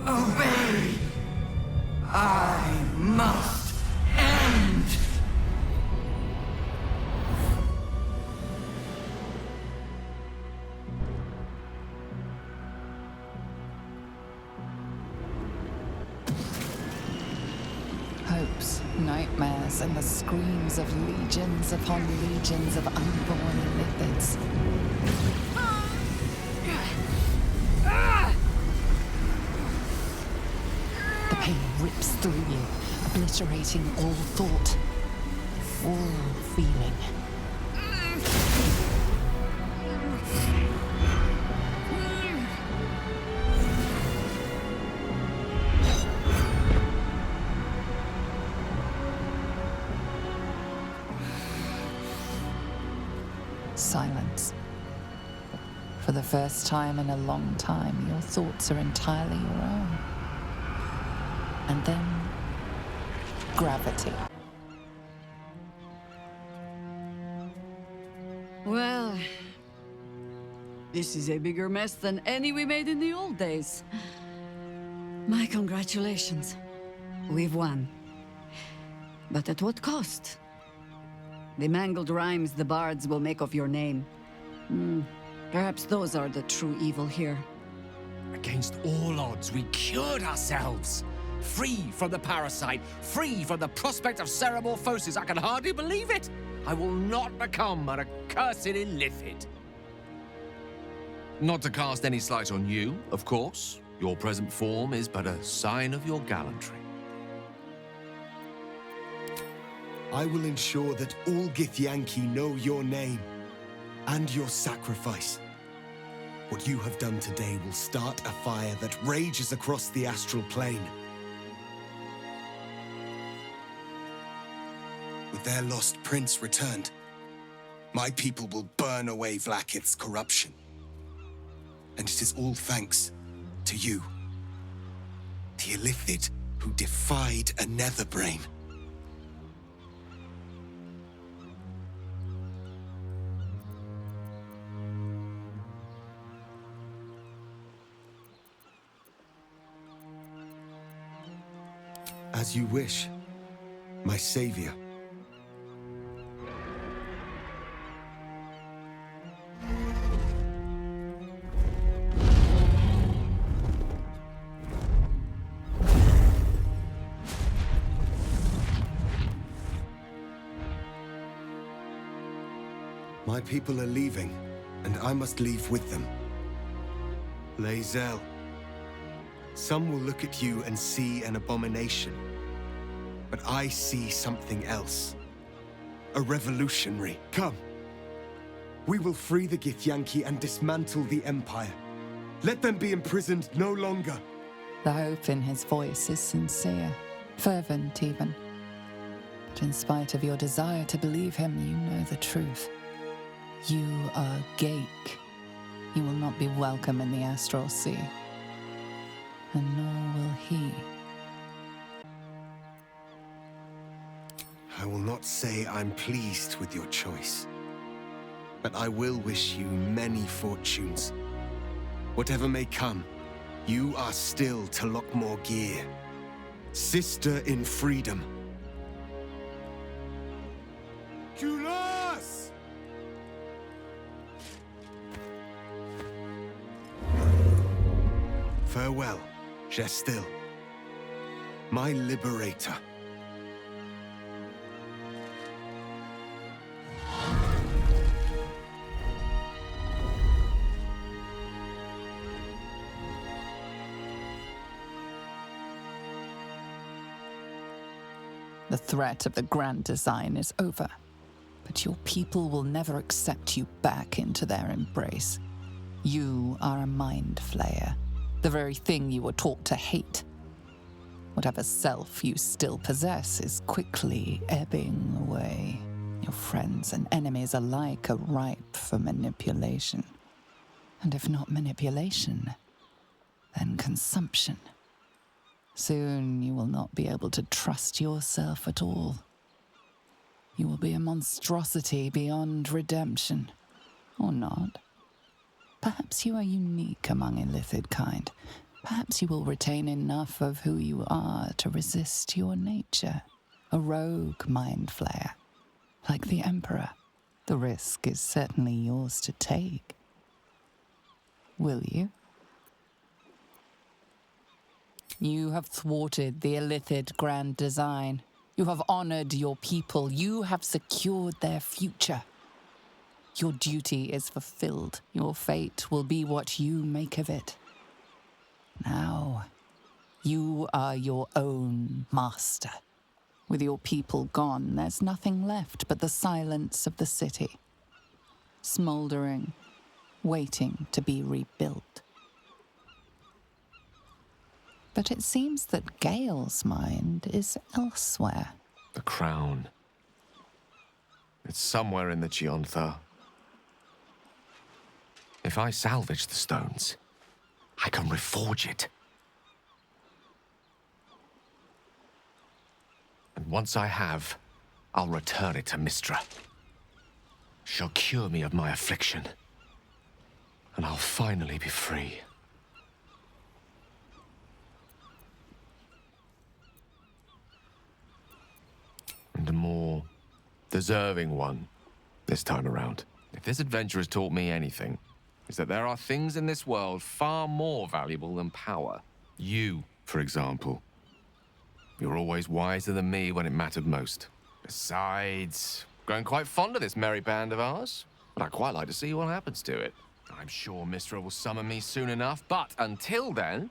obey.
hopes, nightmares, and the screams of legions upon legions of unborn Illithids. The pain rips through you, obliterating all thought, all feeling. Silence. For the first time in a long time, your thoughts are entirely your own. And then, gravity.
Well, this is a bigger mess than any we made in the old days. My congratulations. We've won. But at what cost? The mangled rhymes the bards will make of your name. Perhaps those are the true evil here.
Against all odds, we cured ourselves. Free from the parasite, free from the prospect of ceramorphosis. I can hardly believe it. I will not become an accursed Illithid. Not to cast any slight on you, of course. Your present form is but a sign of your gallantry.
I will ensure that all Githyanki know your name and your sacrifice. What you have done today will start a fire that rages across the astral plane. With their lost prince returned, my people will burn away Vlaakith's corruption. And it is all thanks to you, the Illithid who defied a netherbrain. As you wish, my savior. My people are leaving, and I must leave with them. Lae'zel. Some will look at you and see an abomination. But I see something else. A revolutionary. Come. We will free the Githyanki and dismantle the Empire. Let them be imprisoned no longer.
The hope in his voice is sincere, fervent even. But in spite of your desire to believe him, you know the truth. You are Gake. You will not be welcome in the Astral Sea. And nor will he.
I will not say I'm pleased with your choice, but I will wish you many fortunes. Whatever may come, you are still Talokmor Gear, sister in freedom. Kulas! Farewell, Gestil, my liberator.
The threat of the grand design is over, but your people will never accept you back into their embrace. You are a Mindflayer, the very thing you were taught to hate. Whatever self you still possess is quickly ebbing away. Your friends and enemies alike are ripe for manipulation. And if not manipulation, then consumption. Soon you will not be able to trust yourself at all. You will be a monstrosity beyond redemption. Or not. Perhaps you are unique among Illithid kind. Perhaps you will retain enough of who you are to resist your nature. A rogue Mindflayer. Like the Emperor. The risk is certainly yours to take. Will you? You have thwarted the Illithid grand design. You have honored your people. You have secured their future. Your duty is fulfilled. Your fate will be what you make of it. Now, you are your own master. With your people gone, there's nothing left but the silence of the city. Smoldering, waiting to be rebuilt. But it seems that Gale's mind is elsewhere.
The crown. It's somewhere in the Chiontha. If I salvage the stones, I can reforge it. And once I have, I'll return it to Mystra. She'll cure me of my affliction. And I'll finally be free. And a more deserving one this time around. If this adventure has taught me anything, is that there are things in this world far more valuable than power. You, for example. You're always wiser than me when it mattered most. Besides, growing quite fond of this merry band of ours, but I'd quite like to see what happens to it. I'm sure Mystra will summon me soon enough, but until then,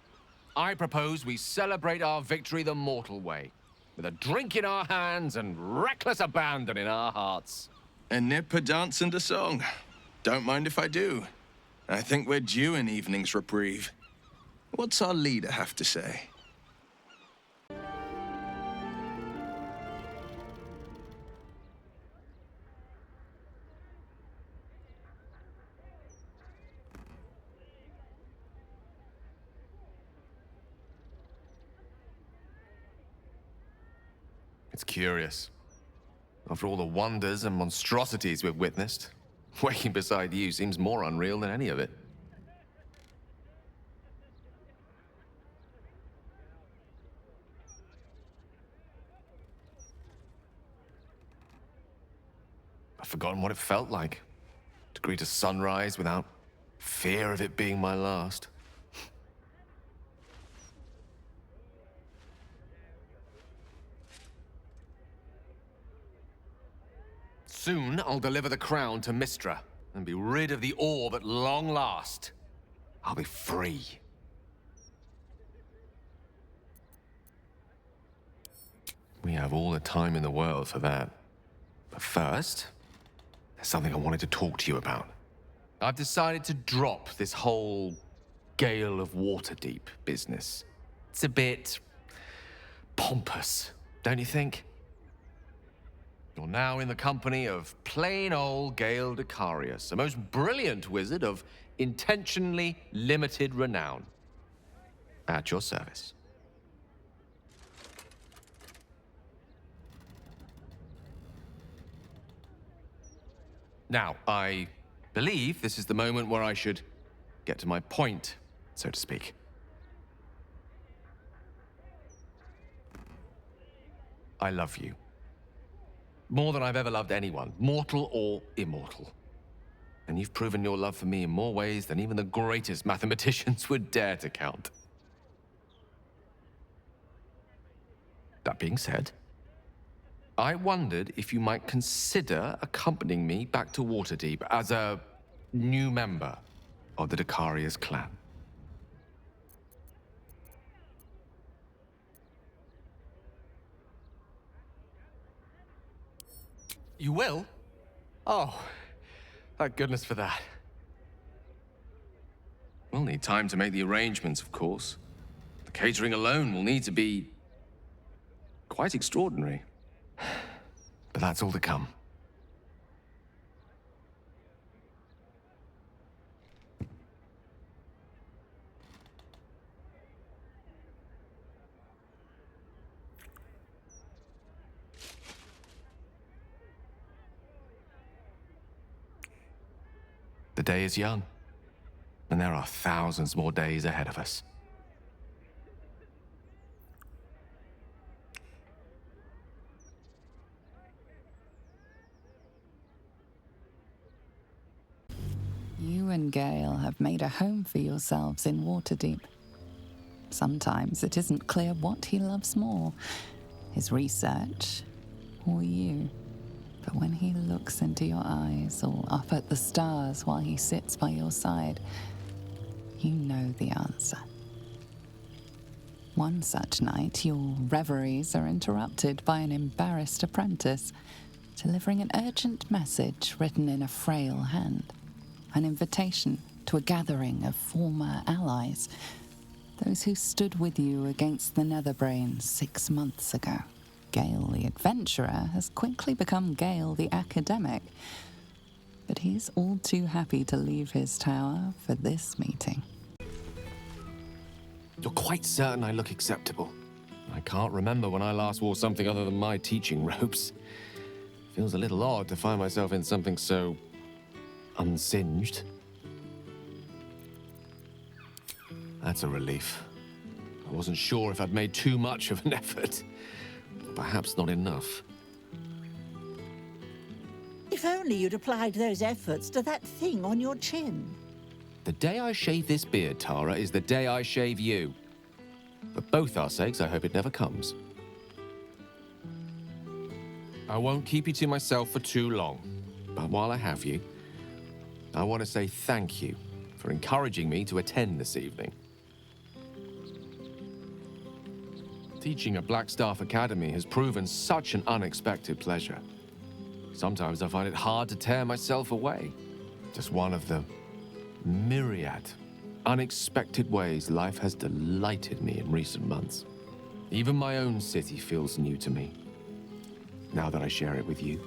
I propose we celebrate our victory the mortal way, with a drink in our hands and reckless abandon in our hearts.
A nip, a dance, and a song. Don't mind if I do. I think we're due an evening's reprieve. What's our leader have to say?
It's curious. After all the wonders and monstrosities we've witnessed, waking beside you seems more unreal than any of it. I've forgotten what it felt like to greet a sunrise without fear of it being my last. Soon, I'll deliver the crown to Mystra and be rid of the orb at long last. I'll be free. We have all the time in the world for that. But first, there's something I wanted to talk to you about. I've decided to drop this whole Gale of Waterdeep business. It's a bit pompous, don't you think? You're now in the company of plain old Gale Decarius, a most brilliant wizard of intentionally limited renown. At your service. Now, I believe this is the moment where I should get to my point, so to speak. I love you. More than I've ever loved anyone, mortal or immortal. And you've proven your love for me in more ways than even the greatest mathematicians would dare to count. That being said, I wondered if you might consider accompanying me back to Waterdeep as a new member of the Decarius clan. You will? Oh, thank goodness for that. We'll need time to make the arrangements, of course. The catering alone will need to be quite extraordinary. But that's all to come. The day is young, and there are thousands more days ahead of us.
You and Gale have made a home for yourselves in Waterdeep. Sometimes it isn't clear what he loves more, his research, or you. But when he looks into your eyes or up at the stars while he sits by your side, you know the answer. One such night, your reveries are interrupted by an embarrassed apprentice delivering an urgent message written in a frail hand. An invitation to a gathering of former allies, those who stood with you against the Netherbrain 6 months ago. Gale the adventurer has quickly become Gale the academic, but he's all too happy to leave his tower for this meeting.
You're quite certain I look acceptable? I can't remember when I last wore something other than my teaching robes. Feels a little odd to find myself in something so unsinged. That's a relief. I wasn't sure if I'd made too much of an effort. Perhaps not enough.
If only you'd applied those efforts to that thing on your chin.
The day I shave this beard, Tara, is the day I shave you. For both our sakes, I hope it never comes. I won't keep you to myself for too long, but while I have you, I want to say thank you for encouraging me to attend this evening. Teaching at Blackstaff Academy has proven such an unexpected pleasure. Sometimes I find it hard to tear myself away. Just one of the myriad unexpected ways life has delighted me in recent months. Even my own city feels new to me, now that I share it with you.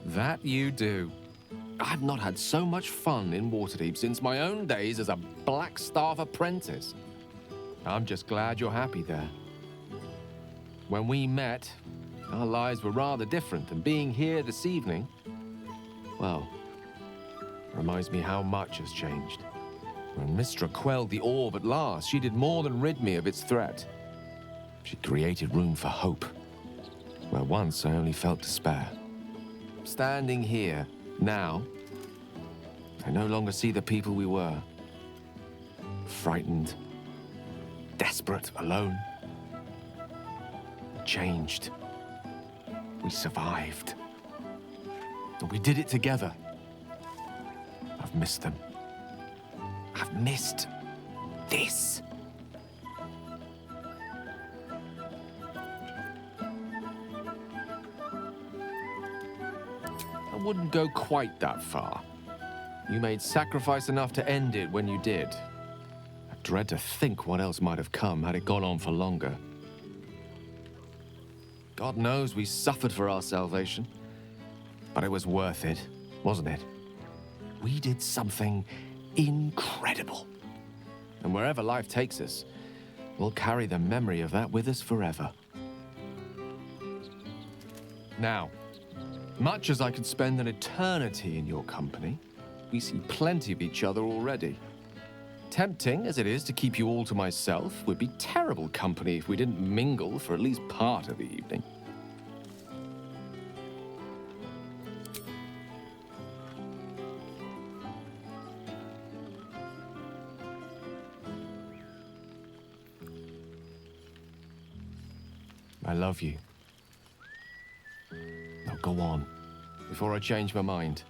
That you do. I've not had so much fun in Waterdeep since my own days as a Blackstaff apprentice. I'm just glad you're happy there. When we met, our lives were rather different, and being here this evening, well, reminds me how much has changed. When Mystra quelled the orb at last, she did more than rid me of its threat. She created room for hope, where once I only felt despair. Standing here, now, I no longer see the people we were. Frightened, desperate, alone. Changed. We survived. And we did it together. I've missed them. I've missed this. I wouldn't go quite that far. You made sacrifice enough to end it when you did. I dread to think what else might have come had it gone on for longer. God knows we suffered for our salvation, but it was worth it, wasn't it? We did something incredible. And wherever life takes us, we'll carry the memory of that with us forever. Now, much as I could spend an eternity in your company, we see plenty of each other already. Tempting as it is to keep you all to myself, would be terrible company if we didn't mingle for at least part of the evening. I love you. Now go on, before I change my mind.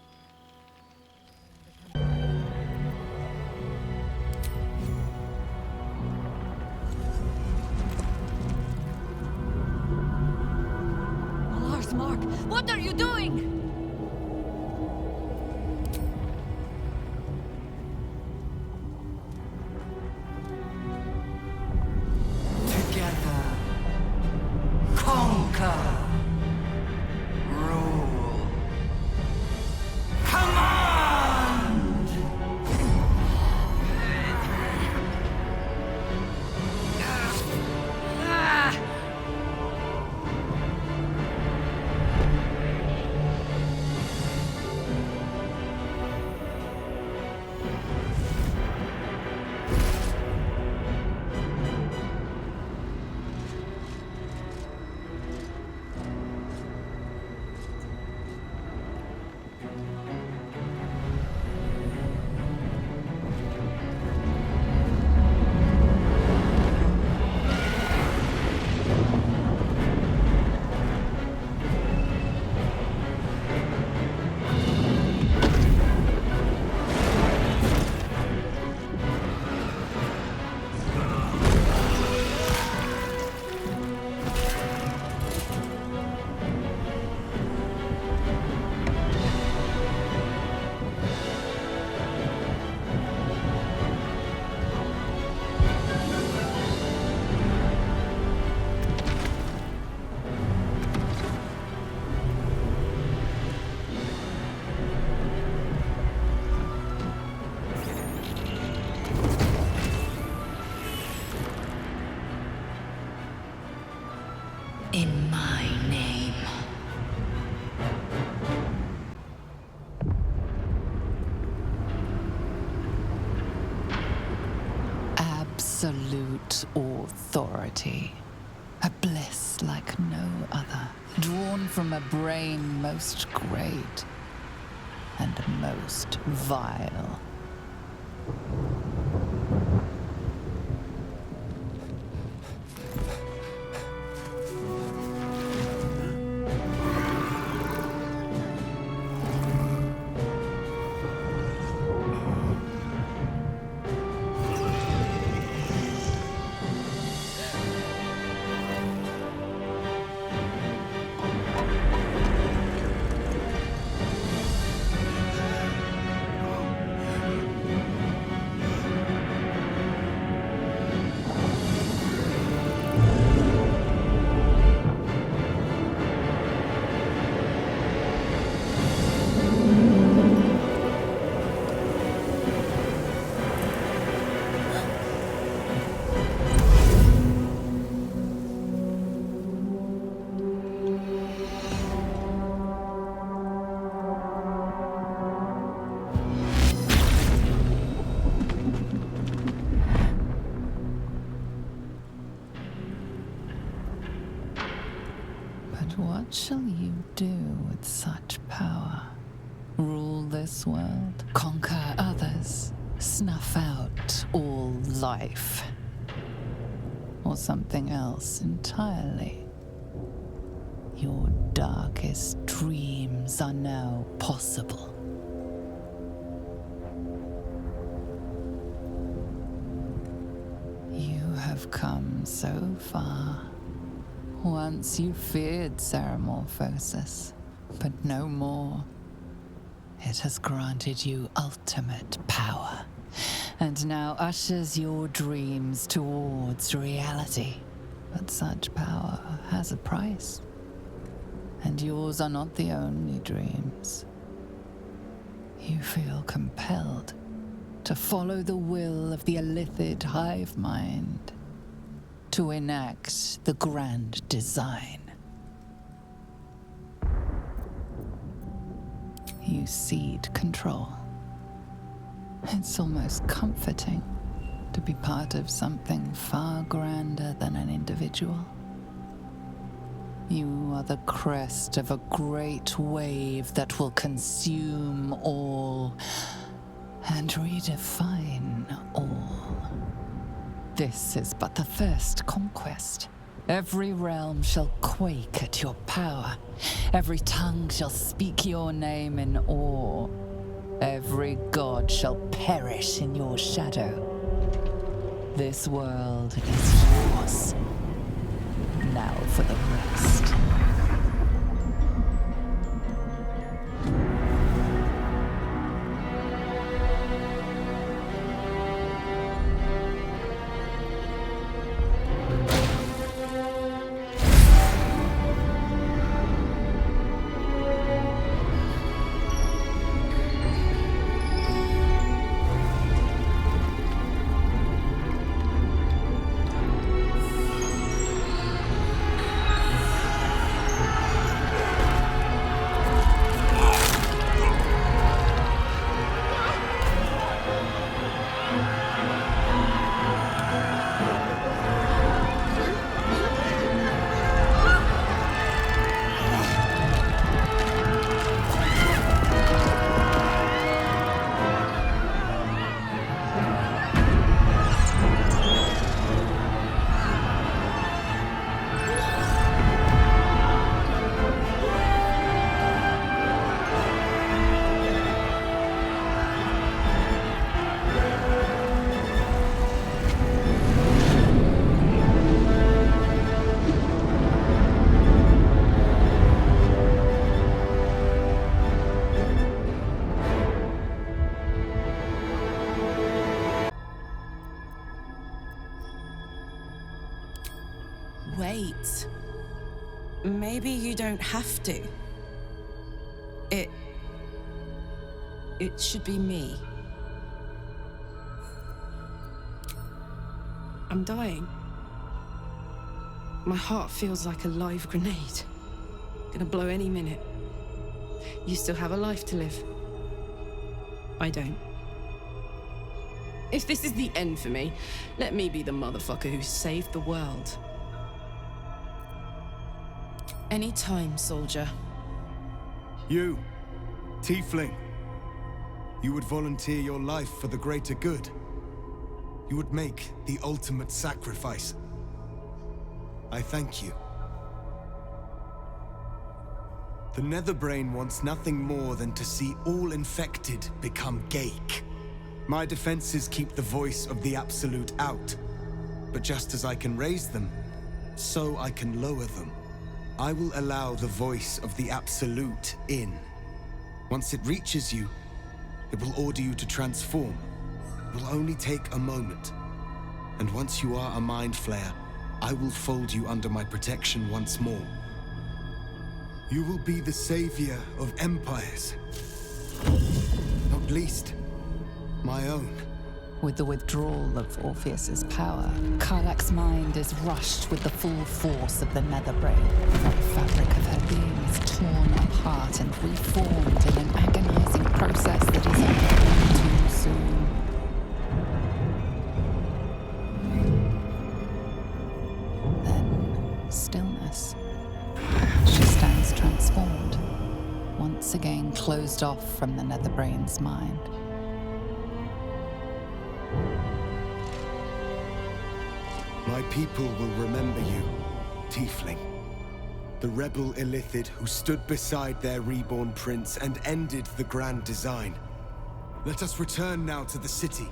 Mark, what are you doing?
Together, conquer, rule, command!
absolute authority. A bliss like no other, drawn from a brain most great and most vile. What shall you do with such power? Rule this world, conquer others, snuff out all life? Or something else entirely? Your darkest dreams are now possible. You have come so far. Once you feared Ceramorphosis, but no more. It has granted you ultimate power, and now ushers your dreams towards reality. But such power has a price, and yours are not the only dreams. You feel compelled to follow the will of the Illithid hive mind, to enact the grand design. You cede control. It's almost comforting to be part of something far grander than an individual. You are the crest of a great wave that will consume all and redefine all. This is but the first conquest. Every realm shall quake at your power. Every tongue shall speak your name in awe. Every god shall perish in your shadow. This world is yours. Now for the rest.
Wait. Maybe you don't have to. It should be me. I'm dying. My heart feels like a live grenade. Gonna blow any minute. You still have a life to live. I don't. If this is the end for me, let me be the motherfucker who saved the world. Any time, soldier.
You, Tiefling. You would volunteer your life for the greater good. You would make the ultimate sacrifice. I thank you. The Netherbrain wants nothing more than to see all infected become Gake. My defenses keep the voice of the Absolute out. But just as I can raise them, so I can lower them. I will allow the voice of the Absolute in. Once it reaches you, it will order you to transform. It will only take a moment. And once you are a Mindflayer, I will fold you under my protection once more. You will be the savior of empires. Not least, my own.
With the withdrawal of Orpheus's power, Karlach's mind is rushed with the full force of the Netherbrain. The fabric of her being is torn apart and reformed in an agonizing process that is ending too soon. Then, stillness. She stands transformed, once again closed off from the Netherbrain's mind.
My people will remember you, Tiefling. The rebel Illithid who stood beside their reborn prince and ended the grand design. Let us return now to the city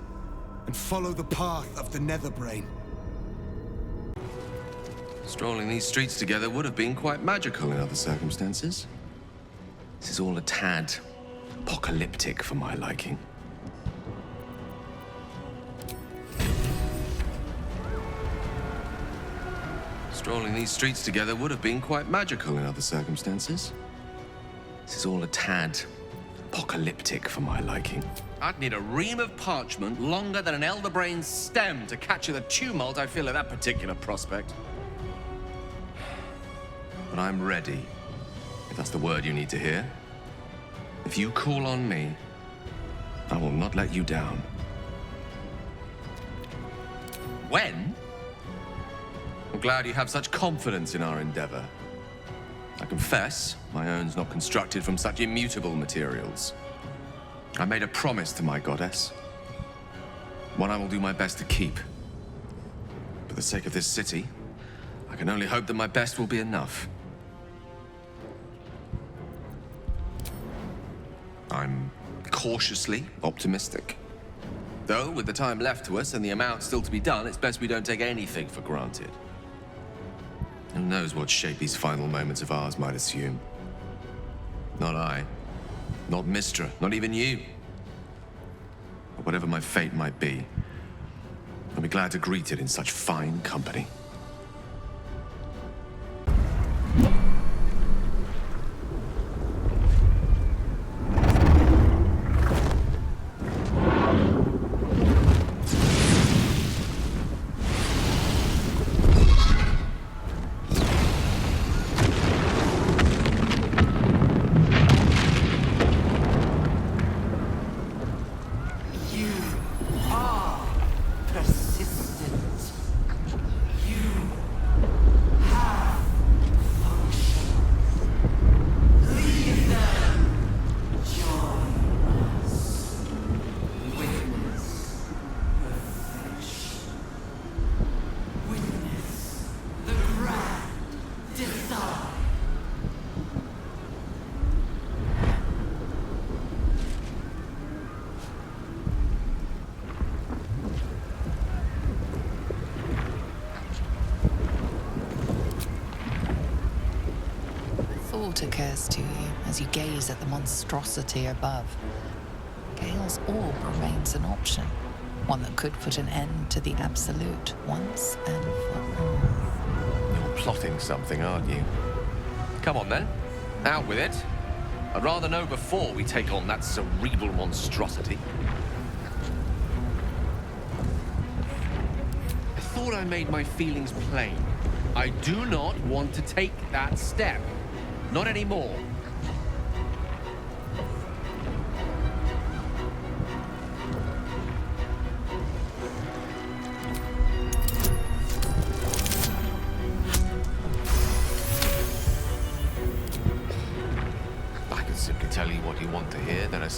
and follow the path of the Netherbrain.
Strolling these streets together would have been quite magical in other circumstances. This is all a tad apocalyptic for my liking. Strolling these streets together would have been quite magical in other circumstances. This is all a tad apocalyptic for my liking. I'd need a ream of parchment longer than an Elderbrain's stem to capture the tumult I feel at that particular prospect. But I'm ready, if that's the word you need to hear. If you call on me, I will not let you down. When? I'm glad you have such confidence in our endeavor. I confess, my own's not constructed from such immutable materials. I made a promise to my goddess. One I will do my best to keep. For the sake of this city, I can only hope that my best will be enough. I'm cautiously optimistic. Though, with the time left to us and the amount still to be done, it's best we don't take anything for granted. Who knows what shape these final moments of ours might assume? Not I. Not Mistra. Not even you. But whatever my fate might be, I'll be glad to greet it in such fine company.
Thought occurs to you as you gaze at the monstrosity above. Gale's orb remains an option, one that could put an end to the Absolute once and for all.
You're plotting something, aren't you? Come on then, out with it. I'd rather know before we take on that cerebral monstrosity. I thought I made my feelings plain. I do not want to take that step. Not anymore.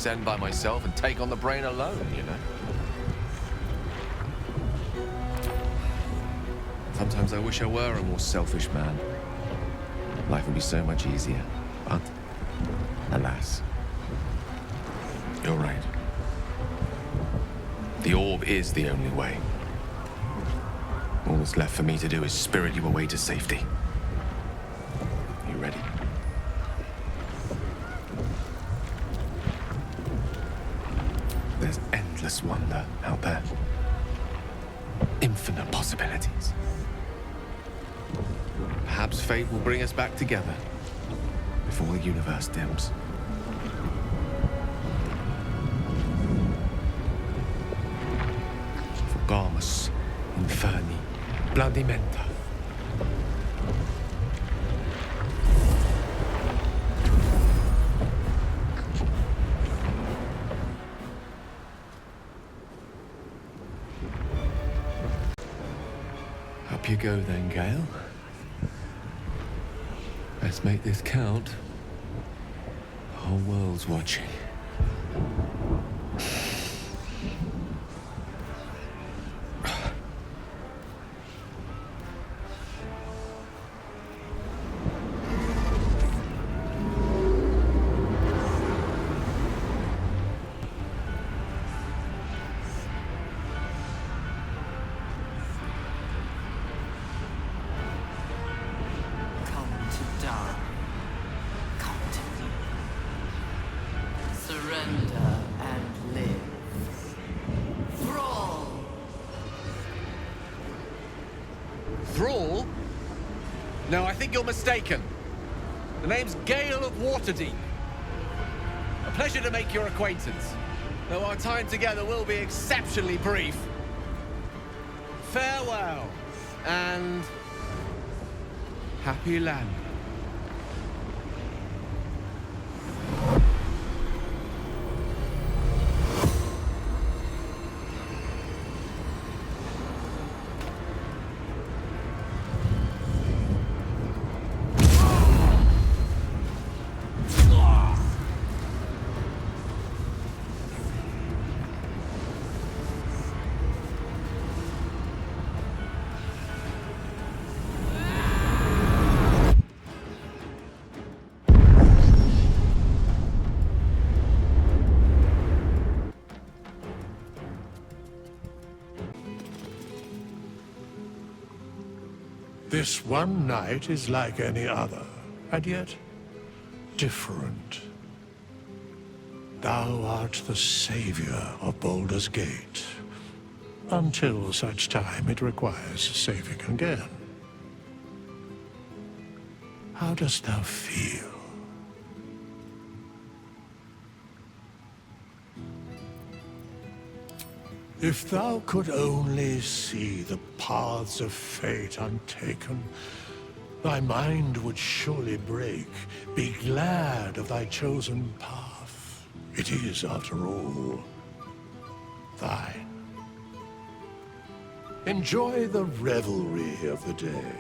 descend by myself and take on the brain alone, you know? Sometimes I wish I were a more selfish man. Life would be so much easier. But, alas, you're right. The orb is the only way. All that's left for me to do is spirit you away to safety. You ready? There's endless wonder out there. Infinite possibilities. Perhaps fate will bring us back together before the universe dims. Fugamus inferni blandimenta. Up you go then, Gale. Let's make this count. The whole world's watching.
Thrall? No, I think you're mistaken. The name's Gale of Waterdeep. A pleasure to make your acquaintance, though our time together will be exceptionally brief. Farewell, and happy landing.
This one night is like any other, and yet different. Thou art the savior of Baldur's Gate, until such time it requires saving again. How dost thou feel? If thou could only see the paths of fate untaken, thy mind would surely break. Be glad of thy chosen path. It is, after all, thine. Enjoy the revelry of the day.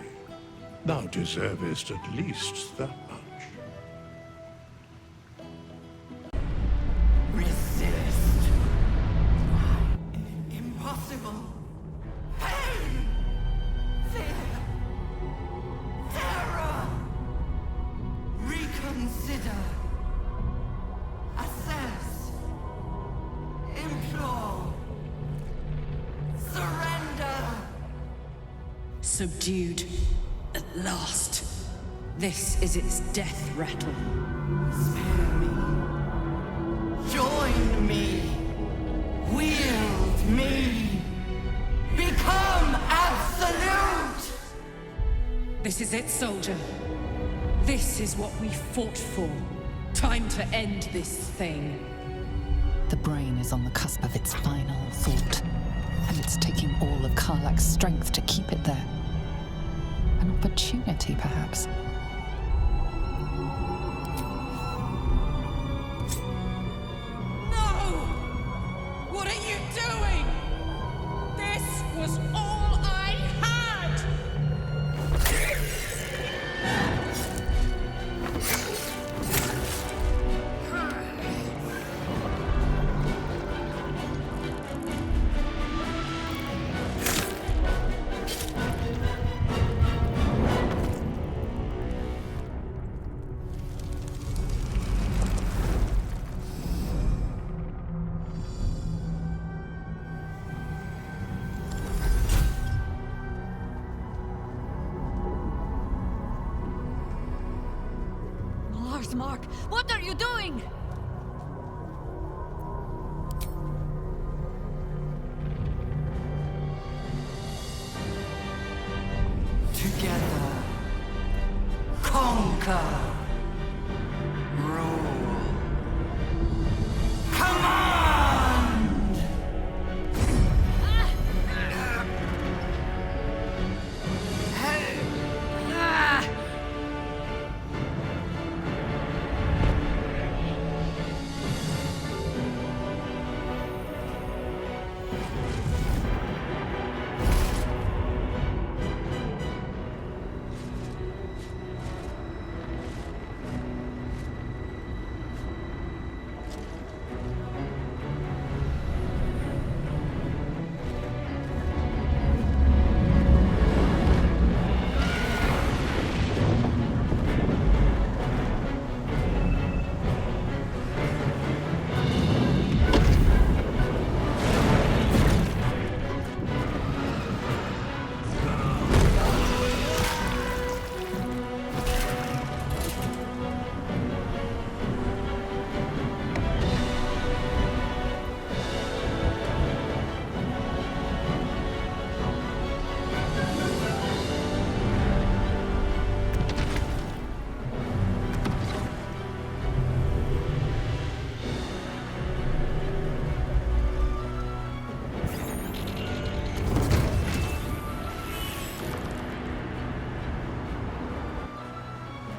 Thou deservest at least that much.
Subdued. At last. This is its death rattle.
Spare me. Join me. Wield me. Become absolute!
This is it, soldier. This is what we fought for. Time to end this thing.
The brain is on the cusp of its final thought, and it's taking all of Karlach's strength to keep it there. An opportunity, perhaps.
No! What are you doing? This was all I had!
Mark! What are you doing?
Together, conquer, rule. Command!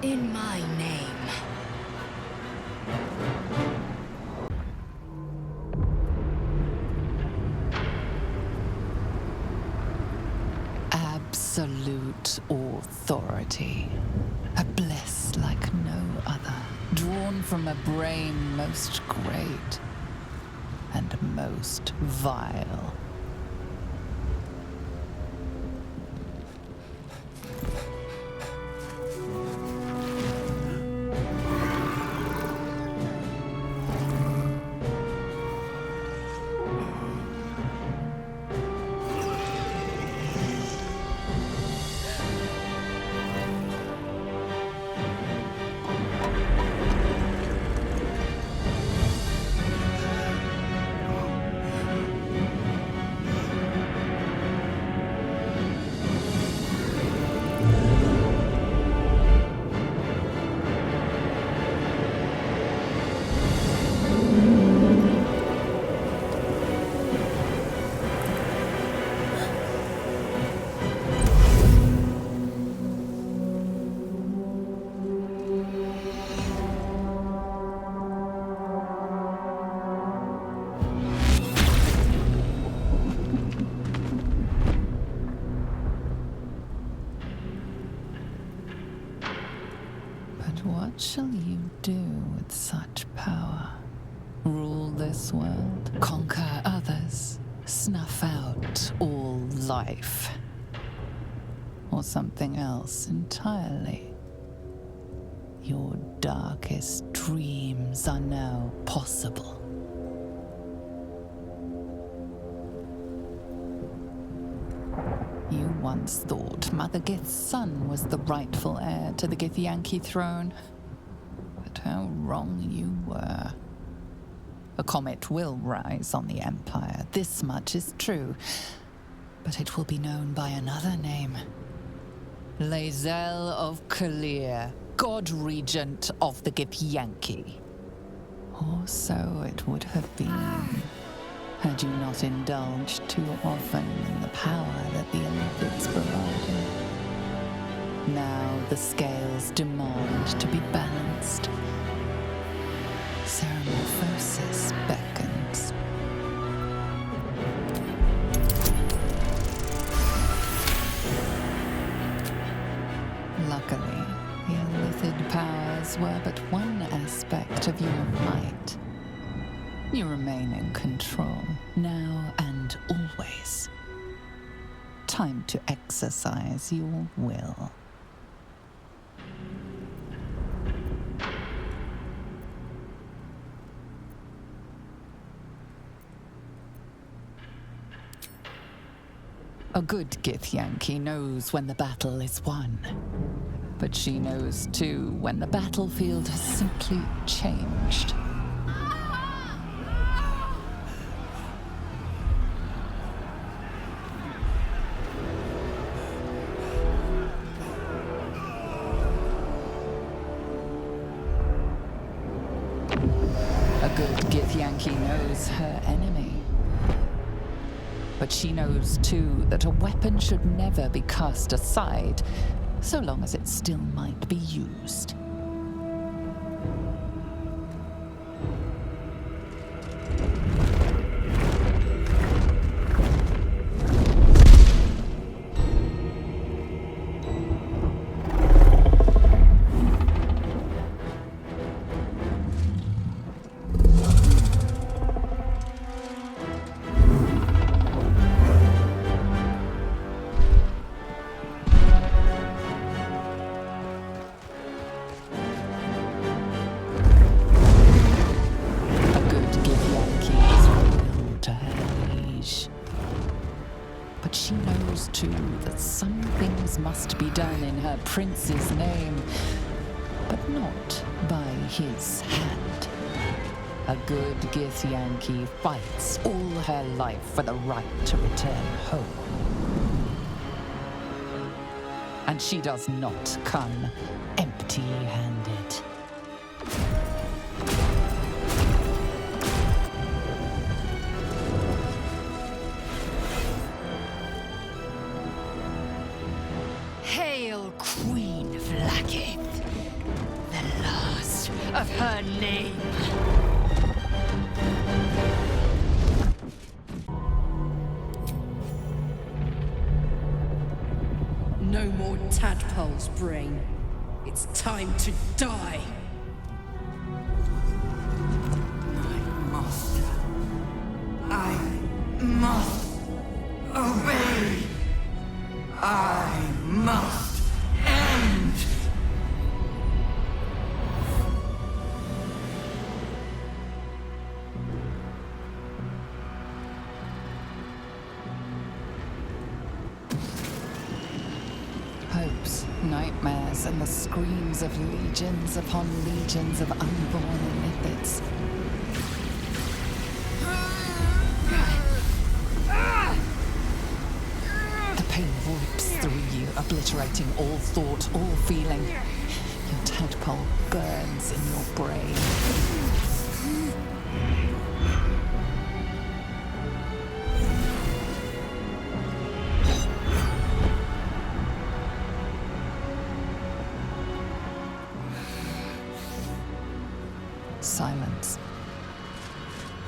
In my name.
Absolute authority. A bliss like no other, drawn from a brain most great and most vile. What shall you do with such power? Rule this world, conquer others, snuff out all life? Or something else entirely? Your darkest dreams are now possible. You once thought Mother Gith's son was the rightful heir to the Githyanki throne. But how wrong you were. A comet will rise on the Empire, this much is true. But it will be known by another name. Lae'zel of Kalir, God Regent of the Githyanki. Or so it would have been, had you not indulged too often in the power that the Olympics provided. Now the scales demand to be balanced. Ceramorphosis beckons. Luckily, the Illithid powers were but one aspect of your might. You remain in control, now and always. Time to exercise your will. A good Githyanki knows when the battle is won. But she knows too when the battlefield has simply changed. A good Githyanki knows her enemy. But she knows too that a weapon should never be cast aside, so long as it still might be used. Must be done in her prince's name, but not by his hand. A good Githyanki fights all her life for the right to return home. And she does not come empty-handed.
Queen Vlaakith, the last of her name.
No more tadpoles, brain. It's time to die.
My master. I must obey. I must.
Hopes, nightmares, and the screams of legions upon legions of unborn Illithids. The pain rips through you, obliterating all thought, all feeling. Your tadpole burns in your brain. Silence.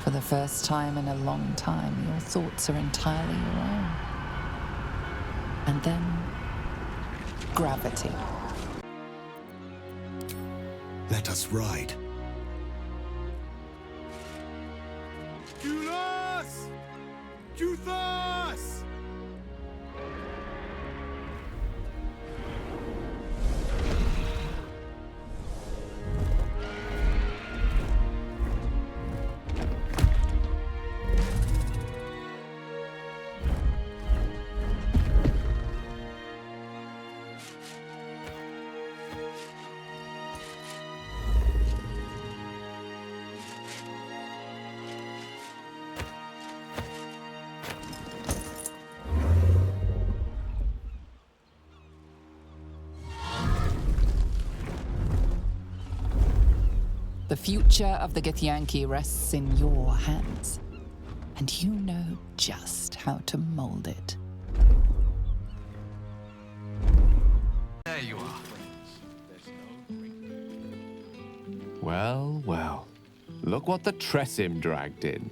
For the first time in a long time, your thoughts are entirely your own. And then, gravity.
Let us ride.
Julas! Juthas!
The future of the Githyanki rests in your hands, and you know just how to mold it.
There you are.
Well, well. Look what the Tressim dragged in.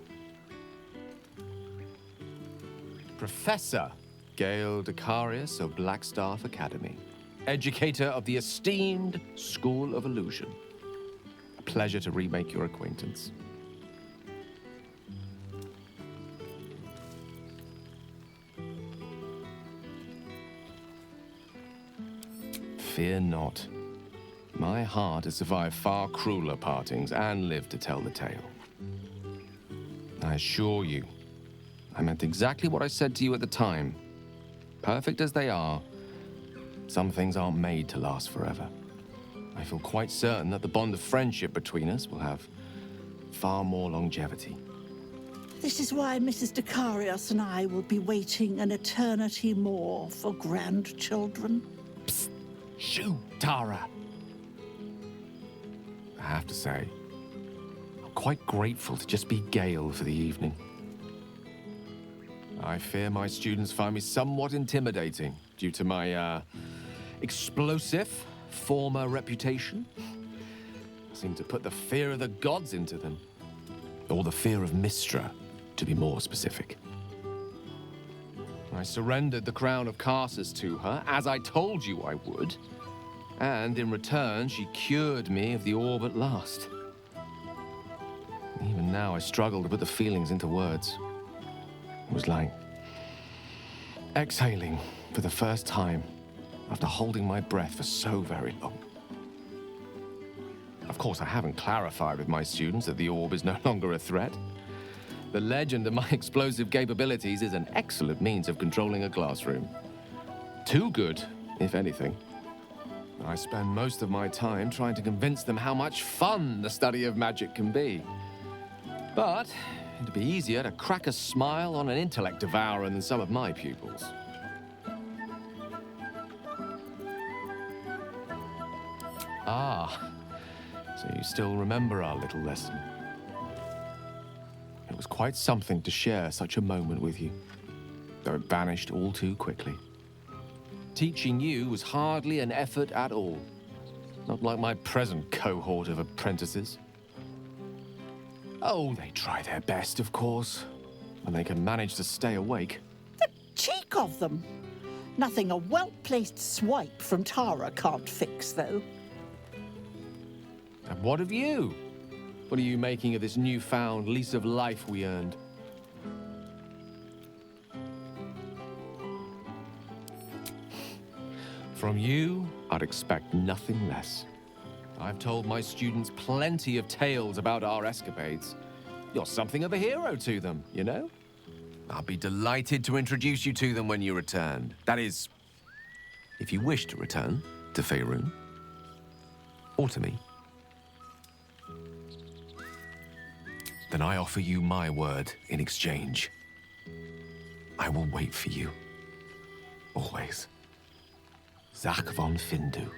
Professor Gale Decarius of Blackstaff Academy. Educator of the esteemed School of Illusion. A pleasure to remake your acquaintance. Fear not. My heart has survived far crueler partings and lived to tell the tale. I assure you, I meant exactly what I said to you at the time. Perfect as they are, Some things aren't made to last forever. I feel quite certain that the bond of friendship between us will have far more longevity.
This is why Mrs. Dekarios and I will be waiting an eternity more for grandchildren.
Psst! Shoo, Tara! I have to say, I'm quite grateful to just be Gale for the evening. I fear my students find me somewhat intimidating due to my, explosive former reputation. I seem to put the fear of the gods into them. Or the fear of Mystra, to be more specific. I surrendered the crown of Karsus to her, as I told you I would. And in return, she cured me of the orb at last. Even now, I struggle to put the feelings into words. It was like exhaling for the first time after holding my breath for so very long. Of course, I haven't clarified with my students that the orb is no longer a threat. The legend of my explosive capabilities is an excellent means of controlling a classroom. Too good, if anything. I spend most of my time trying to convince them how much fun the study of magic can be. But it'd be easier to crack a smile on an intellect devourer than some of my pupils. Ah, so you still remember our little lesson. It was quite something to share such a moment with you, though it vanished all too quickly. Teaching you was hardly an effort at all, not like my present cohort of apprentices. Oh, they try their best, of course, when they can manage to stay awake.
The cheek of them! Nothing a well-placed swipe from Tara can't fix, though.
And what of you? What are you making of this newfound lease of life we earned? From you, I'd expect nothing less. I've told my students plenty of tales about our escapades. You're something of a hero to them, you know? I'll be delighted to introduce you to them when you return. That is, if you wish to return to Faerun. Or to me. Then I offer you my word in exchange. I will wait for you. Always. Zach von Findu.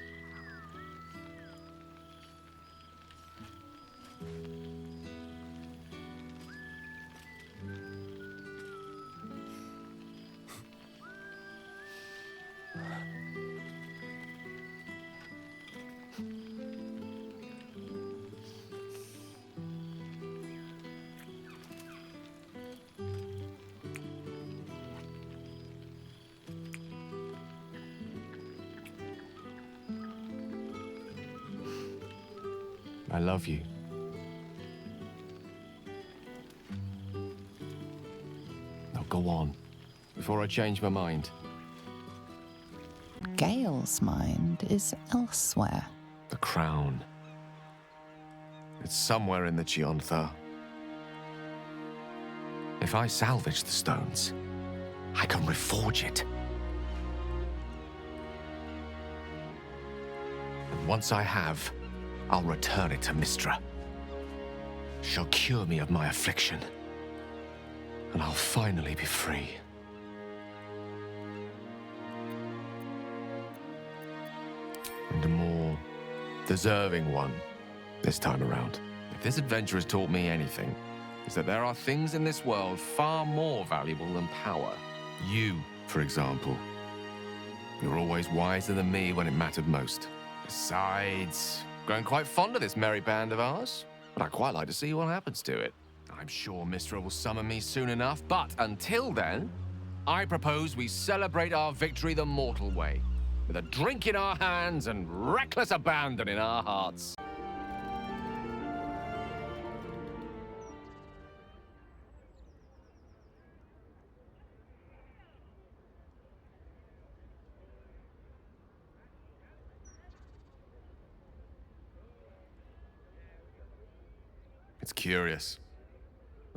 I love you. Now go on, before I change my mind.
Gale's mind is elsewhere.
The crown. It's somewhere in the Chiontha. If I salvage the stones, I can reforge it. And once I have, I'll return it to Mystra. She'll cure me of my affliction. And I'll finally be free. And a more deserving one this time around. If this adventure has taught me anything, it's that there are things in this world far more valuable than power. You, for example. You're always wiser than me when it mattered most. Besides, grown quite fond of this merry band of ours, but I'd quite like to see what happens to it. I'm sure Mystra will summon me soon enough, but until then, I propose we celebrate our victory the mortal way, with a drink in our hands and reckless abandon in our hearts. It's curious.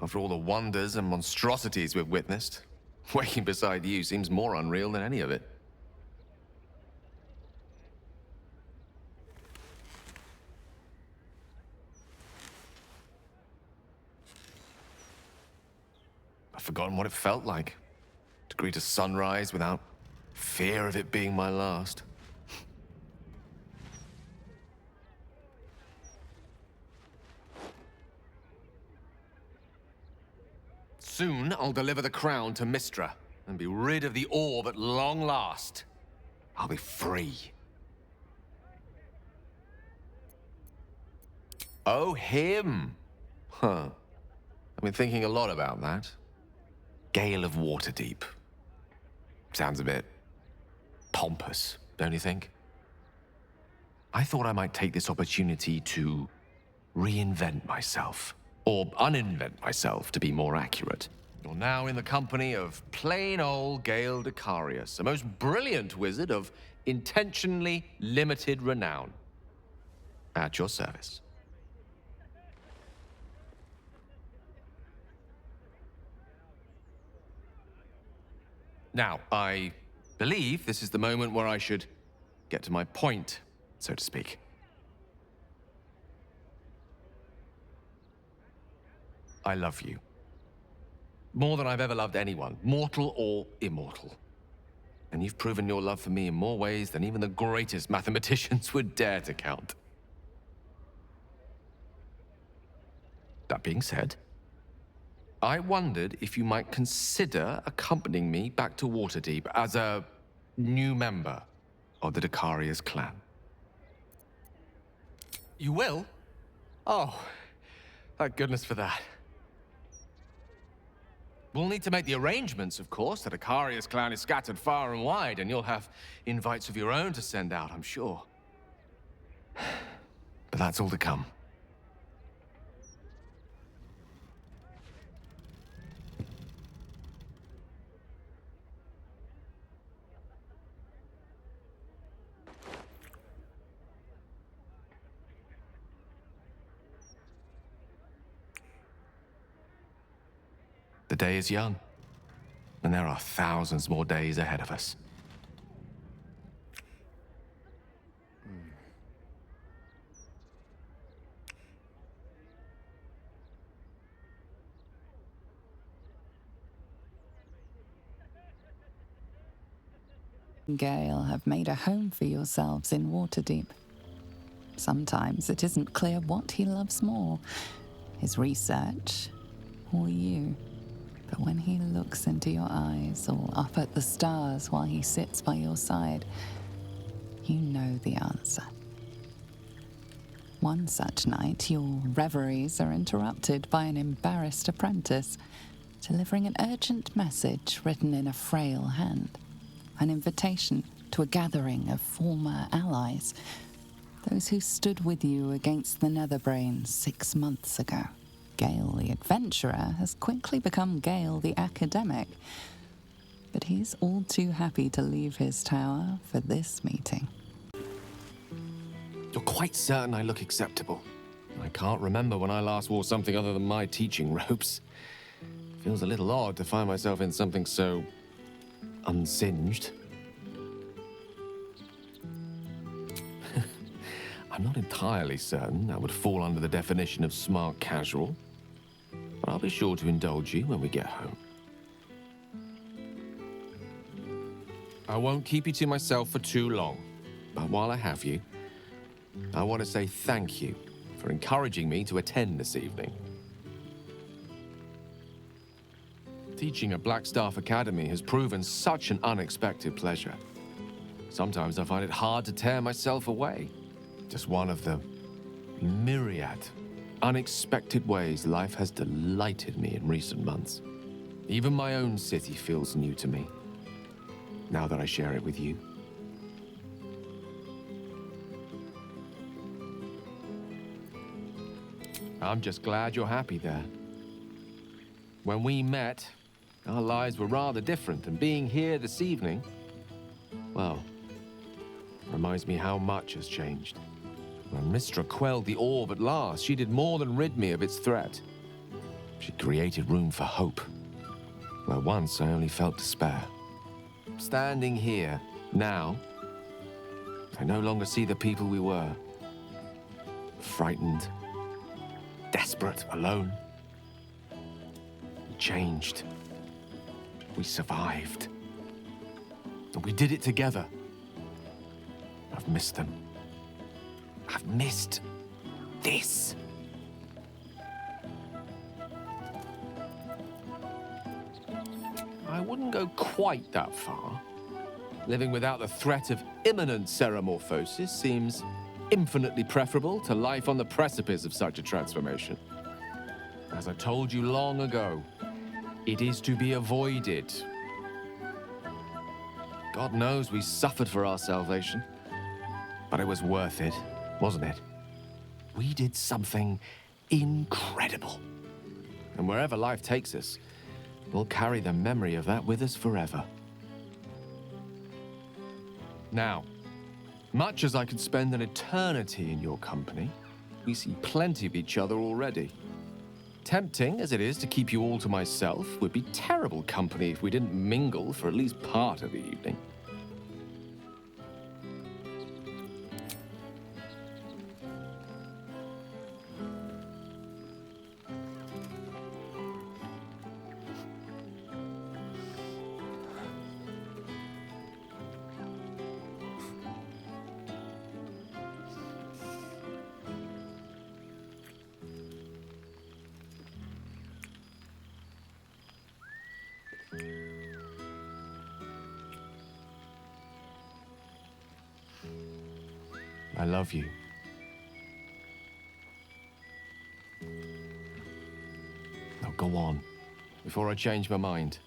After all the wonders and monstrosities we've witnessed, waking beside you seems more unreal than any of it.
I've forgotten what it felt like to greet a sunrise without fear of it being my last. Soon, I'll deliver the crown to Mystra and be rid of the orb at long last. I'll be free. Oh, him! Huh. I've been thinking a lot about that. Gale of Waterdeep. Sounds a bit pompous, don't you think? I thought I might take this opportunity to reinvent myself. Or uninvent myself, to be more accurate. You're now in the company of plain old Gale Decarius, a most brilliant wizard of intentionally limited renown. At your service. Now, I believe this is the moment where I should get to my point, so to speak. I love you. More than I've ever loved anyone, mortal or immortal. And you've proven your love for me in more ways than even the greatest mathematicians would dare to count. That being said, I wondered if you might consider accompanying me back to Waterdeep as a new member of the Decarius clan. You will? Oh, thank goodness for that. We'll need to make the arrangements, of course. The Decarius clan is scattered far and wide, and you'll have invites of your own to send out, I'm sure. But that's all to come. The day is young, and there are thousands more days ahead of us.
Gale have made a home for yourselves in Waterdeep. Sometimes it isn't clear what he loves more, his research or you. But when he looks into your eyes or up at the stars while he sits by your side, you know the answer. One such night, your reveries are interrupted by an embarrassed apprentice delivering an urgent message written in a frail hand. An invitation to a gathering of former allies, those who stood with you against the Netherbrain 6 months ago. Gale the adventurer has quickly become Gale the academic, but he's all too happy to leave his tower for this meeting.
You're quite certain I look acceptable? I can't remember when I last wore something other than my teaching robes. Feels a little odd to find myself in something so unsinged. I'm not entirely certain that would fall under the definition of smart casual, but I'll be sure to indulge you when we get home. I won't keep you to myself for too long, but while I have you, I want to say thank you for encouraging me to attend this evening. Teaching at Blackstaff Academy has proven such an unexpected pleasure. Sometimes I find it hard to tear myself away. Just one of the myriad unexpected ways life has delighted me in recent months. Even my own city feels new to me, now that I share it with you. I'm just glad you're happy there. When we met, our lives were rather different, and being here this evening, well, reminds me how much has changed. When Mystra quelled the orb at last, she did more than rid me of its threat. She created room for hope, where once I only felt despair. Standing here, now, I no longer see the people we were. Frightened, desperate, alone. Changed, We survived. And we did it together. I've missed them. I've missed this. I wouldn't go quite that far. Living without the threat of imminent ceremorphosis seems infinitely preferable to life on the precipice of such a transformation. As I told you long ago, it is to be avoided. God knows we suffered for our salvation, but it was worth it, wasn't it? We did something incredible. And wherever life takes us, we'll carry the memory of that with us forever. Now, much as I could spend an eternity in your company, we see plenty of each other already. Tempting as it is to keep you all to myself, would be terrible company if we didn't mingle for at least part of the evening. I love you. Now go on, before I change my mind.